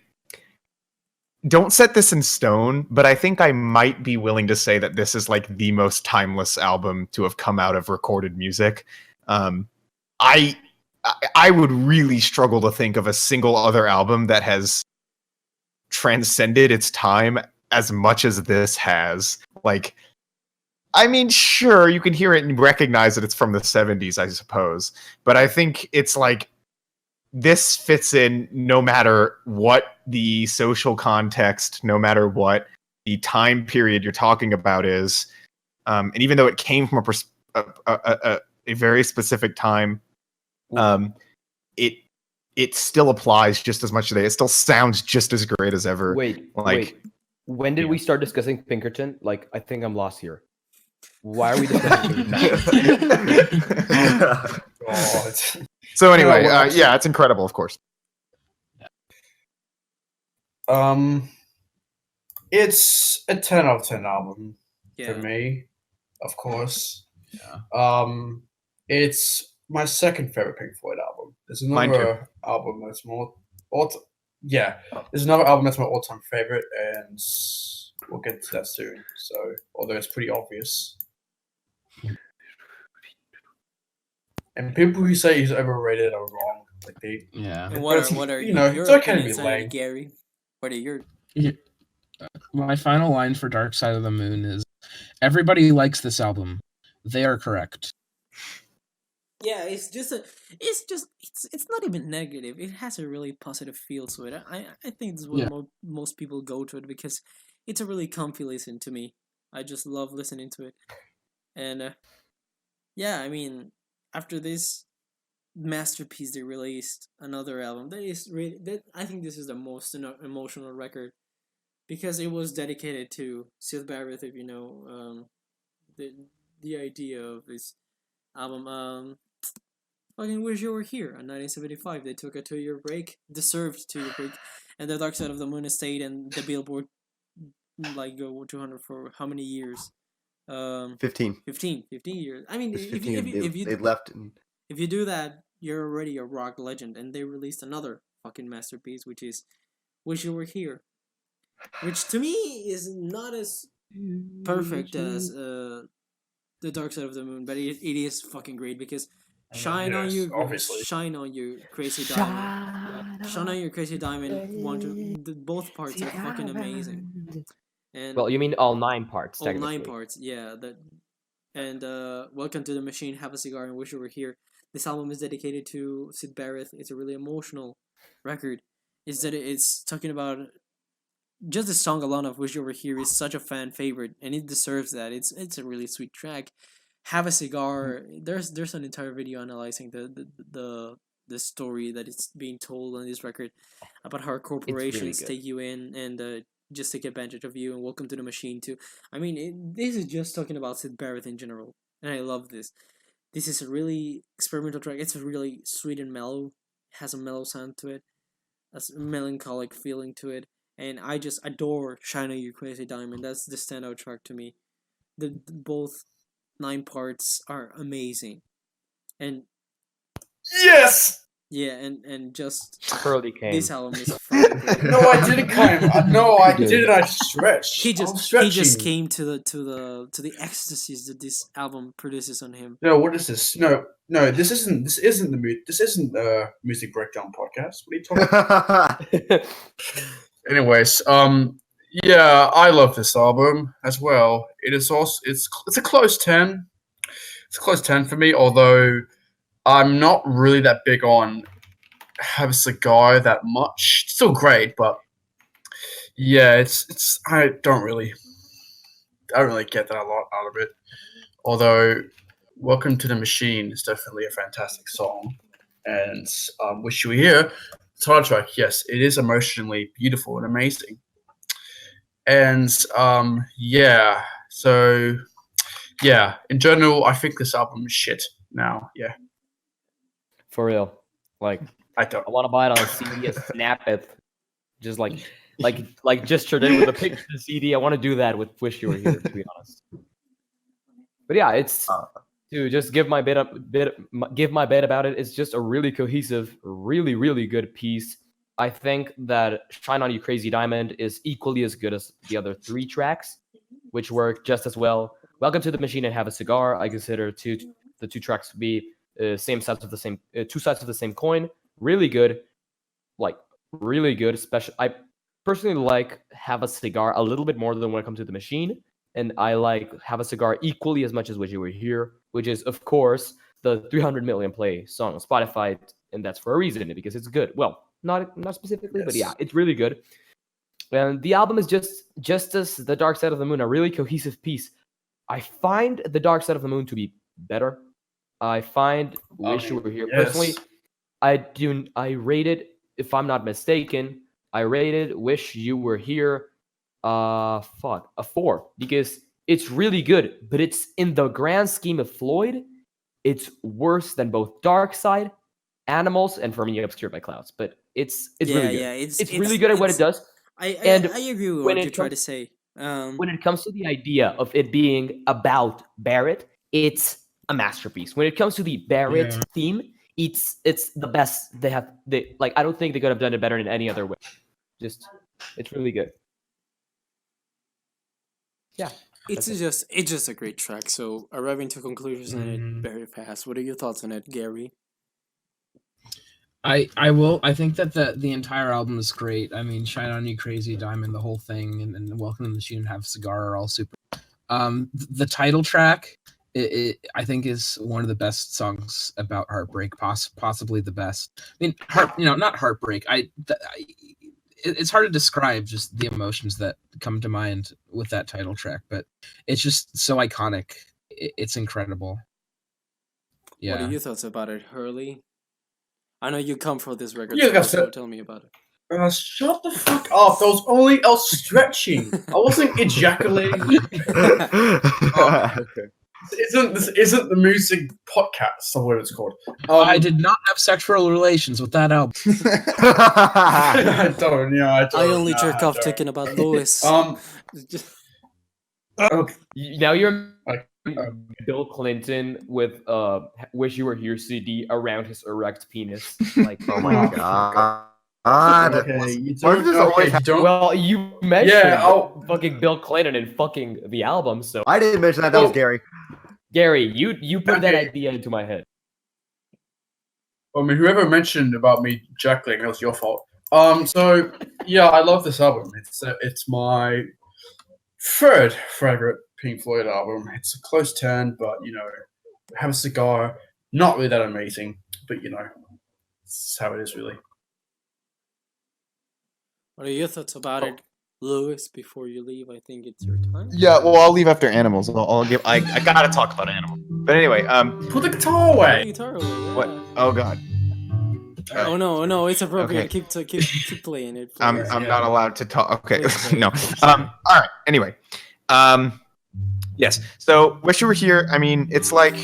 don't set this in stone, but I think I might be willing to say that this is like the most timeless album to have come out of recorded music. I would really struggle to think of a single other album that has transcended its time as much as this has. Like, I mean, sure, you can hear it and recognize that it's from the 70s, I suppose. But I think it's like, this fits in no matter what the social context, no matter what the time period you're talking about is. And even though it came from a very specific time, it still applies just as much today. It still sounds just as great as ever. Wait. When did yeah. we start discussing Pinkerton? Like, I think I'm lost here. Why are we discussing God. So anyway, No, well, yeah, it's incredible, of course. It's a 10 out of 10 album Yeah. for me, of course. Yeah. It's my second favorite Pink Floyd album. There's Mine another album that's more there's another album that's my all-time favorite, and we'll get to that soon. So, although it's pretty obvious. And people who say he's overrated are wrong. Like they, Yeah. And what are you know, your it's okay to be opinions on it, lame. Gary? What are your My final line for Dark Side of the Moon is, everybody likes this album. They are correct. Yeah, it's not even negative. It has a really positive feel to it. I think this is what Yeah. most people go to it because it's a really comfy listen to me. I just love listening to it, and yeah, I mean, after this masterpiece, they released another album that is really that I think this is the most emotional record because it was dedicated to Sid Barrett. If you know, the idea of this album, fucking Wish You Were Here in 1975. They took a 2-year break, deserved 2-year break, and the Dark Side of the Moon stayed in the Billboard like go 200 for how many years? 15. 15 years. I mean, It's if 15. you They left. And if you do that, you're already a rock legend. And they released another fucking masterpiece, which is Wish You Were Here, which to me is not as perfect as The Dark Side of the Moon, but it is fucking great because Shine on Yes, You, obviously. Shine on You, Crazy Diamond, Shine on You, Crazy Diamond. Both parts are fucking amazing. And Well, you mean all 9 parts, all 9 technically. parts, yeah. And Welcome to the Machine, Have a Cigar, and Wish You Were Here. This album is dedicated to Sid Barrett. It's a really emotional record. It's talking about just the song alone of Wish You Were Here is such a fan favorite, and it deserves that. It's a really sweet track. Have a Cigar. There's an entire video analyzing the story that is being told on this record about how corporations good. take you in and just take advantage of you, and Welcome to the Machine too. I mean, this is just talking about Sid Barrett in general, and I love this. This is a really experimental track. It's really sweet and mellow. It has a mellow sound to it, a melancholic feeling to it, and I just adore Shine on You, Crazy Diamond. That's the standout track to me. Both 9 parts are amazing, and Yes. yeah, and just Hurley came. this album is fucking great. No, I didn't come. No, I did. didn't. I stretched. He I'm just stretching. came to the ecstasies that this album produces on him. No, what is this? No, this isn't the music breakdown podcast. What are you talking about? Anyways, yeah, I love this album as well. It is also it's a close 10. It's a close 10 for me, although I'm not really that big on have a cigar that much. Still great, but yeah, it's I don't really get that a lot out of it. Although Welcome to the Machine is definitely a fantastic song. And Wish You Were Here, title track, yes, it is emotionally beautiful and amazing. And yeah, so yeah, in general, I think this album is shit now. Yeah, For real. Like, I don't. I want to buy it on CD and snap it. Just like just turn it with a picture of the CD. I want to do that with Wish You Were Here, to be honest. But yeah, it's to just give my bit about it. It's just a really cohesive, really, really good piece. I think that Shine On You Crazy Diamond is equally as good as the other 3 tracks, which work just as well. Welcome to the Machine and Have a Cigar, I consider the 2 tracks to be same sides of the same 2 sides of the same coin. Really good, like really good. Especially, I personally like Have a Cigar a little bit more than Welcome to the Machine, and I like Have a Cigar equally as much as Wish You Were Here, which is of course the 300 million play song on Spotify, and that's for a reason because it's good. Well, not specifically, but yeah, it's really good. And the album is just as The Dark Side of the Moon, a really cohesive piece. I find The Dark Side of the Moon to be better. I find Wish You Were Here personally. I rated, if I'm not mistaken, I rated Wish You Were Here a 4 because it's really good, but it's in the grand scheme of Floyd, it's worse than both Dark Side, Animals, and for me, Obscured by Clouds. But it's really good. Yeah, it's really good at what it does. I agree with what you try to say. When it comes to the idea of it being about Barrett, it's a masterpiece. When it comes to the Barrett theme, it's the best they have. I don't think they could have done it better in any other way. It's really good. Yeah. It's just a great track. So arriving to conclusions on it very fast. What are your thoughts on it, Gary? I think that the entire album is great. I mean, Shine On You Crazy Diamond, the whole thing, and Welcome to the Machine and Have a Cigar are all super. The title track, I think, is one of the best songs about heartbreak, possibly the best. I mean, not heartbreak. It's hard to describe just the emotions that come to mind with that title track, but it's just so iconic. It's incredible. Yeah. What are your thoughts about it, Hurley? I know you come for this record, so tell me about it. Shut the fuck up. That was only stretching. I wasn't ejaculating. Okay. This isn't the music podcast or what it's called. I did not have sexual relations with that album. I don't. Yeah, I don't. I only jerk off thinking about Lewis. Okay. Now you're Bill Clinton with "Wish You Were Here" CD around his erect penis. Like, Oh my god. Okay, you Why does this always don't. well, you mentioned Yeah, fucking Bill Clinton and fucking the album, so I didn't mention that. That was Gary. Gary, you put that Okay. idea into my head. I mean, whoever mentioned about me ejaculating, that was your fault. So yeah, I love this album. It's my third favorite Pink Floyd album. It's a close turn, but Have a Cigar, not really that amazing, but it's how it is really. What are your thoughts about it, Lewis? Before you leave, I think it's your time. Yeah, well, I'll leave after Animals. I gotta talk about Animals. But anyway, Put the guitar away. Guitar away, yeah. what? Oh god, Oh no, it's appropriate. Okay. Keep playing it. I'm please. not allowed to talk. Okay, Please, no. please. All right. Anyway, yes. So Wish You Were Here. I mean, it's like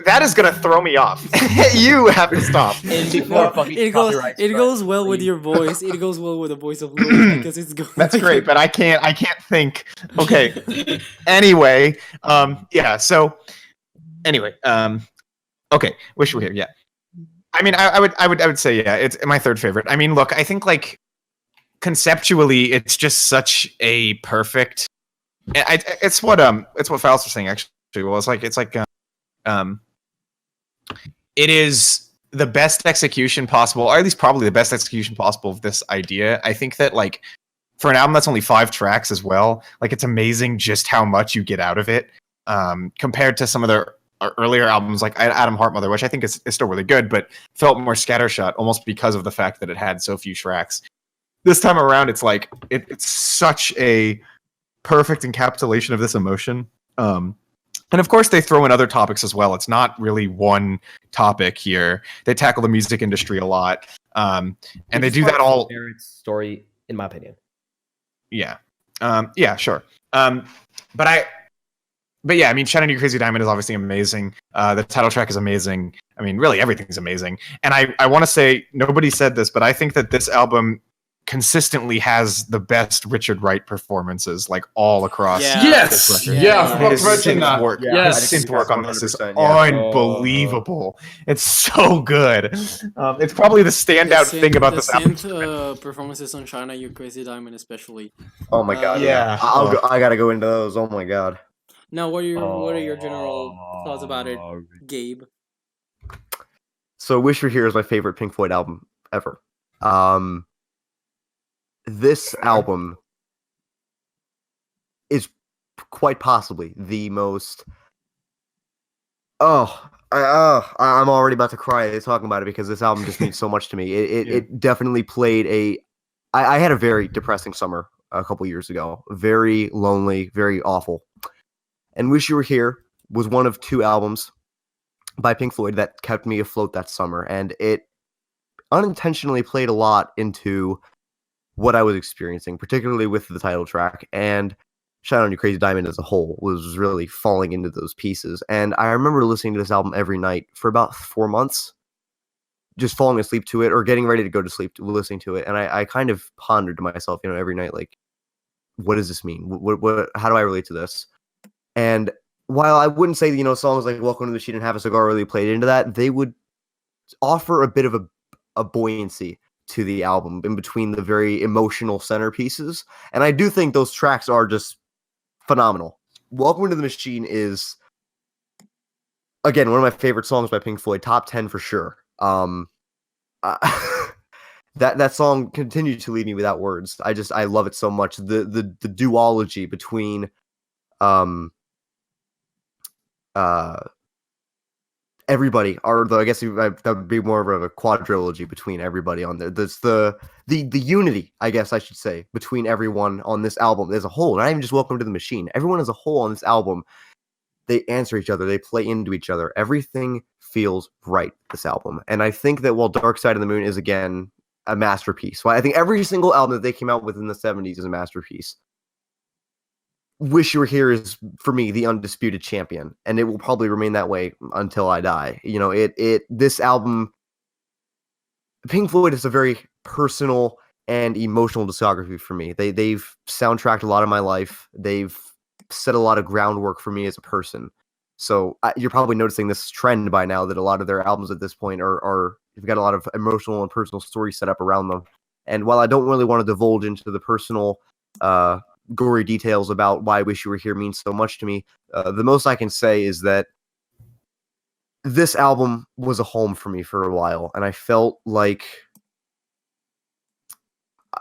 that is gonna throw me off. You have to stop. And before fucking It goes. copyright It strike, goes well with please. your voice. It goes well with the voice of Lewis because it's going. That's great, but I can't think. Okay. Anyway, yeah. So anyway, okay. Wish You Were Here. Yeah. I mean, I would say yeah. It's my third favorite. I mean, look, I think like conceptually, it's just such a perfect. It's what Fowles was saying actually. Well, it's like it is the best execution possible, or at least probably the best execution possible of this idea. I think that like for an album that's only 5 tracks as well, like it's amazing just how much you get out of it compared to some of their earlier albums like Adam Heartmother, which I think is still really good, but felt more scattershot almost because of the fact that it had so few tracks. This time around, it's like it's such a perfect encapsulation of this emotion. And of course, they throw in other topics as well. It's not really one topic here. They tackle the music industry a lot, and they do that all. Story, in my opinion. Yeah, yeah, sure. But yeah, I mean, Shine on You Crazy Diamond is obviously amazing. The title track is amazing. I mean, really everything's amazing. And I want to say, nobody said this, but I think that this album consistently has the best Richard Wright performances, like all across. Yeah. Yes, this record. yeah, His mention that. synth work, Yes. his synth work on this is 100%, yeah. unbelievable. It's so good. It's probably the standout thing about this album. synth performances on China, You Crazy Diamond, especially. Oh my god, yeah. I gotta go into those. Oh my god. Now, what are your general thoughts about it, Gabe? So Wish You Were Here is my favorite Pink Floyd album ever. This album is quite possibly the most. I'm already about to cry talking about it because this album just means so much to me. It definitely played I had a very depressing summer a couple years ago. Very lonely, very awful. And Wish You Were Here was one of 2 albums by Pink Floyd that kept me afloat that summer. And it unintentionally played a lot into what I was experiencing, particularly with the title track. And Shine on You Crazy Diamond as a whole was really falling into those pieces. And I remember listening to this album every night for about 4 months, just falling asleep to it or getting ready to go to sleep listening to it. And I kind of pondered to myself, every night, like, what does this mean? How do I relate to this? And while I wouldn't say, songs like Welcome to the Sheet and Have a Cigar really played into that, they would offer a bit of a buoyancy to the album in between the very emotional centerpieces. And I do think those tracks are just phenomenal. Welcome to the Machine is, again, one of my favorite songs by Pink Floyd, top 10 for sure. That song continues to leave me without words. I love it so much. The duology between everybody, I guess that would be more of a quadrilogy between everybody on there. There's the unity, I guess I should say, between everyone on this album as a whole. Not even just Welcome to the Machine. Everyone as a whole on this album, they answer each other. They play into each other. Everything feels right, this album. And I think that while Dark Side of the Moon is, again, a masterpiece. Well, I think every single album that they came out with in the 70s is a masterpiece. Wish You Were Here is, for me, the undisputed champion, and it will probably remain that way until I die. This album, Pink Floyd, is a very personal and emotional discography for me. They've soundtracked a lot of my life. They've set a lot of groundwork for me as a person. So you're probably noticing this trend by now that a lot of their albums at this point you've got a lot of emotional and personal stories set up around them. And while I don't really want to divulge into the personal, gory details about why Wish You Were Here means so much to me, the most I can say is that this album was a home for me for a while, and I felt like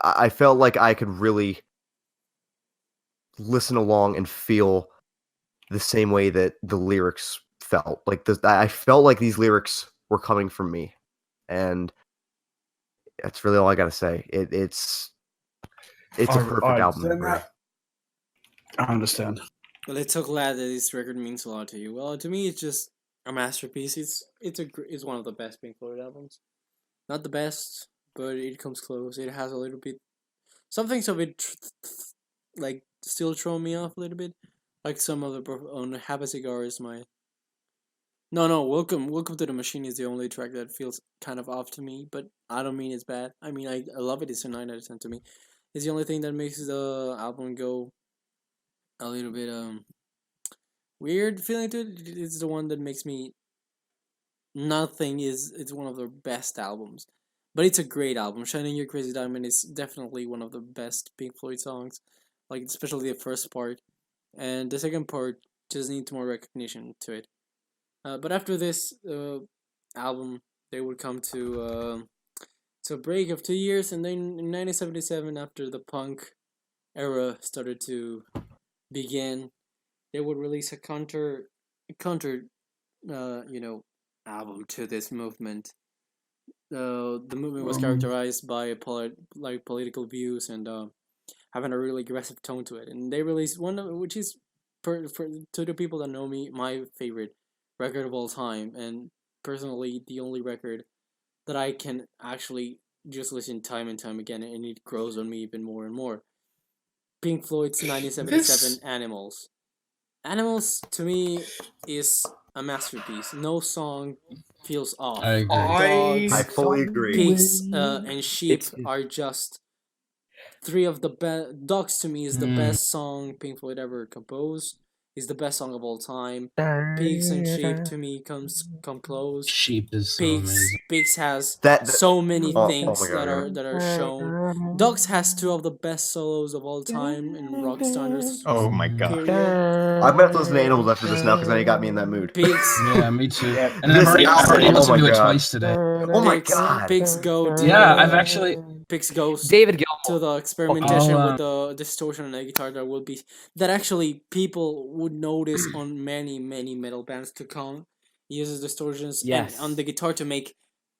I could really listen along and feel the same way that the lyrics felt. I felt like these lyrics were coming from me, and that's really all I gotta say. It's a perfect album. I understand. Well, it's so glad that this record means a lot to you. Well, to me, it's just a masterpiece. It's one of the best Pink Floyd albums. Not the best, but it comes close. It has a little bit, some things of it, like, still throw me off a little bit. Like some of the on Have a Cigar is my. No, Welcome to the Machine is the only track that feels kind of off to me, but I don't mean it's bad. I mean, I love it. It's a 9 out of 10 to me. It's the only thing that makes the album go a little bit weird feeling to it. It's the one that makes me it's one of their best albums. But it's a great album. Shining Your Crazy Diamond is definitely one of the best Pink Floyd songs. Like, especially the first part. And the second part just needs more recognition to it. But after this album, they would come to a break of 2 years, and then in 1977, after the punk era started to begin, they would release a counter album to this movement. The movement was characterized by political views and having a really aggressive tone to it. And they released one of which is for to the people that know me, my favorite record of all time, and personally the only record that I can actually just listen time and time again, and it grows on me even more and more. Pink Floyd's 1977 This Animals. Animals to me is a masterpiece. No song feels off. I agree. I I fully agree. Pigs and sheep It's- are just three of the best. Dogs to me is the best song Pink Floyd ever composed. Is the best song of all time. Pigs and sheep to me come close. Sheep is so amazing. Pigs has That- so many oh things my God, that are shown. Dogs has two of the best solos of all time in rock standards. Oh my god. Period. I'm gonna have to listen to Animals after this now because now you got me in that mood. Pigs. Yeah, me too. Yeah, And I've this already album- oh listened my to it God. twice today. Oh my Pigs, God. Pigs go. To Yeah, the- I've actually. Pigs goes David to Gilmour. the experimentation Oh, with the distortion on the guitar that actually people would notice on many metal bands to come. He uses distortions Yes. on the guitar to make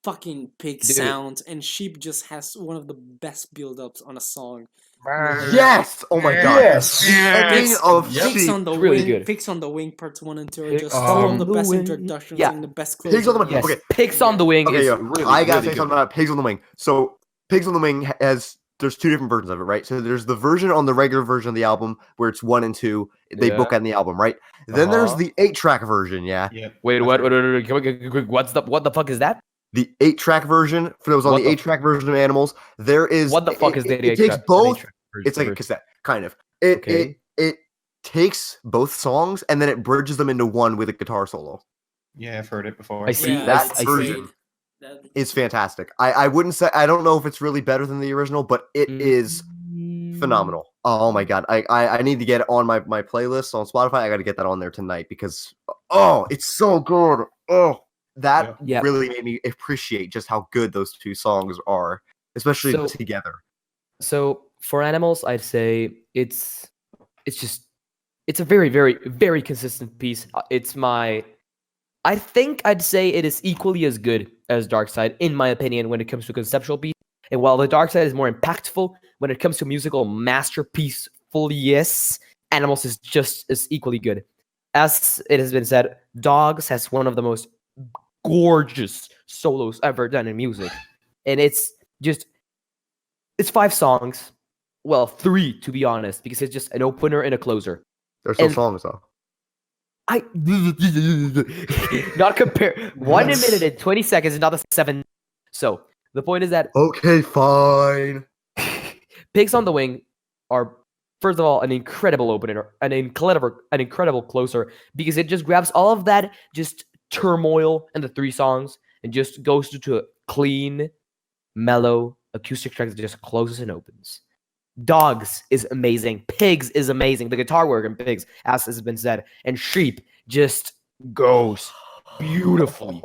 fucking pig Dude. sounds, and Sheep just has one of the best build-ups on a song. Yes! Oh my god. Yes. The ending Pigs, of Yep. Pigs Sheep. on the It's really wing, good. Pigs on the Wing parts 1 and 2 are Pigs just on two of the the best Wing. introductions Yeah. and the best Pigs on the closing. Wing. Yes, Okay. Pigs on the Wing Okay, is yeah. really, I gotta really say good. something about Pigs on the Wing. So, Pigs on the Wing has there's two different versions of it, right? So there's the version on the regular version of the album where it's 1 and 2. They Yeah. bookend the album, right? Then there's Uh-huh. the 8-track version, yeah. Yeah. Wait, what? What the fuck is that? The 8-track version for those on What the the 8-track version of Animals. There is What the fuck is the it takes 8-track both. version? It's like a cassette, kind of. It takes both songs and then it bridges them into one with a guitar solo. Yeah, I've heard it before. I see. Yeah, that it's version great. That- It's fantastic. I wouldn't say I don't know if it's really better than the original, but it is phenomenal. Oh my god. I need to get it on my playlist on Spotify. I gotta get that on there tonight because it's so good. Oh, that Yeah. really made me appreciate just how good those two songs are, especially So- together. So for Animals, I'd say it's a very, very, very consistent piece. I think I'd say it is equally as good as Dark Side, in my opinion, when it comes to conceptual piece. And while the Dark Side is more impactful when it comes to musical masterpiece, yes, Animals is just as equally good. As it has been said, Dogs has one of the most gorgeous solos ever done in music. And it's 5 songs. Well, 3 to be honest, because it's just an opener and a closer. They're still and- songs though. I not compare 1 minute and 20 seconds, and not the 7. So the point is that Okay, fine. Pigs on the Wing are, first of all, an incredible opener, an incredible closer, because it just grabs all of that just turmoil in the 3 songs and just goes to a clean, mellow acoustic track that just closes and opens. Dogs is amazing. Pigs is amazing. The guitar work in Pigs, as has been said, and Sheep just goes beautifully.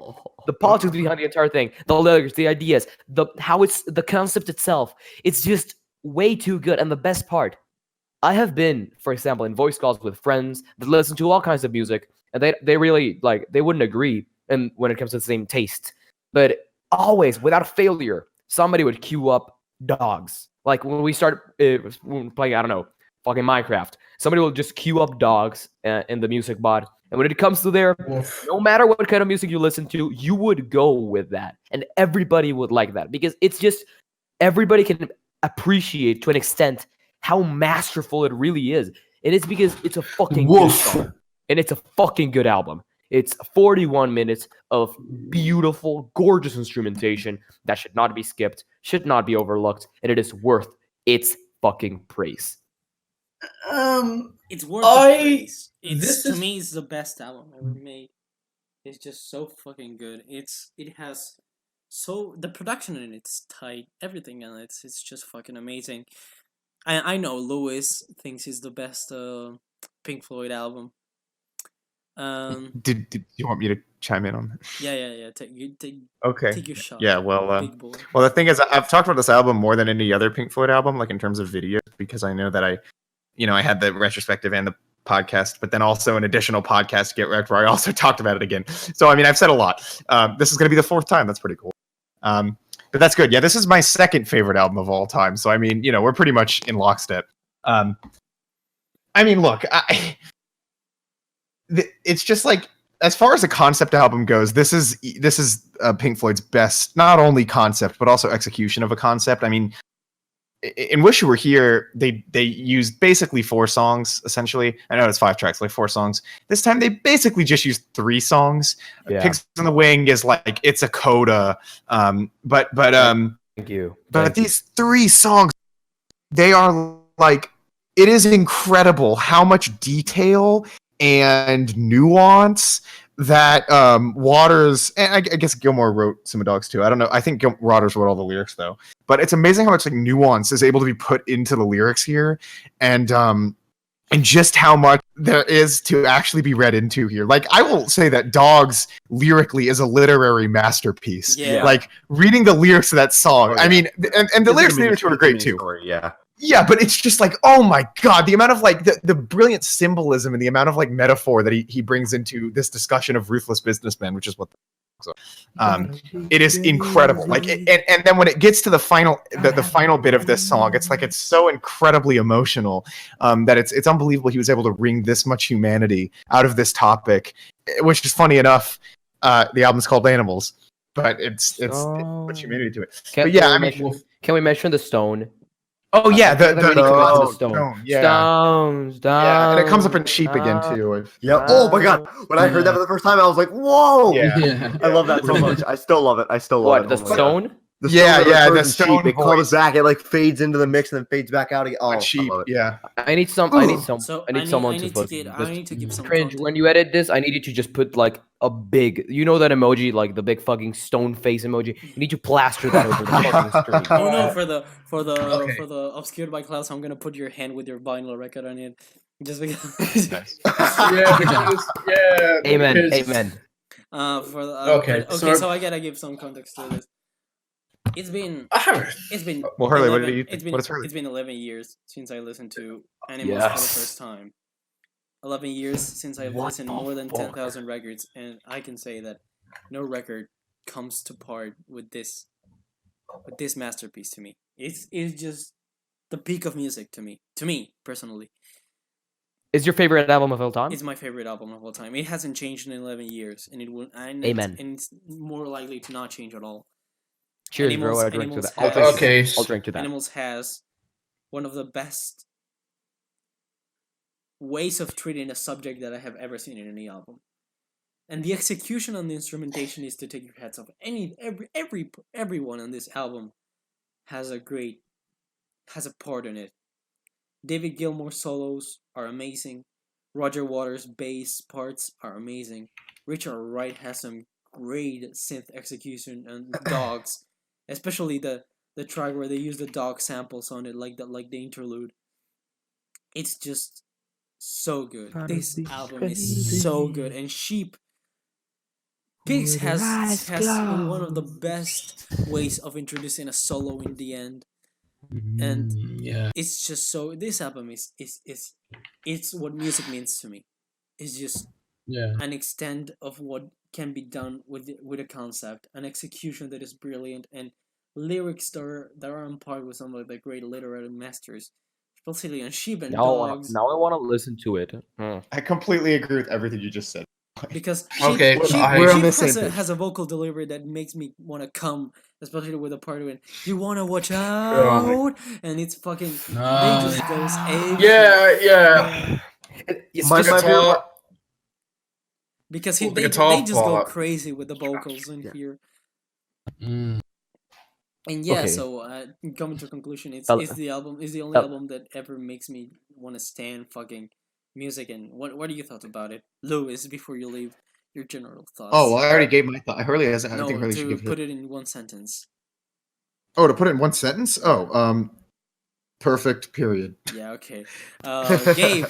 The politics behind the entire thing, the lyrics, the ideas, the concept itself, it's just way too good. And the best part, I have been, for example, in voice calls with friends that listen to all kinds of music, and they really they wouldn't agree, and when it comes to the same taste, but always without failure, somebody would queue up Dogs. Like when we start playing, I don't know, fucking Minecraft, somebody will just queue up Dogs in the music bot. And when it comes to there, no matter what kind of music you listen to, you would go with that. And everybody would like that because it's just, everybody can appreciate to an extent how masterful it really is. And it's because it's a fucking good song. And it's a fucking good album. It's 41 minutes of beautiful, gorgeous instrumentation that should not be skipped, should not be overlooked, and it is worth its fucking praise. It's worth the praise. To me, it's the best album ever made. It's just so fucking good. It has the production in it's tight. Everything in it's just fucking amazing. I know Lewis thinks it's the best Pink Floyd album. Did you want me to chime in on that? Yeah. Okay. Take your shot. Yeah, well, big boy. Well, the thing is, I've talked about this album more than any other Pink Floyd album, like in terms of videos, because I know that I had the retrospective and the podcast, but then also an additional podcast, Get Wrecked, where I also talked about it again. So I mean, I've said a lot. This is going to be the 4th time. That's pretty cool. But that's good. Yeah, this is my 2nd favorite album of all time. So I mean, we're pretty much in lockstep. I mean, look, it's just like, as far as a concept album goes, this is Pink Floyd's best, not only concept but also execution of a concept. I mean, in Wish You Were Here, they used basically 4 songs, essentially. I know it's 5 tracks, like 4 songs. This time they basically just used 3 songs. Yeah. Pigs in the Wing is like, it's a coda. But Thank you. But these 3 songs, they are like, it is incredible how much detail and nuance that Waters, and I guess Gilmour wrote Some Dogs too. I don't know. I think Waters wrote all the lyrics though. But it's amazing how much like nuance is able to be put into the lyrics here, and just how much there is to actually be read into here. Like, I will say that Dogs lyrically is a literary masterpiece. Yeah. Like, reading the lyrics of that song. Oh, yeah. I mean, and the lyrics to it are great too. Story, yeah. Yeah, but it's just like, oh my god, the amount of like the brilliant symbolism and the amount of like metaphor that he brings into this discussion of ruthless businessmen, which is what it is incredible. Like, and then when it gets to the final bit of this song, it's like, it's so incredibly emotional that it's unbelievable he was able to wring this much humanity out of this topic, which is funny enough. The album's called Animals, but it's much humanity to it. But yeah, I mean, can we mention the stone? oh yeah, the stone. yeah. Stones, Yeah, and it comes up in Sheep again too. Yeah. Oh my god. When I heard that for the first time, I was like, whoa. Yeah. I love that so much. I still love it. I still love What, it. the Oh my God. stone? The Yeah, stone yeah, that the occurs in stone Sheep, it voice. comes back, it like fades into the mix and then fades back out again. Oh, Sheep, I love it. yeah. I need So someone to I need to give some cringe. context. When you edit this, I need you to just put like a big, that emoji, like the big fucking stone face emoji. You need to plaster that over the fucking screen. Oh no, for the Okay. for the obscured by clouds, I'm gonna put your hand with your vinyl record on it, just because. Yeah, because, yeah. Amen. because- Amen. For the, Okay, okay, so- so I gotta give some context to this. It's been Well, Hurley, what 11 do you it's think? been What is Hurley? it's been 11 years since I listened to Animals for the Yes. first time. 11 years since I've What listened the more than fuck? 10,000 records, and I can say that no record comes to part with this masterpiece to me. It's just the peak of music to me personally. Is your favorite album of all time? It's my favorite album of all time. It hasn't changed in 11 years, and it will. And Amen. and it's more likely to not change at all. Cheers, Animals- bro. I drink to Animals that. I'll has- drink to Okay, that. I'll drink to that. Animals has one of the best ways of treating a subject that I have ever seen in any album. And the execution on the instrumentation is to take your hats off. Everyone on this album has a part in it. David Gilmour solos are amazing. Roger Waters' bass parts are amazing. Richard Wright has some great synth execution and Dogs, especially the track where they use the dog samples on it, like the interlude. It's just so good. This album is so good, and Sheep. Pigs has one of the best ways of introducing a solo in the end. And yeah, it's just so, this album is it's what music means to me. It's just yeah, an extent of what can be done with a concept, an execution that is brilliant, and lyrics that are on par with some of the great literary masters, especially on Sheep and Dogs. Now I want to listen to it. I completely agree with everything you just said. Because Okay, we're on the Sheep same page. has a vocal delivery that makes me want to come, especially with a part of it. You want to watch out, and it's fucking. It just goes ape. yeah. It's My just favorite part- Because The they guitar just go part. crazy with the vocals in Yeah. here. Mm. And yeah, Okay. so coming to a conclusion, it's Tell- the only tell- album that ever makes me want to stand fucking music. And what are your thoughts about it, Lewis? Before you leave, your general thoughts. Oh, well, I already gave my thought. Hurley hasn't. I no, think Hurley should to give his. put it in one sentence. Oh, to put it in one sentence? Oh, perfect. Period. Yeah, okay. Gabe.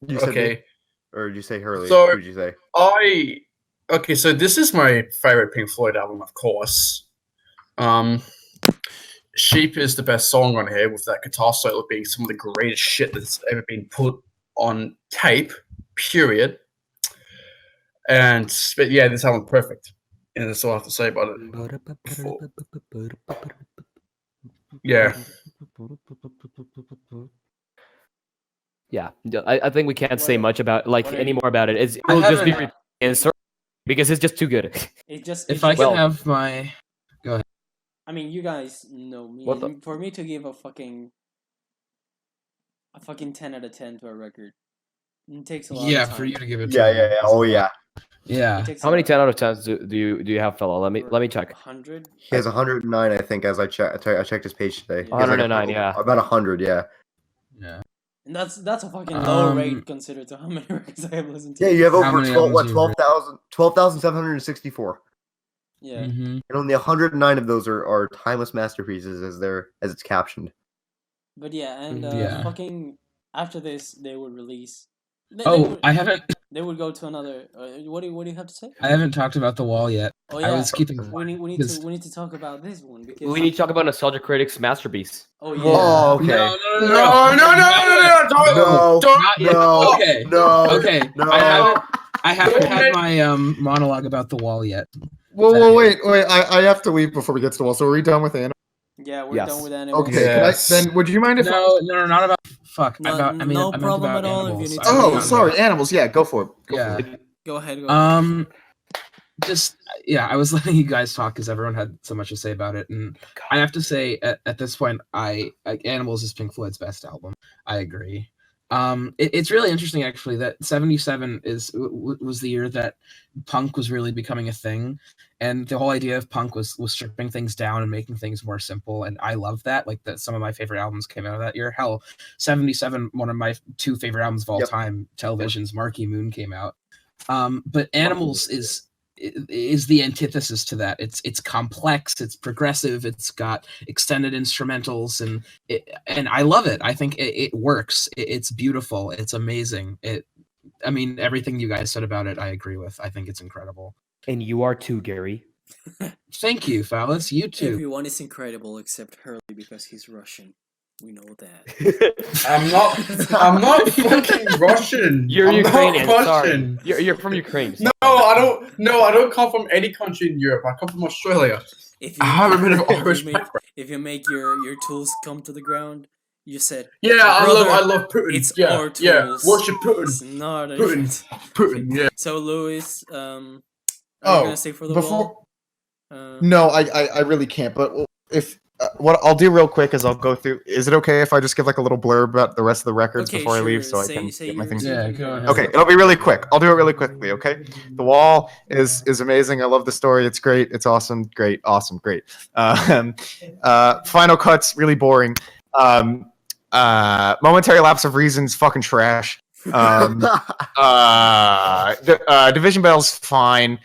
You said Okay. me? Or did you say Hurley? So- Who did you say? Okay, so this is my favorite Pink Floyd album, of course. Sheep is the best song on here, with that guitar solo being some of the greatest shit that's ever been put on tape, period. But yeah, this album perfect. And that's all I have to say about it. Yeah. Yeah, I think we can't say much about any more about it. It I will just be haven't- answer because it's just too good. It just If I just- can have my I mean, you guys know me. What the- And for me to give a fucking 10 out of 10 to a record, it takes a lot. yeah, of time. for you to give it. Yeah, to yeah, me. yeah. Oh yeah. Yeah. It takes How a many lot. 10 out of 10s do you have, fella? Let me check. 100. He has 109, I think, as I checked his page today. He has, 109, yeah. About 100, yeah. Yeah. And that's a fucking low Um, rate considered to how many records I have listened to. Yeah, you have How over many 12, what, albums do you 12,764. Yeah. Mhm. And only 109 of those are timeless masterpieces as it's captioned. But yeah, and Yeah. fucking after this, they would release. They Oh, would, I haven't they would go to another. What do you have to say? I haven't talked about The Wall yet. Oh I yeah, was keeping. we need because- to talk about this one because We need to talk about Nostalgia Critic's masterpiece. Oh yeah. Oh, okay. No, No, Not yet. no, Okay. no. Okay. No. I haven't had my monologue about The Wall yet. Well, wait. I have to leave before we get to the wall. So are we done with Anna? Yeah, we're Yes. done with animals. Okay. Yes. Then would you mind if? No, not about. Fuck. No, about, I mean, no I meant problem about at all if you animals. need I to- meant Oh, about- sorry, animals. Yeah, go for it. Go Yeah. for it. Go ahead. Go ahead. Just I was letting you guys talk because everyone had so much to say about it, and I have to say at this point, Animals is Pink Floyd's best album. I agree. It's really interesting actually that 77 was the year that punk was really becoming a thing, and the whole idea of punk was stripping things down and making things more simple, and I love that. Like that, some of my favorite albums came out of that year. Hell, 77, one of my two favorite albums of all Yep. time, Television's Marquee Moon came out. But Animals is the antithesis to that. It's complex, it's progressive, it's got extended instrumentals, and I love it. I think it works. It's beautiful. It's amazing. I mean, everything you guys said about it, I agree with. I think it's incredible. And you are too, Gary. Thank you, Phallus. You too. Everyone is incredible except Hurley because he's Russian. We know that. I'm not fucking Russian. You're I'm Ukrainian. Not Sorry, Russian. you're from Ukraine. No, I don't come from any country in Europe. I come from Australia. If I have a bit of if you Irish make, background. if you make your tools come to the ground, you said Yeah, I Brother, love Putin. it's yeah, our yeah. tools. Worship it's Putin. not a Putin. Yeah. So Louis, are you Oh, gonna stay for the before- wall? No, I really can't. But if what I'll do real quick is I'll go through. Is it okay if I just give like a little blurb about the rest of the records Okay, before I leave, sure. so I can Say get my your- things? Yeah, go ahead. Okay, it'll be really quick. I'll do it really quickly, okay? The Wall is amazing. I love the story. It's great. It's awesome. Great. Awesome. Great. Final Cut's really boring. Momentary Lapse of Reason's fucking trash. Division Bell's fine.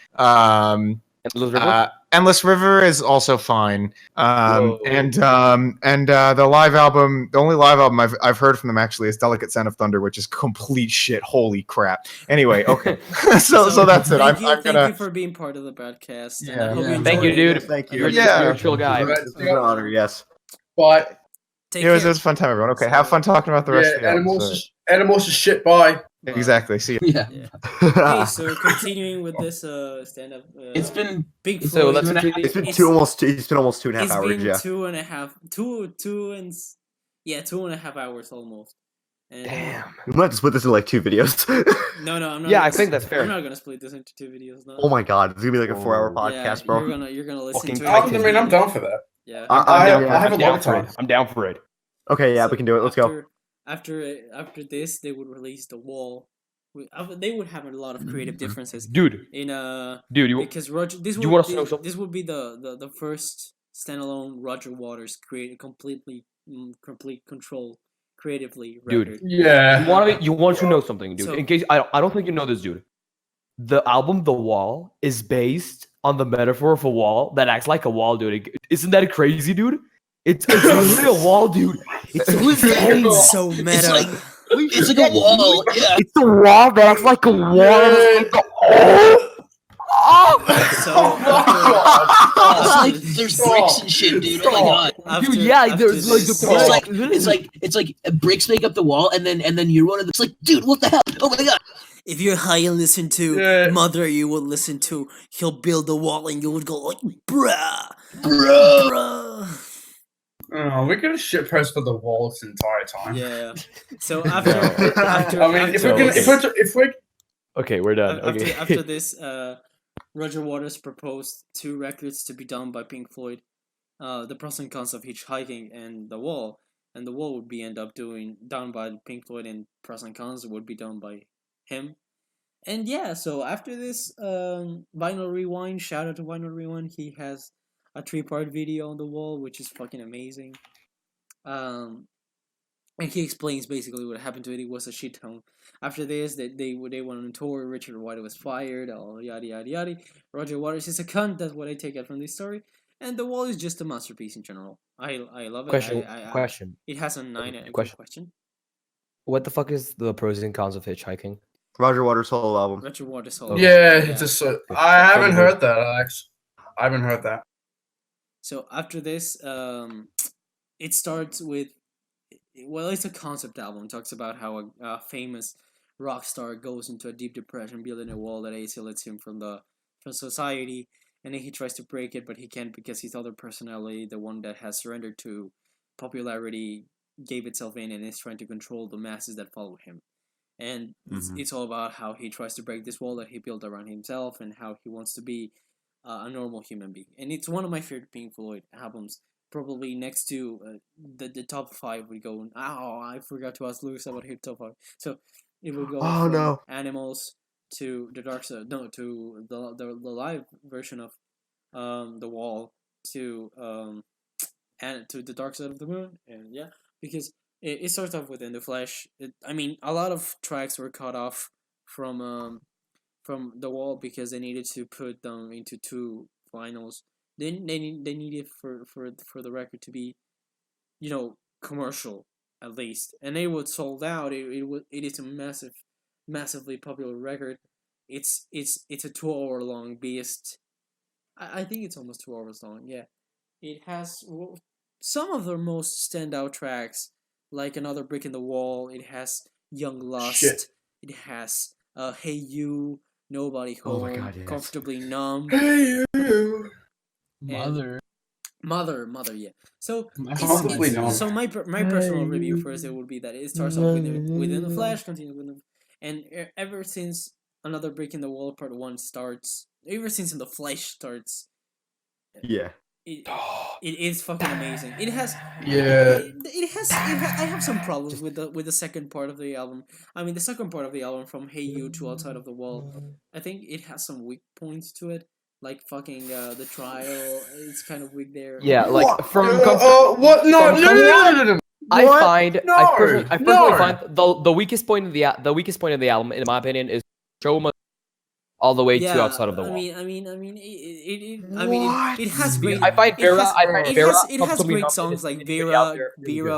Endless River is also fine. Whoa. And the live album, the only live album I've heard from them actually is Delicate Sound of Thunder, which is complete shit. Holy crap. Anyway, okay. so that's it. Thank I'm you gonna. for being part of the broadcast. and Yeah. I hope Yeah. you Thank you, enjoyed it. dude. Thank you. You're, Yeah. you're a chill guy. It's an honor, yes. But Take It was care. a fun time, everyone. Okay, have fun talking about the rest yeah, of the album. animals is shit. Bye. Exactly. See you. Yeah. Okay, so continuing with this stand-up. It's been Pink So Floyd. let's Two and a continue. It's been It's- almost 2.5 It's hours, been yeah. 2.5 hours almost. And Damn. We might have to split this in like 2 videos. No, I'm not. Yeah, gonna I think s- that's fair. I'm not gonna split this into 2 videos. No. Oh my god, it's gonna be like a 4-hour Yeah, podcast, bro. You're gonna listen Fucking to it. I because I'm down for that. Yeah. I have I'm a lot down of for time. it. I'm down for it. Okay, yeah, So we can do it. Let's go. After this, they would release The Wall. They would have a lot of creative differences Dude, in you because Roger. This you would wanna know something? this would be the first standalone Roger Waters created complete control creatively Dude. record. Yeah. you want to know something, dude. So- In case I don't think you know this, dude. The album The Wall is based on the metaphor of a wall that acts like a wall, dude. Isn't that crazy, dude? It's literally a wall, dude. It's It's so meta. It's like a wall. Yeah. It's a wall that acts like a wall. And it's like So It's like after, there's bricks and shit, dude. Oh my god. after, Dude, yeah, after there's like the this, It's like bricks make up the wall, and then you're one of the. It's like, dude, what the hell? Oh my god. if you're high and listen to Yeah. Mother, you would listen to He'll Build a Wall, and you would go like, bruh, Bro. bruh. Oh, we're gonna shit press for the wall this entire time. Yeah. So after, No. after, I mean, after if we're Okay, we're done. after, Okay. after this, Roger Waters proposed 2 records to be done by Pink Floyd, the pros and cons of hitchhiking and the wall would be end up done by Pink Floyd, and pros and cons would be done by him. And yeah, so after this, Vinyl Rewind, shout out to Vinyl Rewind, he has a 3-part video on the wall, which is fucking amazing. And he explains basically what happened to it. It was a shit ton. After this, they went on tour. Richard White was fired. All yada yada yada. Roger Waters is a cunt. That's what I take out from this story. And the wall is just a masterpiece in general. I love it. Question. It has a 9 out of Question. What the fuck is the pros and cons of hitchhiking? Roger Waters' solo album. Roger Waters. yeah, it's just I haven't heard that, Alex. I haven't heard that. So after this, it starts with, well, it's a concept album. It talks about how a famous rock star goes into a deep depression, building a wall that isolates him from society, and then he tries to break it, but he can't because his other personality, the one that has surrendered to popularity, gave itself in and is trying to control the masses that follow him. And it's all about how he tries to break this wall that he built around himself, and how he wants to be a normal human being. And it's one of my favorite Pink Floyd albums. Probably next to the top 5 would go. I forgot to ask Lucas about his top 5. So it would go from Animals to the Dark Side. No, to the live version of The Wall, to and to the Dark Side of the Moon. And yeah, because it starts off with In the Flesh. I mean, a lot of tracks were cut off from The Wall because they needed to put them into 2 finals. They needed for the record to be, commercial at least, and it was sold out. It is a massively popular record. It's a 2-hour long beast. I think it's almost 2 hours long. Yeah, it has some of their most standout tracks, like Another Brick in the Wall. It has Young Lust. Shit. It has Hey You, Nobody Home, Oh my God, yes. Comfortably Numb. Hey, you. Mother, yeah. So Comfortably Numb. so my personal review first, it would be that it starts off within the Flash, continues with and ever since Another Brick in the Wall Part 1 starts, ever since In the Flesh starts, Yeah. it is fucking amazing. It has I have some problems with the second part of the album. I mean, the second part of the album, from Hey You to Outside of the Wall, I think it has some weak points to it. Like fucking the trial, it's kind of weak there. Yeah, like from what? No. I What? find No, I personally no. find the weakest point of the album, in my opinion, is show must all the way to Outside of the Wall. I mean, it has great. I find Vera. It has great songs like Vera,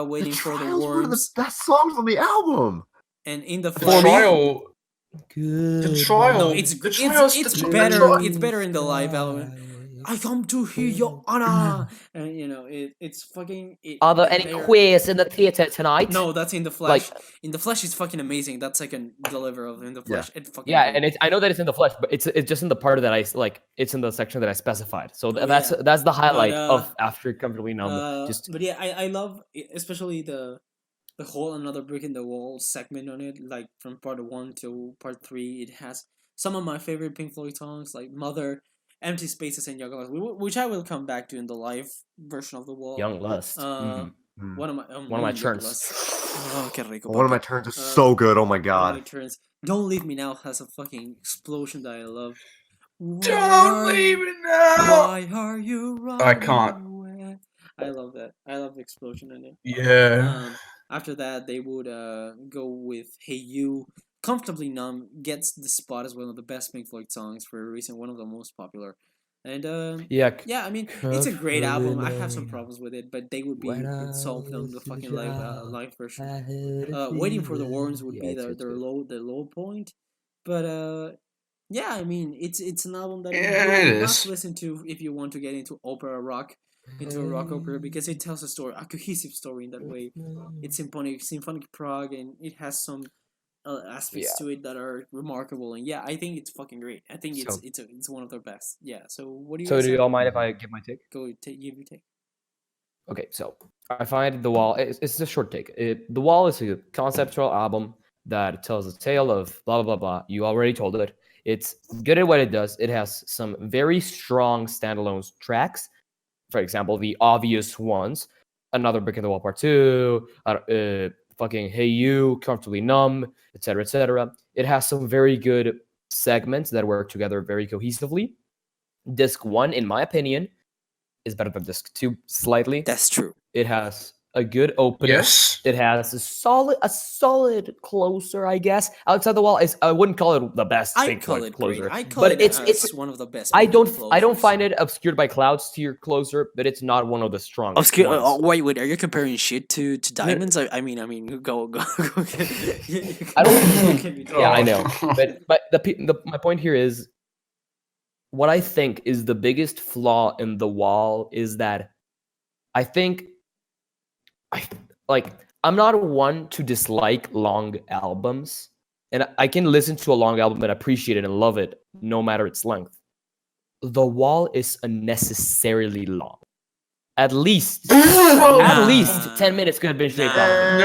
Waiting for the Trial's one of the Worms, best songs on the album. and In the The Flesh. trial. Good. The trial. No, it's better. It's better in the live album. I come to hear your honor, and it's fucking. Are there any queers in the theater tonight? No, that's In the Flesh. In the Flesh is fucking amazing. That second deliver of In the Flesh, it fucking. Yeah, and I know that it's in the Flesh, but it's just in the part that I like. It's in the section that I specified. So that's the highlight of After Comfortably Numb. But yeah, I love especially the whole Another Brick in the Wall segment on it, like from part 1 to part 3. It has some of my favorite Pink Floyd songs, like Mother, Empty Spaces, and Young Lust, which I will come back to in the live version of The Wall. Young Lust. One of my turns. Oh, qué rico, One of my turns is so good. Oh my one of God. my turns. Don't Leave Me Now has a fucking explosion that I love. Don't leave me now. Why are you running I can't. away? I love that. I love the explosion in it. Yeah. After that, they would go with Hey You. Comfortably Numb gets the spot as one of the best Pink Floyd songs for a reason, one of the most popular. And Yeah, I mean, it's a great album. I have some problems with it, but they would be solved on the fucking live version. Waiting for the Worms would be the low point, but Yeah, I mean, it's an album that Yeah, you it must is. listen to if you want to get into opera rock, into a rock opera, because it tells a story, a cohesive story in that way. It's symphonic prog, and it has some aspects Yeah. to it that are remarkable. And yeah, I think it's fucking great. I think So, it's one of their best. Yeah. So what do you so guys do have? y'all mind if I give my take? Go give your take. Okay, so I find The Wall, it's a short take. The Wall is a conceptual album that tells a tale of blah, blah, blah, blah. You already told it. It's good at what it does. It has some very strong standalone tracks. For example, the obvious ones, Another Brick in the Wall Part 2, fucking Hey You, Comfortably Numb, etc., etc. It has some very good segments that work together very cohesively. Disc 1, in my opinion, is better than disc 2 slightly. That's true. It has a good opener. Yes. It has a solid closer, I guess. Outside the Wall is, I wouldn't call it the best I Pink call Floyd it great. closer, I call but it it's as one of the best. I Pink Floyd don't closers. find it obscured by clouds tier closer, but it's not one of the strongest Obscure. ones. Wait. Are you comparing shit to diamonds? I mean, go. I don't. You can be Yeah, I know. Oh. But my point here is, what I think is the biggest flaw in The Wall is that I think I'm not one to dislike long albums, and I can listen to a long album and appreciate it and love it no matter its length. The Wall is unnecessarily long. At least 10 minutes could have been shaved off of it.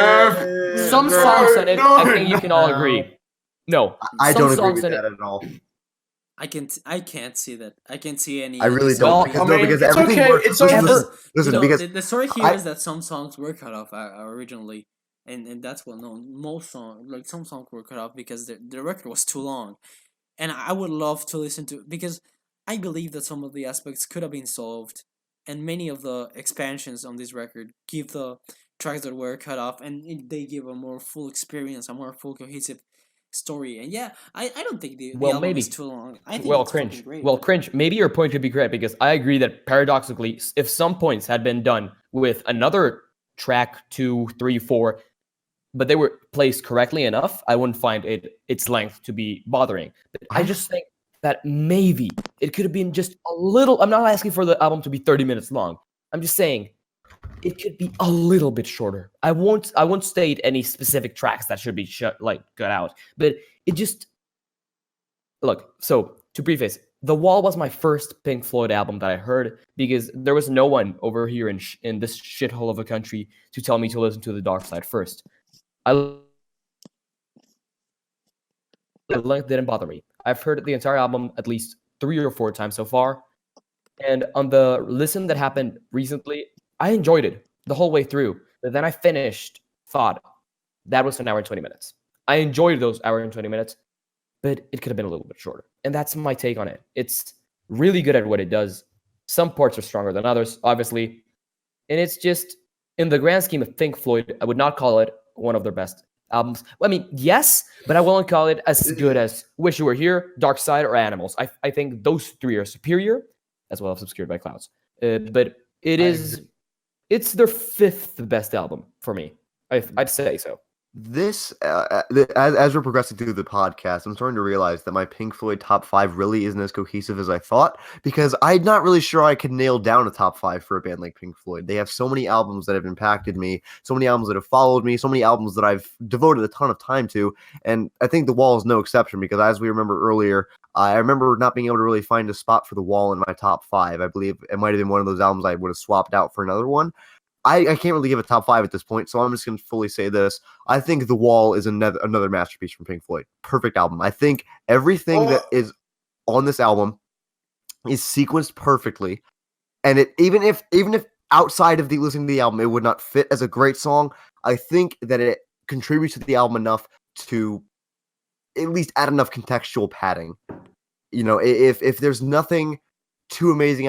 No. Some songs on it, I think you can all agree. No, I some don't agree songs with on that it. at all. I can't see that. I can't see any. I really Well, don't because I mean, because it's everything okay, works. it's Listen, okay. listen, No, because the story here I- is that some songs were cut off originally, and that's well known. Most songs, like some songs, were cut off because the record was too long, and I would love to listen to, because I believe that some of the aspects could have been solved, and many of the expansions on this record give the tracks that were cut off, and they give a more full experience, a more full cohesive story. And yeah, I don't think the Well, album is maybe. too long. I think Well, it's fucking cringe. great. Well, cringe. Maybe your point could be correct because I agree that paradoxically, if some points had been done with another track, 2, 3, 4, but they were placed correctly enough, I wouldn't find its length to be bothering. But I just think that maybe it could have been just a little. I'm not asking for the album to be 30 minutes long. I'm just saying it could be a little bit shorter. I won't state any specific tracks that should be cut out, but it just look. So to preface, The Wall was my first Pink Floyd album that I heard because there was no one over here in this shithole of a country to tell me to listen to The Dark Side first. The length didn't bother me. I've heard the entire album at least 3 or 4 times so far, and on the listen that happened recently, I enjoyed it the whole way through. But then I thought that was an hour and 20 minutes. I enjoyed those hour and 20 minutes, but it could have been a little bit shorter. And that's my take on it. It's really good at what it does. Some parts are stronger than others, obviously. And it's just, in the grand scheme of Pink Floyd, I would not call it one of their best albums. I mean, yes, but I won't call it as good as Wish You Were Here, Dark Side, or Animals. I think those 3 are superior, as well as Obscured by Clouds. But it's their 5th best album for me. I'd say so. This as we're progressing through the podcast, I'm starting to realize that my Pink Floyd top 5 really isn't as cohesive as I thought, because I'm not really sure I could nail down a top 5 for a band like Pink Floyd. They have so many albums that have impacted me, so many albums that have followed me, so many albums that I've devoted a ton of time to, and I think The Wall is no exception, because as we remember earlier, I remember not being able to really find a spot for The Wall in my top 5. I believe it might have been one of those albums I would have swapped out for another one. I can't really give a top 5 at this point, so I'm just going to fully say this. I think The Wall is another masterpiece from Pink Floyd. Perfect album. I think everything that is on this album is sequenced perfectly, and it even if outside of the listening to the album it would not fit as a great song, I think that it contributes to the album enough to at least add enough contextual padding. You know, if there's nothing too amazing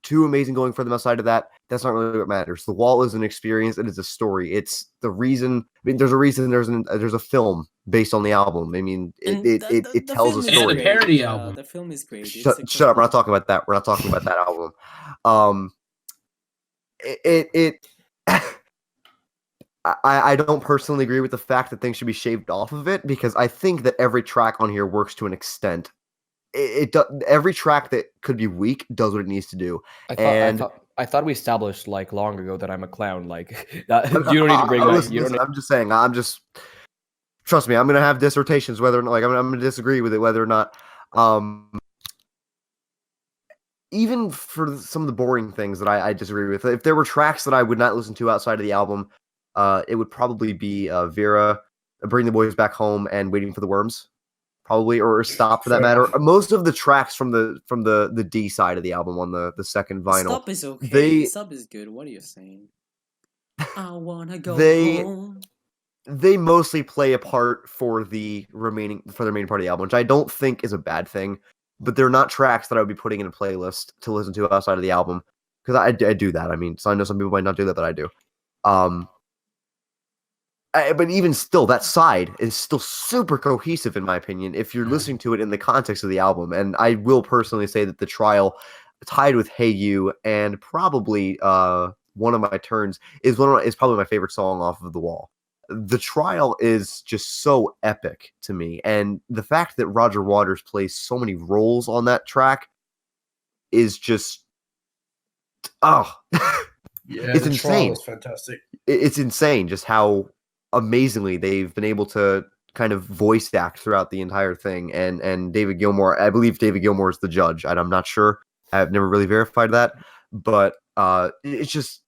too amazing going for them outside of that, that's not really what matters. The Wall is an experience, and it's a story. It's the reason. I mean, there's a reason there's a film based on the album. I mean, it tells a And a story. parody album. The film is great. Shut up! We're not talking about that. We're not talking about that album. It I don't personally agree with the fact that things should be shaved off of it, because I think that every track on here works to an extent. Every track that could be weak does what it needs to do. I thought we established like long ago that I'm a clown. Like that, you don't need to bring that. Listen, You don't I'm just saying. Trust me. I'm gonna have dissertations whether or not, like, I'm gonna disagree with it whether or not. Even for some of the boring things that I disagree with, if there were tracks that I would not listen to outside of the album, it would probably be Vera, Bring the Boys Back Home, and Waiting for the Worms, probably, or Stop for that matter. Most of the tracks from the D side of the album on the second vinyl, Stop is okay. they- Stop is good. What are you saying? I wanna go They- home. they mostly play a part for the remaining part of the album, which I don't think is a bad thing. But they're not tracks that I would be putting in a playlist to listen to outside of the album, because I do that. I mean, so I know some people might not do that, but I do. But even still, that side is still super cohesive in my opinion if you're listening to it in the context of the album. And I will personally say that The Trial, tied with Hey You, and probably One of My Turns, is probably my favorite song off of The Wall. The Trial is just so epic to me, and the fact that Roger Waters plays so many roles on that track is just Yeah, it's the Trial insane. is fantastic. It's insane just how amazingly they've been able to kind of voice act throughout the entire thing. And David Gilmour, I believe David Gilmour is the judge. I'm not sure. I've never really verified that, but it's just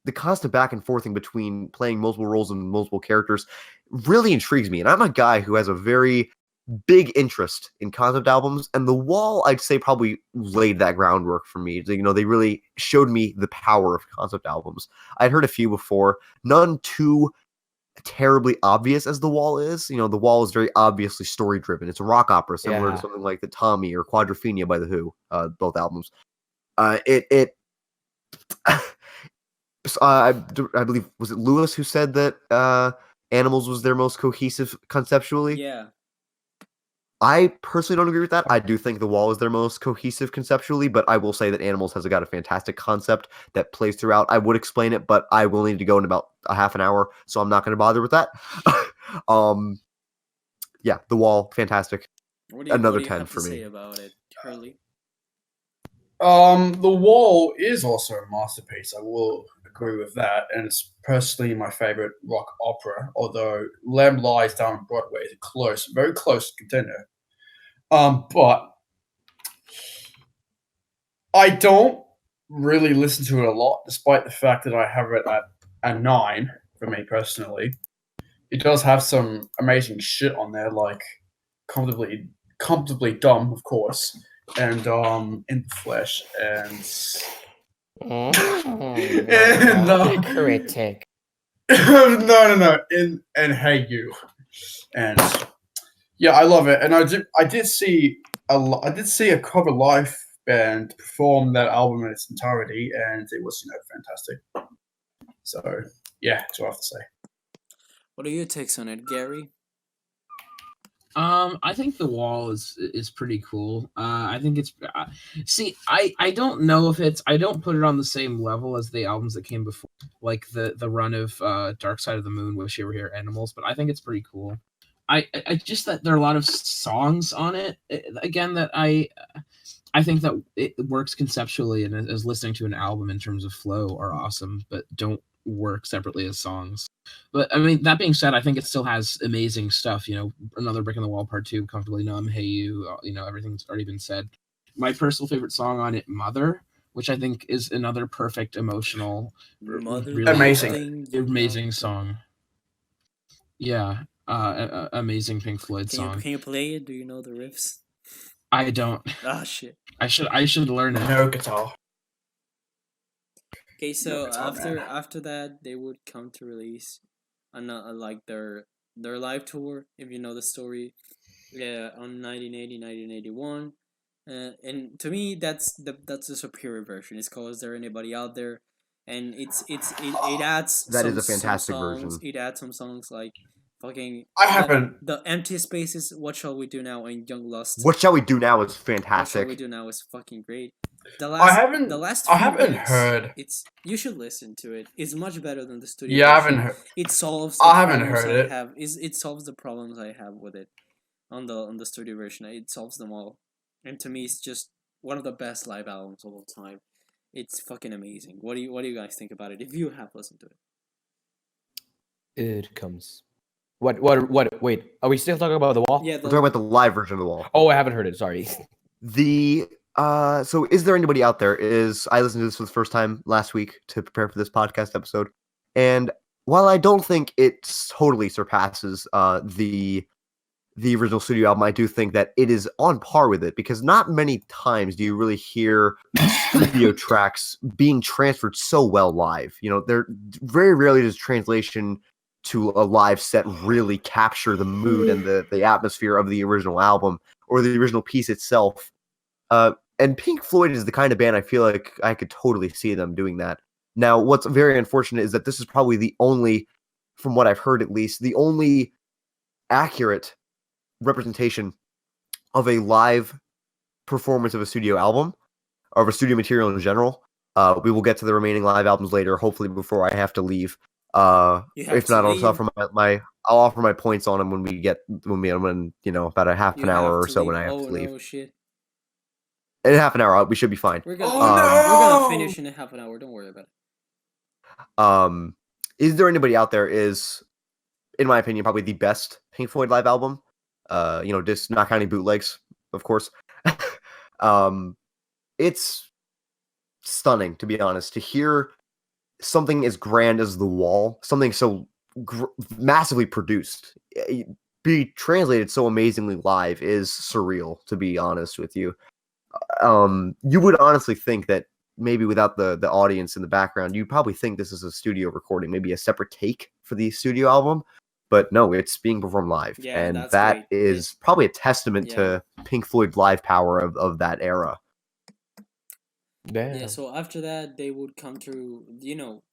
the constant back and forthing between playing multiple roles and multiple characters really intrigues me. And I'm a guy who has a very big interest in concept albums, and The Wall, I'd say, probably laid that groundwork for me. You know, they really showed me the power of concept albums. I'd heard a few before, none too terribly obvious as The Wall is. You know, The Wall is very obviously story driven. It's a rock opera, similar to something like the Tommy or Quadrophenia by The Who, both albums. I believe, was it Lewis who said that Animals was their most cohesive conceptually? Yeah. I personally don't agree with that. I do think The Wall is their most cohesive conceptually, but I will say that Animals has got a fantastic concept that plays throughout. I would explain it, but I will need to go in about a half an hour, so I'm not going to bother with that. Yeah, The Wall, fantastic. Another 10 for me. Say about it, Hurley? The Wall is also a masterpiece. I will agree with that, and it's personally my favorite rock opera. Although Lamb Lies Down on Broadway is a very close contender. But I don't really listen to it a lot, despite the fact that I have it at a 9 for me personally. It does have some amazing shit on there, like comfortably dumb, of course, and In the Flesh, and critic. no, and Hey You, and yeah, I love it. And I did see a cover live band perform that album in its entirety, and it was fantastic. So yeah, that's what I have to say. What are your takes on it, Gary? I think The Wall is pretty cool. I think it's I don't know if I don't put it on the same level as the albums that came before, like the run of Dark Side of the Moon, Wish You Were Here, Animals, but I think it's pretty cool. I just that there are a lot of songs on it again that I think that it works conceptually and as listening to an album in terms of flow are awesome, but don't work separately as songs. But I mean, that being said, I think it still has amazing stuff. Another Brick in the Wall Part 2, Comfortably Numb, Hey You. Everything's already been said. My personal favorite song on it, Mother, which I think is another perfect emotional, really amazing song. Yeah, amazing Pink Floyd song. Can you play it? Do you know the riffs? I don't. Ah, shit. I should learn it. No guitar. Okay, so after that, they would come to release, like their live tour, if you know the story, on 1980, 1981, and to me that's the superior version. It's called Is There Anybody Out There, and it adds That some, is a fantastic some songs, version. It adds some songs like fucking I haven't the Empty Spaces, What Shall We Do Now, and Young Lust. What Shall We Do Now is What Shall fantastic. We Do Now is fucking great. The I last, haven't. the last I few haven't minutes, heard. you should listen to it. It's much better than the studio Yeah, I version. haven't heard. It solves the I haven't problems heard I it. have. It solves the problems I have with it on the studio version. It solves them all, and to me, it's just one of the best live albums of all time. It's fucking amazing. What do you guys think about it? If you have listened to it, It comes. What? Wait, are we still talking about the wall? yeah. We're talking about the live version of the wall. Oh, I haven't heard it. Sorry. So is there anybody out there? I listened to this for the first time last week to prepare for this podcast episode, and while I don't think it totally surpasses the original studio album, I do think that it is on par with it, because not many times do you really hear studio tracks being transferred so well live. You know, they're very rarely does translation to a live set really capture the mood and the atmosphere of the original album or the original piece itself. And Pink Floyd is the kind of band I feel like I could totally see them doing that. Now, what's very unfortunate is that this is probably the only, from what I've heard at least, the only accurate representation of a live performance of a studio album, or of a studio material in general. We will get to the remaining live albums later, hopefully before I have to leave. If not, I'll offer my points on them when about a half an hour or so when I have to leave. Oh shit. In half an hour, we should be fine. We're gonna Oh, no! finish in a half an hour. Don't worry about it. Is there anybody out there is, in my opinion, probably the best Pink Floyd live album? Just not counting bootlegs, of course. It's stunning, to be honest, to hear something as grand as The Wall, something so massively produced, be translated so amazingly live is surreal, to be honest with you. You would honestly think that maybe without the audience in the background, you'd probably think this is a studio recording, maybe a separate take for the studio album. But no, it's being performed live. Yeah, and that's that great. is probably a testament to Pink Floyd's live power of that era. Damn. Yeah, so after that they would come through,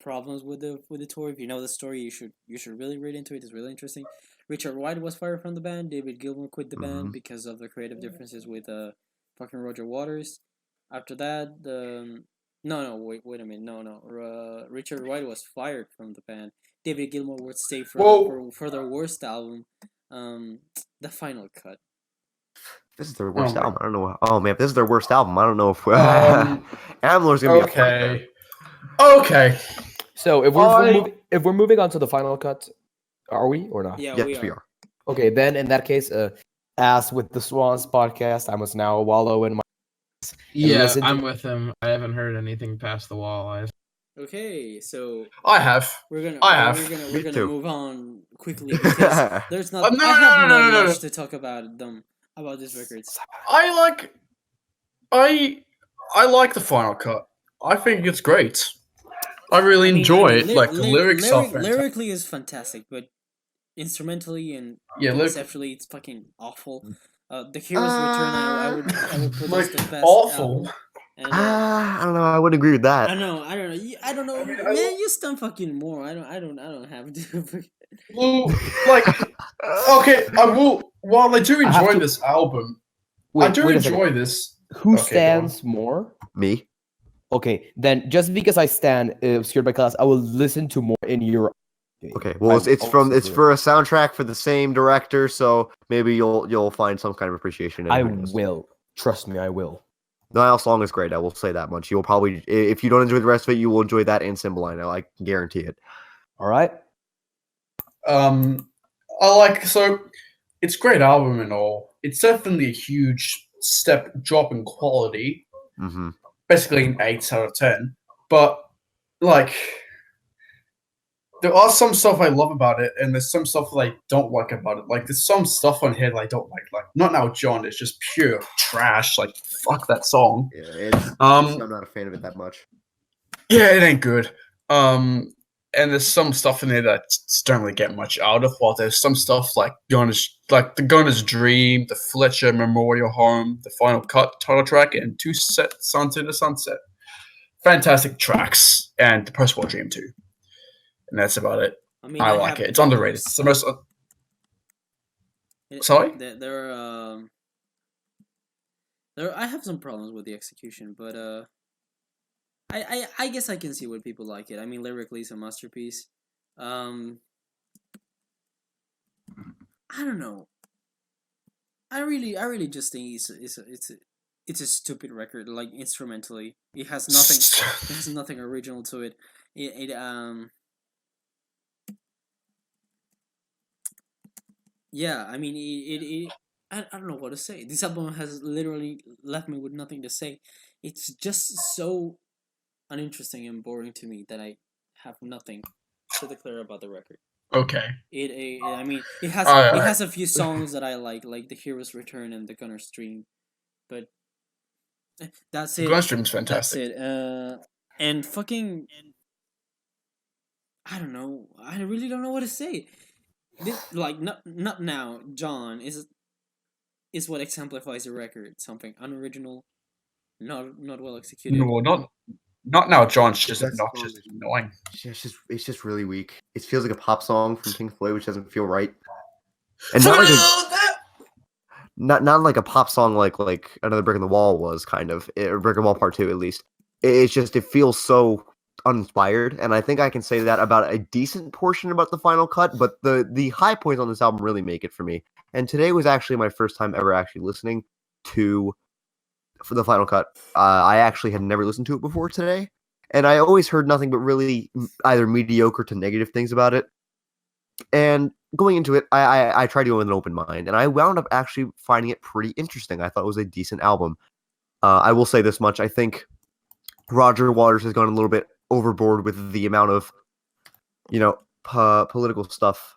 problems with the tour. If you know the story, you should really read into it. It's really interesting. Richard White was fired from the band. David Gilmour quit the band because of the creative differences with fucking Roger Waters. After that, wait a minute, Richard White was fired from the band. David Gilmour would stay for their worst album, The Final Cut. This is their worst album. I don't know. Oh man, if this is their worst album, I don't know if Amler's gonna be Okay. So if we're moving on to The Final Cut, are we or not? Yeah, yes, we are. Okay, then in that case, as with the Swans podcast, I must now wallow in my. Yeah, I'm with him. I haven't heard anything past The Wall. Okay, so I have. we're gonna Me too. move on quickly because there's not. No, I have no, not no, no. much to talk about these records. I like the Final Cut. I think it's great. I really enjoy it. Like the lyrics are fantastic. Lyrically is fantastic, but instrumentally and conceptually, it's fucking awful. The Hero's Return, I would put as the best awful. album. And, I don't know. I wouldn't agree with that. I don't know. Man, you stun fucking more. I don't have to. Well, okay, I will. While I do enjoy this album, I do enjoy this. Who stands more? Me. Okay, then just because I stand Obscured by Class, I will listen to more in your. Okay, well, it's for a soundtrack for the same director, so maybe you'll find some kind of appreciation. I will. Trust me, I will. The Nile song is great. I will say that much. You'll probably, if you don't enjoy the rest of it, you will enjoy that and Cymbeline. I guarantee it. All right. So it's a great album and all. It's definitely a huge drop in quality. Mm-hmm. Basically an 8 out of 10. But there are some stuff I love about it, and there's some stuff that I don't like about it. Like, there's some stuff on here that I don't like. Like, Not Now John is just pure trash. Like, fuck that song. Yeah, I'm not a fan of it that much. Yeah, it ain't good. And there's some stuff in there that don't really get much out of. While there's some stuff like The Gunner's Dream, The Fletcher Memorial Home, The Final Cut title track, and Two Sons in the Sunset. Fantastic tracks, and The Post-War Dream too. And that's about it. I like it. It's underrated. It's the most. Sorry? There are I have some problems with the execution, but I guess I can see why people like it. I mean, lyrically, it's a masterpiece. I don't know. I really just think it's a stupid record. Like instrumentally, it has nothing. It has nothing original to it. Yeah, I mean, I don't know what to say. This album has literally left me with nothing to say. It's just so uninteresting and boring to me that I have nothing to declare about the record. Okay. I mean, it has Alright, it has a few songs that I like The Hero's Return and The Gunner's Dream, but that's it. Gunstream's That's fantastic. it. And fucking, I don't know. I really don't know what to say. This, like, not now. John is what exemplifies the record. Something unoriginal, not well executed. No, not now. John's just That's obnoxious and annoying. It's just really weak. It feels like a pop song from Pink Floyd, which doesn't feel right. And not like not like a pop song like Another Brick in the Wall was, kind of, or Brick in the Wall Part 2 at least. It's just, it feels so uninspired, and I think I can say that about a decent portion about the final cut, but the high points on this album really make it for me. And today was actually my first time ever actually listening for the final cut. I actually had never listened to it before today, and I always heard nothing but really either mediocre to negative things about it. And going into it, I tried to go with an open mind, and I wound up actually finding it pretty interesting. I thought it was a decent album. I will say this much: I think Roger Waters has gone a little bit overboard with the amount of, political stuff.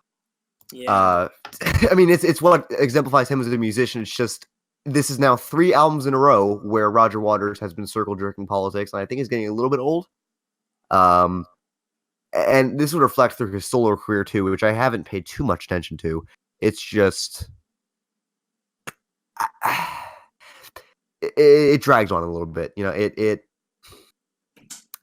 Yeah. I mean, it's what exemplifies him as a musician. It's just, this is now 3 albums in a row where Roger Waters has been circle jerking politics, and I think he's getting a little bit old. And this would reflect through his solo career too, which I haven't paid too much attention to. It's just, it drags on a little bit.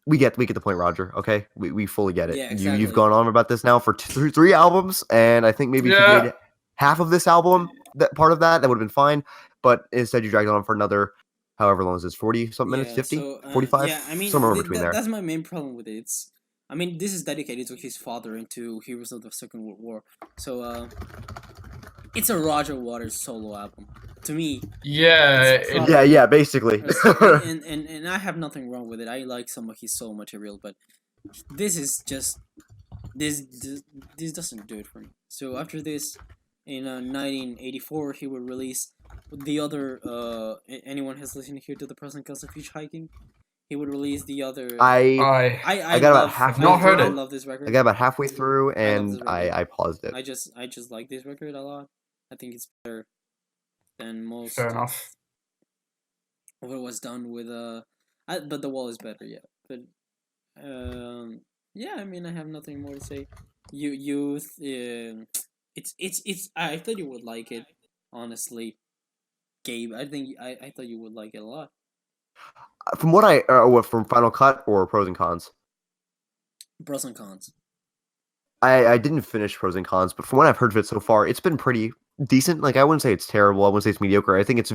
We get the point, Roger. Okay, we fully get it. Yeah, exactly. You've gone on about this now for 3 albums, and I think maybe if you made half of this album, that part of that would have been fine. But instead, you dragged on for another, however long is this, 40-something minutes, 50, 45, Yeah, I mean, somewhere between there. That's my main problem with it. This is dedicated to his father and to heroes of the Second World War. So, it's a Roger Waters solo album. To me, Yeah, basically. and I have nothing wrong with it. I like some of his solo material, but this is just this doesn't do it for me. So after this, in 1984, he would release the other. Anyone has listened here to the present cause of hitchhiking? He would release the other. I got about halfway not heard through. it. I love this record. I got about halfway through, I love this and record. I paused it. I just like this record a lot. I think it's better than most Fair enough. of what was done with but The Wall is better, yeah. But yeah, I mean, I have nothing more to say. It's I thought you would like it, honestly, Gabe. I thought you would like it a lot. From from Final Cut or Pros and Cons? Pros and cons. I didn't finish Pros and Cons, but from what I've heard of it so far, it's been pretty decent. Like, I wouldn't say it's terrible. I wouldn't say it's mediocre. I think it's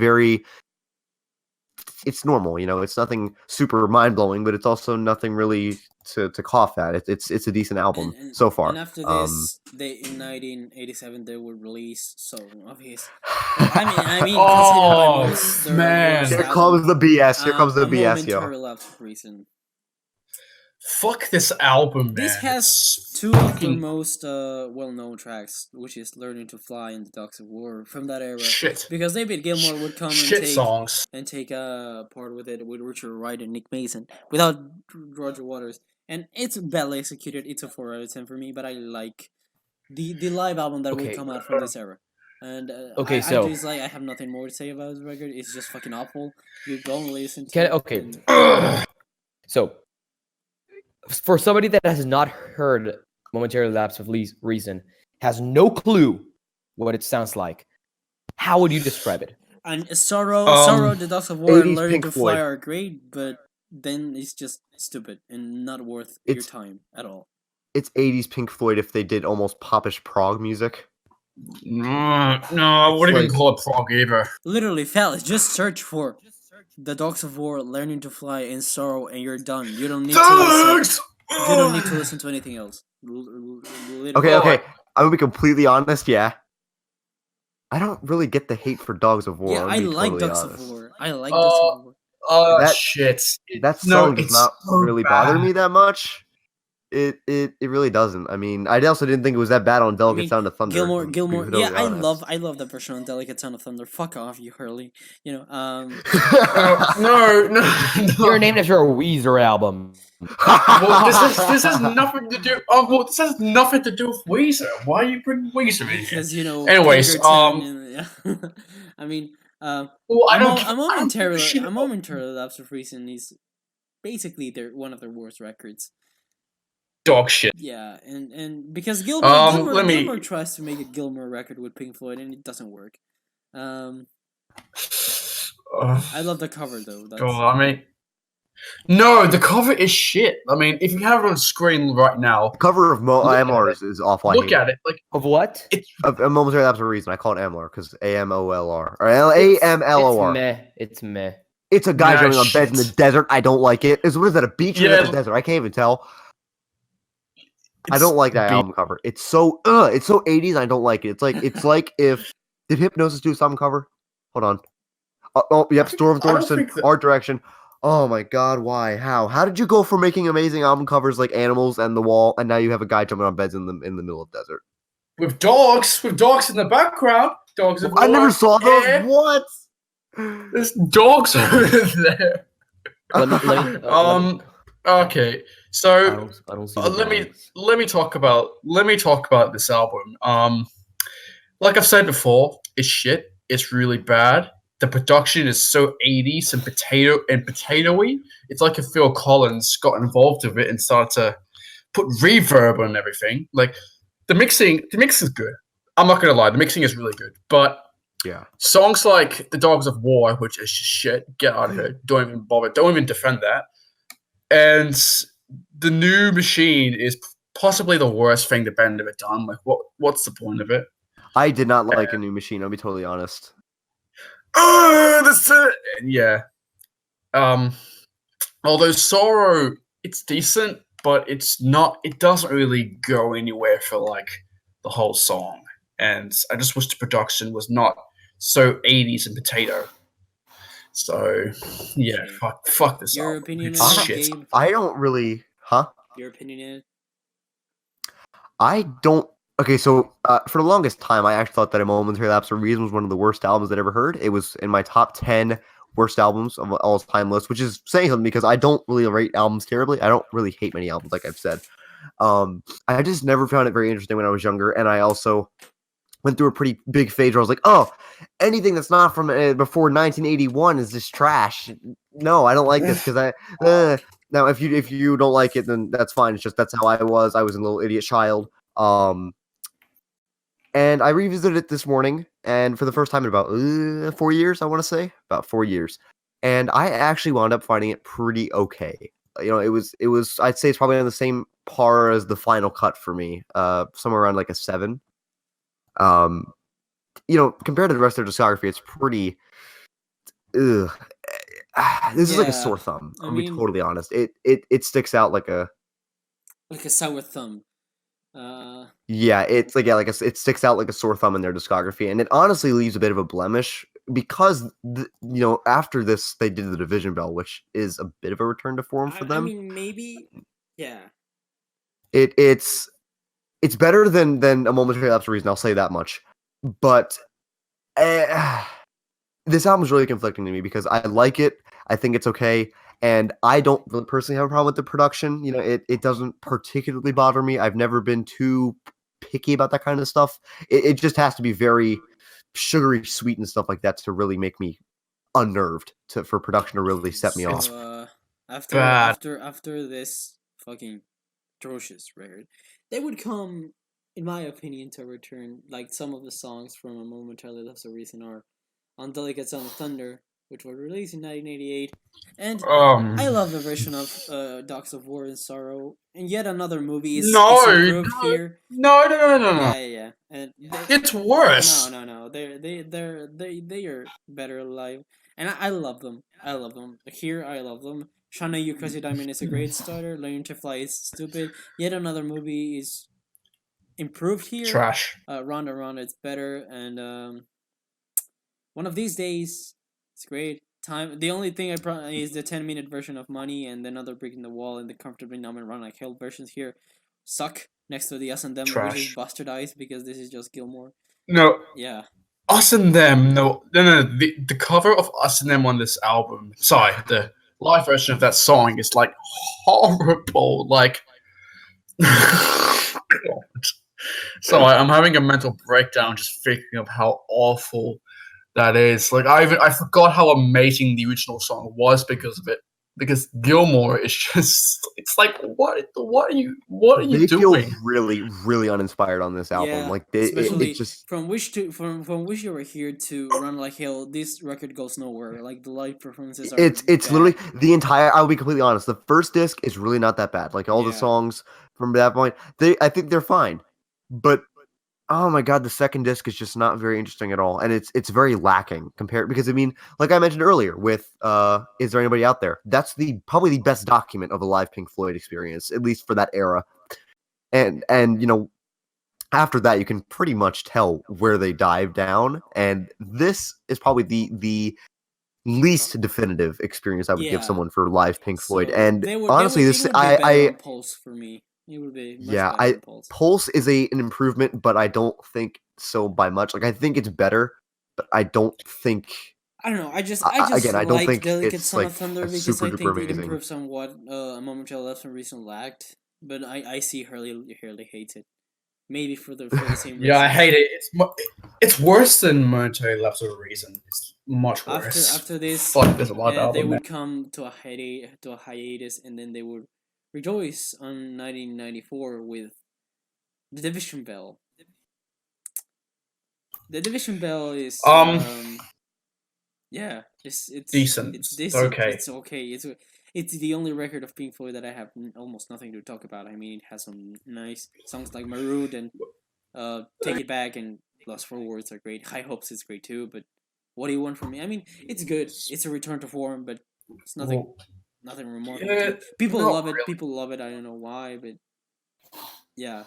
normal. It's nothing super mind blowing, but it's also nothing really to cough at. It's a decent album so far. And after this, in 1987 they would release some of his. I mean, Oh, considered man. Here comes the BS. Here comes the BS, yo. Momentary Lapse of Reason. Fuck this album, man. This has It's 2 of the fucking most well-known tracks, which is "Learning to Fly" and "The Dogs of War" from that era. shit. Because David Gilmour would come Shit songs. and take a part with it with Richard Wright and Nick Mason without Roger Waters, and it's badly executed. It's a 4 out of 10 for me, but I like the live album that would Okay. come out from this era. And Okay, I just I have nothing more to say about this record. It's just fucking awful. You go and listen to it. Okay. and- So, for somebody that has not heard Momentary Lapse of Reason, has no clue what it sounds like, how would you describe it? And Sorrow, The Dogs of War, and 80s Learning Pink to Floyd. Fly are great, but then it's just stupid and not worth your It's- time at all. It's 80s Pink Floyd if they did almost popish prog music. No, I wouldn't even like- call it prog either. Literally, fellas, just search for the Dogs of War, Learning to Fly, and Sorrow, and you're done. You don't need to listen. Thanks! You don't need to listen to anything else. Literally. Okay. I'm gonna be completely honest. Yeah, I don't really get the hate for Dogs of War. Yeah, I'm I gonna be like totally Dogs honest. of War. I like Dogs of War. That- Shit. That song does not really bother me that much. It really doesn't. I mean, I also didn't think it was that bad on Delicate Sound of Thunder. Gilmore. to be totally Yeah, honest. I love that version on Delicate Sound of Thunder. Fuck off, you Hurley. You know, No. You're named after a Weezer album. Well, this has nothing to do. This has nothing to do with Weezer. Why are you bringing Weezer in here? because you know. Anyways, Pinkerton, I mean, well, I don't give a shit I'm about- momentarily lapse of reason is basically one of their worst records. dog shit. Yeah, and because Gilmore let me- Gilmore tries to make a Gilmore record with Pink Floyd and it doesn't work. I love the cover though. That's, God, I mean, no, the cover is shit. I mean, if you have it on screen right now, Cover of Look at AMLR it. is awful. look at it. Like Of what? A momentary lapse of reason. I call it AMLR because AMOLR or It's AMLOR. meh. It's meh. It's a guy Nah, jumping on beds in the shit. desert. I don't like it. What is that? A beach or is that Yeah. the desert? I can't even tell. I it's don't like that be- album cover. It's so 80s. I don't like it. It's like if did Hypnosis do some cover? Hold on. Yep. Storm I don't Thornton, think that- art direction. Oh my God! Why? How did you go from making amazing album covers like Animals and The Wall, and now you have a guy jumping on beds in the middle of the desert? with dogs in the background. Dogs. Of I never war. saw those. Yeah, What? there's dogs over there. Let me, Okay, so I don't see the dogs. let me talk about this album. Like I've said before, it's shit. It's really bad. The production is so 80s and potatoey. It's like if Phil Collins got involved with it and started to put reverb on everything. Like the mixing is good. I'm not gonna lie, the mixing is really good. But Yeah. songs like The Dogs of War, which is just shit, get out of here. Don't even bother. Don't even defend that. And The New Machine is possibly the worst thing the band ever done. Like, what's the point of it? I did not like A New Machine. I'll be totally honest. Oh, that's it. Yeah. Although Sorrow, it's decent, but it's not. It doesn't really go anywhere for like the whole song. And I just wish the production was not so 80s and potato. So yeah, fuck this Your album. opinion It's on it, shit. Gabe? I don't really, Your opinion in it? I don't. Okay, so for the longest time, I actually thought that A Momentary Lapse of Reason was one of the worst albums I'd ever heard. It was in my top 10 worst albums of all time list, which is saying something because I don't really rate albums terribly. I don't really hate many albums, like I've said. I just never found it very interesting when I was younger, and I also went through a pretty big phase where I was like, oh, anything that's not from before 1981 is just trash. No, I don't like this because now if you don't like it, then that's fine. It's just that's how I was. I was a little idiot child. And I revisited it this morning, and for the first time in about 4 years, I want to say about 4 years, and I actually wound up finding it pretty okay. You know, it was. I'd say it's probably on the same par as the Final Cut for me, somewhere around like a 7. You know, compared to the rest of their discography, it's pretty. This is like a sore thumb. I I'll be mean- totally honest. It sticks out like a. Like a sour thumb. Yeah, it's like it sticks out like a sore thumb in their discography, and it honestly leaves a bit of a blemish because after this they did the Division Bell, which is a bit of a return to form for them. I mean, maybe, yeah. It's better than A Momentary Lapse of Reason. I'll say that much, but this album's really conflicting to me because I like it. I think it's okay. And I don't really personally have a problem with the production. You know, it doesn't particularly bother me. I've never been too picky about that kind of stuff. It just has to be very sugary sweet and stuff like that to really make me unnerved for production to really set me off. After this fucking atrocious record, they would come, in my opinion, to return. Like some of the songs from A Momentarily Lapse of Reason are on Delicate Sound of Thunder. which was released in 1988, and I Um, love the version of Dogs of War and Sorrow. And yet another movie is no, improved here. no. Yeah. And It's worse. no. They are better live, and I love them. I love them here. I love them. Shana Yukashi Diamond is a great starter. Learning to Fly is stupid. Yet another movie is improved here. Trash. Ronda Ronda it's better, and one of these days it's great. Time. The only thing is the 10-minute version of Money, and another Brick in the Wall, and the Comfortably Numb and Run Like Hell versions here suck next to the Us and Them, which is Trash. bastardized because this is just Gilmore. No, Yeah. Us and Them. No. The cover of Us and Them on this album. Sorry, the live version of that song is like horrible. Like, sorry, I'm having a mental breakdown just thinking of how awful that is. Like, I forgot how amazing the original song was because of it. Because Gilmore is just, it's like, what are you They feel doing? really, really uninspired on this album. Yeah, Like especially it just from Wish You Were Here to Run Like Hell, this record goes nowhere. Like the live performances are it's bad. literally the entire. I'll be completely honest. The first disc is really not that bad. Like all the Yeah. songs from that point, I think they're fine. But oh my god, the second disc is just not very interesting at all, and it's very lacking compared because I mean, like I mentioned earlier, with Is There Anybody Out There? That's probably the best document of a live Pink Floyd experience, at least for that era. And you know, after that, you can pretty much tell where they dive down, and this is probably the least definitive experience I would give Yeah. someone for live Pink Floyd. So And they would, honestly, it this would be better on Pulse for me. It would be much yeah, better on Pulse. Pulse is an improvement, but I don't think so by much. Like I think it's better, but I don't think. I don't know. I just Again, I don't like think Delicate it's Son like of Thunder a because super I duper think it amazing. improves somewhat. A Momentary Lapse from Reason lacked, but I see Hurley hates it. Maybe for the same reason. Yeah, I hate it. It's worse than Momentary Lapse of Reason. It's much worse. After this, Fuck, there's a lot of they album would come to a hiatus, and then they would rejoice on 1994 with The Division Bell. The Division Bell is yeah, it's Decent. It's decent. Okay. It's okay. It's the only record of Pink Floyd that I have almost nothing to talk about. I mean, it has some nice songs like Maroon and Take It Back and Lost for Words are great. High Hopes is great too, but what do you want from me? I mean, it's good. It's a return to form, but it's nothing remarkable. Yeah, People not love it. really. People love it. I don't know why, but yeah.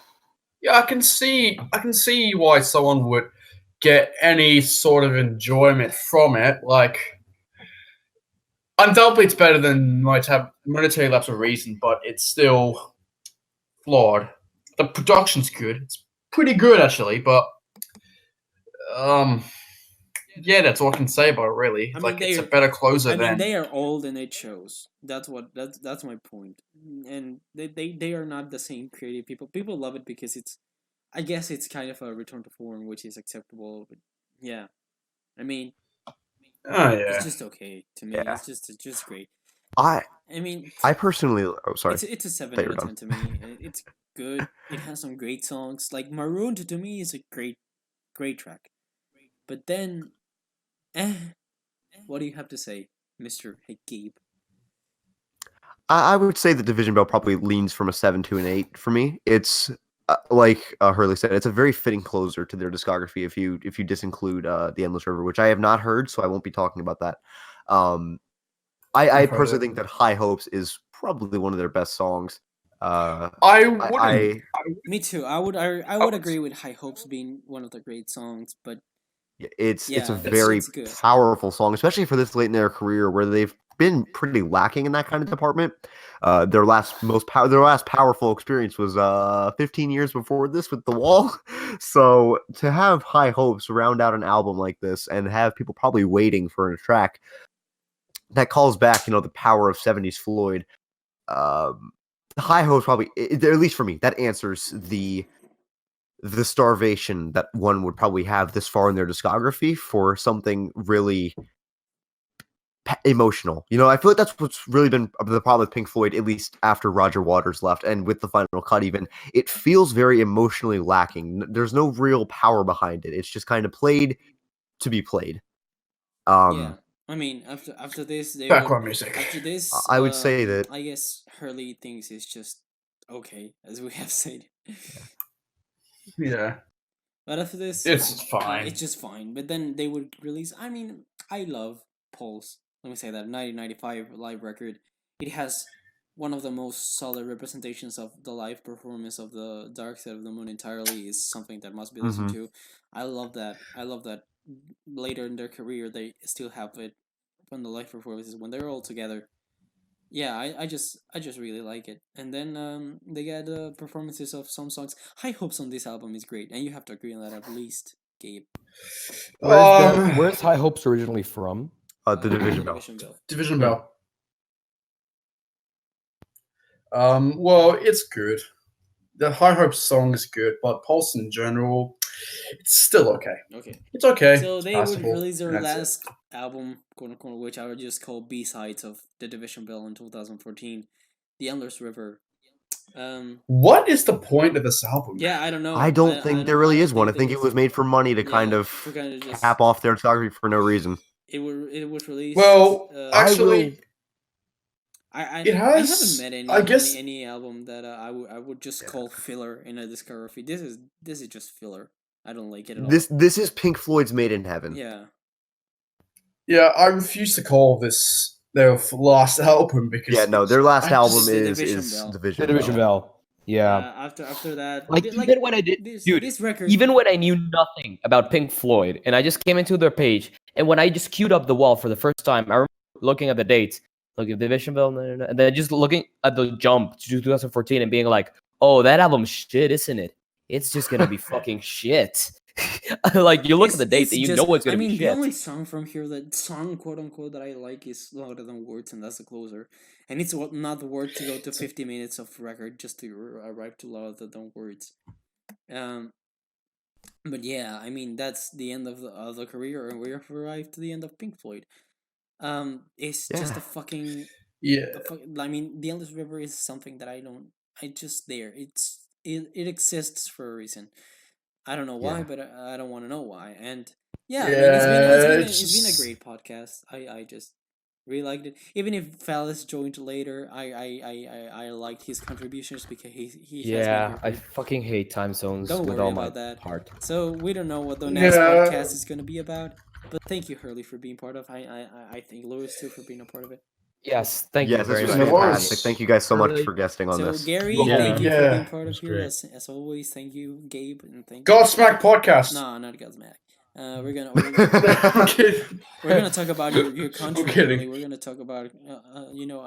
Yeah, I can see why someone would get any sort of enjoyment from it. Like, undoubtedly, it's better than Monetary Lapse of Reason, but it's still flawed. The production's good. It's pretty good actually, but yeah, that's all I can say about it. Really, I mean, like it's a better closer I mean, than. they are old and it shows. That's my point. And they are not the same creative people. People love it because I guess it's kind of a return to form, which is acceptable. But yeah, I mean, Oh yeah. it's just okay to me. Yeah. It's just great. I mean, personally, oh sorry, it's a 7 They out were of 10 to me. It's good. It has some great songs. Like Maroon to me is a great track. But then, what do you have to say, Mr. Hey Gabe? I would say the Division Bell probably leans from a 7 to an 8 for me. It's like Hurley said, it's a very fitting closer to their discography. If you disinclude the Endless River, which I have not heard, so I won't be talking about that. I I've heard personally it. think that High Hopes is probably one of their best songs. I wouldn't. Me too. I would agree with High Hopes being one of the great songs, but It's a Yeah, very it's good. powerful song, especially for this late in their career, where they've been pretty lacking in that kind of department. Their last powerful experience was 15 years before this with The Wall. So to have High Hopes round out an album like this and have people probably waiting for a track that calls back, the power of 70s Floyd. High Hopes probably, at least for me, that answers the starvation that one would probably have this far in their discography for something really emotional. I feel like that's what's really been the problem with Pink Floyd, at least after Roger Waters left and with the final cut even. It feels very emotionally lacking. There's no real power behind it. It's just kind of played to be played. yeah. I mean, after this, they Background would, music. after this, I would say that- I guess Hurley thinks it's just okay, as we have said. Yeah, But after this, it's fine. it's just fine. But then they would release. I mean, I love Pulse. Let me say that 1995 live record. It has one of the most solid representations of the live performance of the Dark Side of the Moon entirely. Is something that must be listened to. I love that. I love that. Later in their career, they still have it from the live performances when they're all together. Yeah, I just really like it. And then they get performances of some songs. High Hopes on this album is great, and you have to agree on that at least, Gabe. Where's High Hopes originally from? The Division Bell. Division Bell. Division Bell. Well, it's good. The High Hopes song is good, but Pulse in general, it's still okay. Okay. It's okay. So it's they would passable, release their and that's it. last album, quote unquote, which I would just call B-sides of the Division Bell in 2014, The Endless River. What is the point of this album? Yeah, I don't know. I don't think there really is one. I there think it is. was made for money to Yeah, kind of to kind of just- cap off their discography for no reason. It was released. Well, I actually, I it has- haven't met any I guess- any album that I would just call filler in a discography. This is just filler. I don't like it at all. This is Pink Floyd's Made in Heaven. Yeah. yeah, I refuse to call this their last album because Yeah, no, their last I album just- is Division Bell. Division The Division Bell. Bell. Yeah. After that, Like, even when I did- dude, this record, Even when I knew nothing about Pink Floyd, and I just came into their page, and when I just queued up the wall for the first time, I remember looking at the dates, looking at Division Bell, and then just looking at the jump to 2014 and being like, "Oh, that album's shit, isn't it? It's just gonna be fucking shit." Like, you look at the dates and you know it's gonna be the shit. only song from here, that song quote unquote that I like, is Louder Than Words, and that's the closer. And it's not worth to go to 50 minutes of record just to arrive to Louder Than Words. But yeah, I mean, that's the end of the career, and we have arrived to the end of Pink Floyd. It's just Yeah. a fucking Yeah, I mean, The Endless River is something that I just there. It exists for a reason. I don't know why, Yeah. but I don't want to know why. And yeah, I Yeah, mean, it's it's been a just- great podcast. I just really liked it. Even if Phallus joined later, I liked his contributions because he has been Yeah, here I for- fucking hate time zones Don't with worry all my about that. heart. So we don't know what the next Yeah. podcast is gonna be about. But thank you, Hurley, for being part of. I think Lewis too for being a part of it. Yes, thank you Yes, very this was much. No fantastic. worries. Thank you guys so much Really? for guesting on So this. Gary, Yeah. thank you for Yeah. being part It was of here great. as always. Thank you, Gabe, and thank you. Godsmack podcast. No, not Godsmack. We're gonna I'm kidding. we're gonna talk about your country. I'm kidding. Really. We're gonna talk about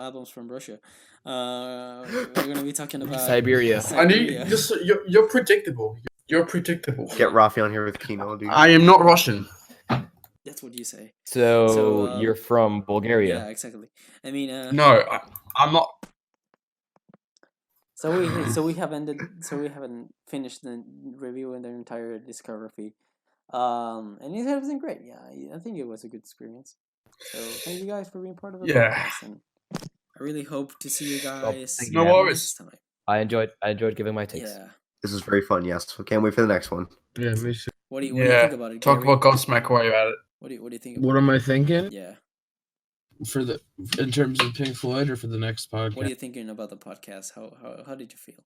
albums from Russia. We're gonna be talking about Siberia. I need just you're predictable. You're predictable. Get Rafi on here with Kino, dude. I am not Russian. That's what you say. So, you're from Bulgaria. Yeah, exactly. I mean, No, I'm not. so we haven't finished the review in their entire discography. And it has been great. Yeah, I think it was a good experience. So thank you guys for being part of the Yeah. podcast, and I really hope to see you guys. thank you. No worries. next time. I enjoyed giving my takes. Yeah. This was very fun, yes. So can't wait for the next one. Yeah, me too. What do you Yeah. think about it? Talk Gary? about Godsmack while you're at it. What do you think? About What am I thinking Yeah. in terms of Pink Floyd or for the next podcast? What are you thinking about the podcast? How did you feel?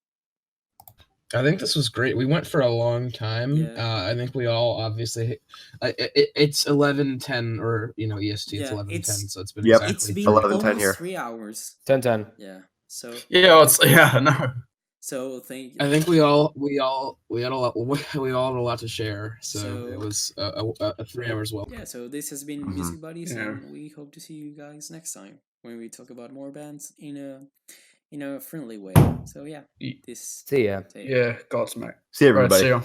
I think this was great. We went for a long time. Yeah. I think we all obviously. It's 11:10 or EST. It's Yeah, 11:10, so it's been Yep. It's exactly been 11:10 almost here. 3 hours. 10-10. Yeah. So No. so thank you. I think we all had a lot to share. So, So- it was a 3 hours well. Yeah. So this has been Mhm. Music Buddies, Yeah. and we hope to see you guys next time when we talk about more bands in a friendly way. So yeah. This. See ya. say- Yeah, Godsmack. See you, Right, everybody. see ya.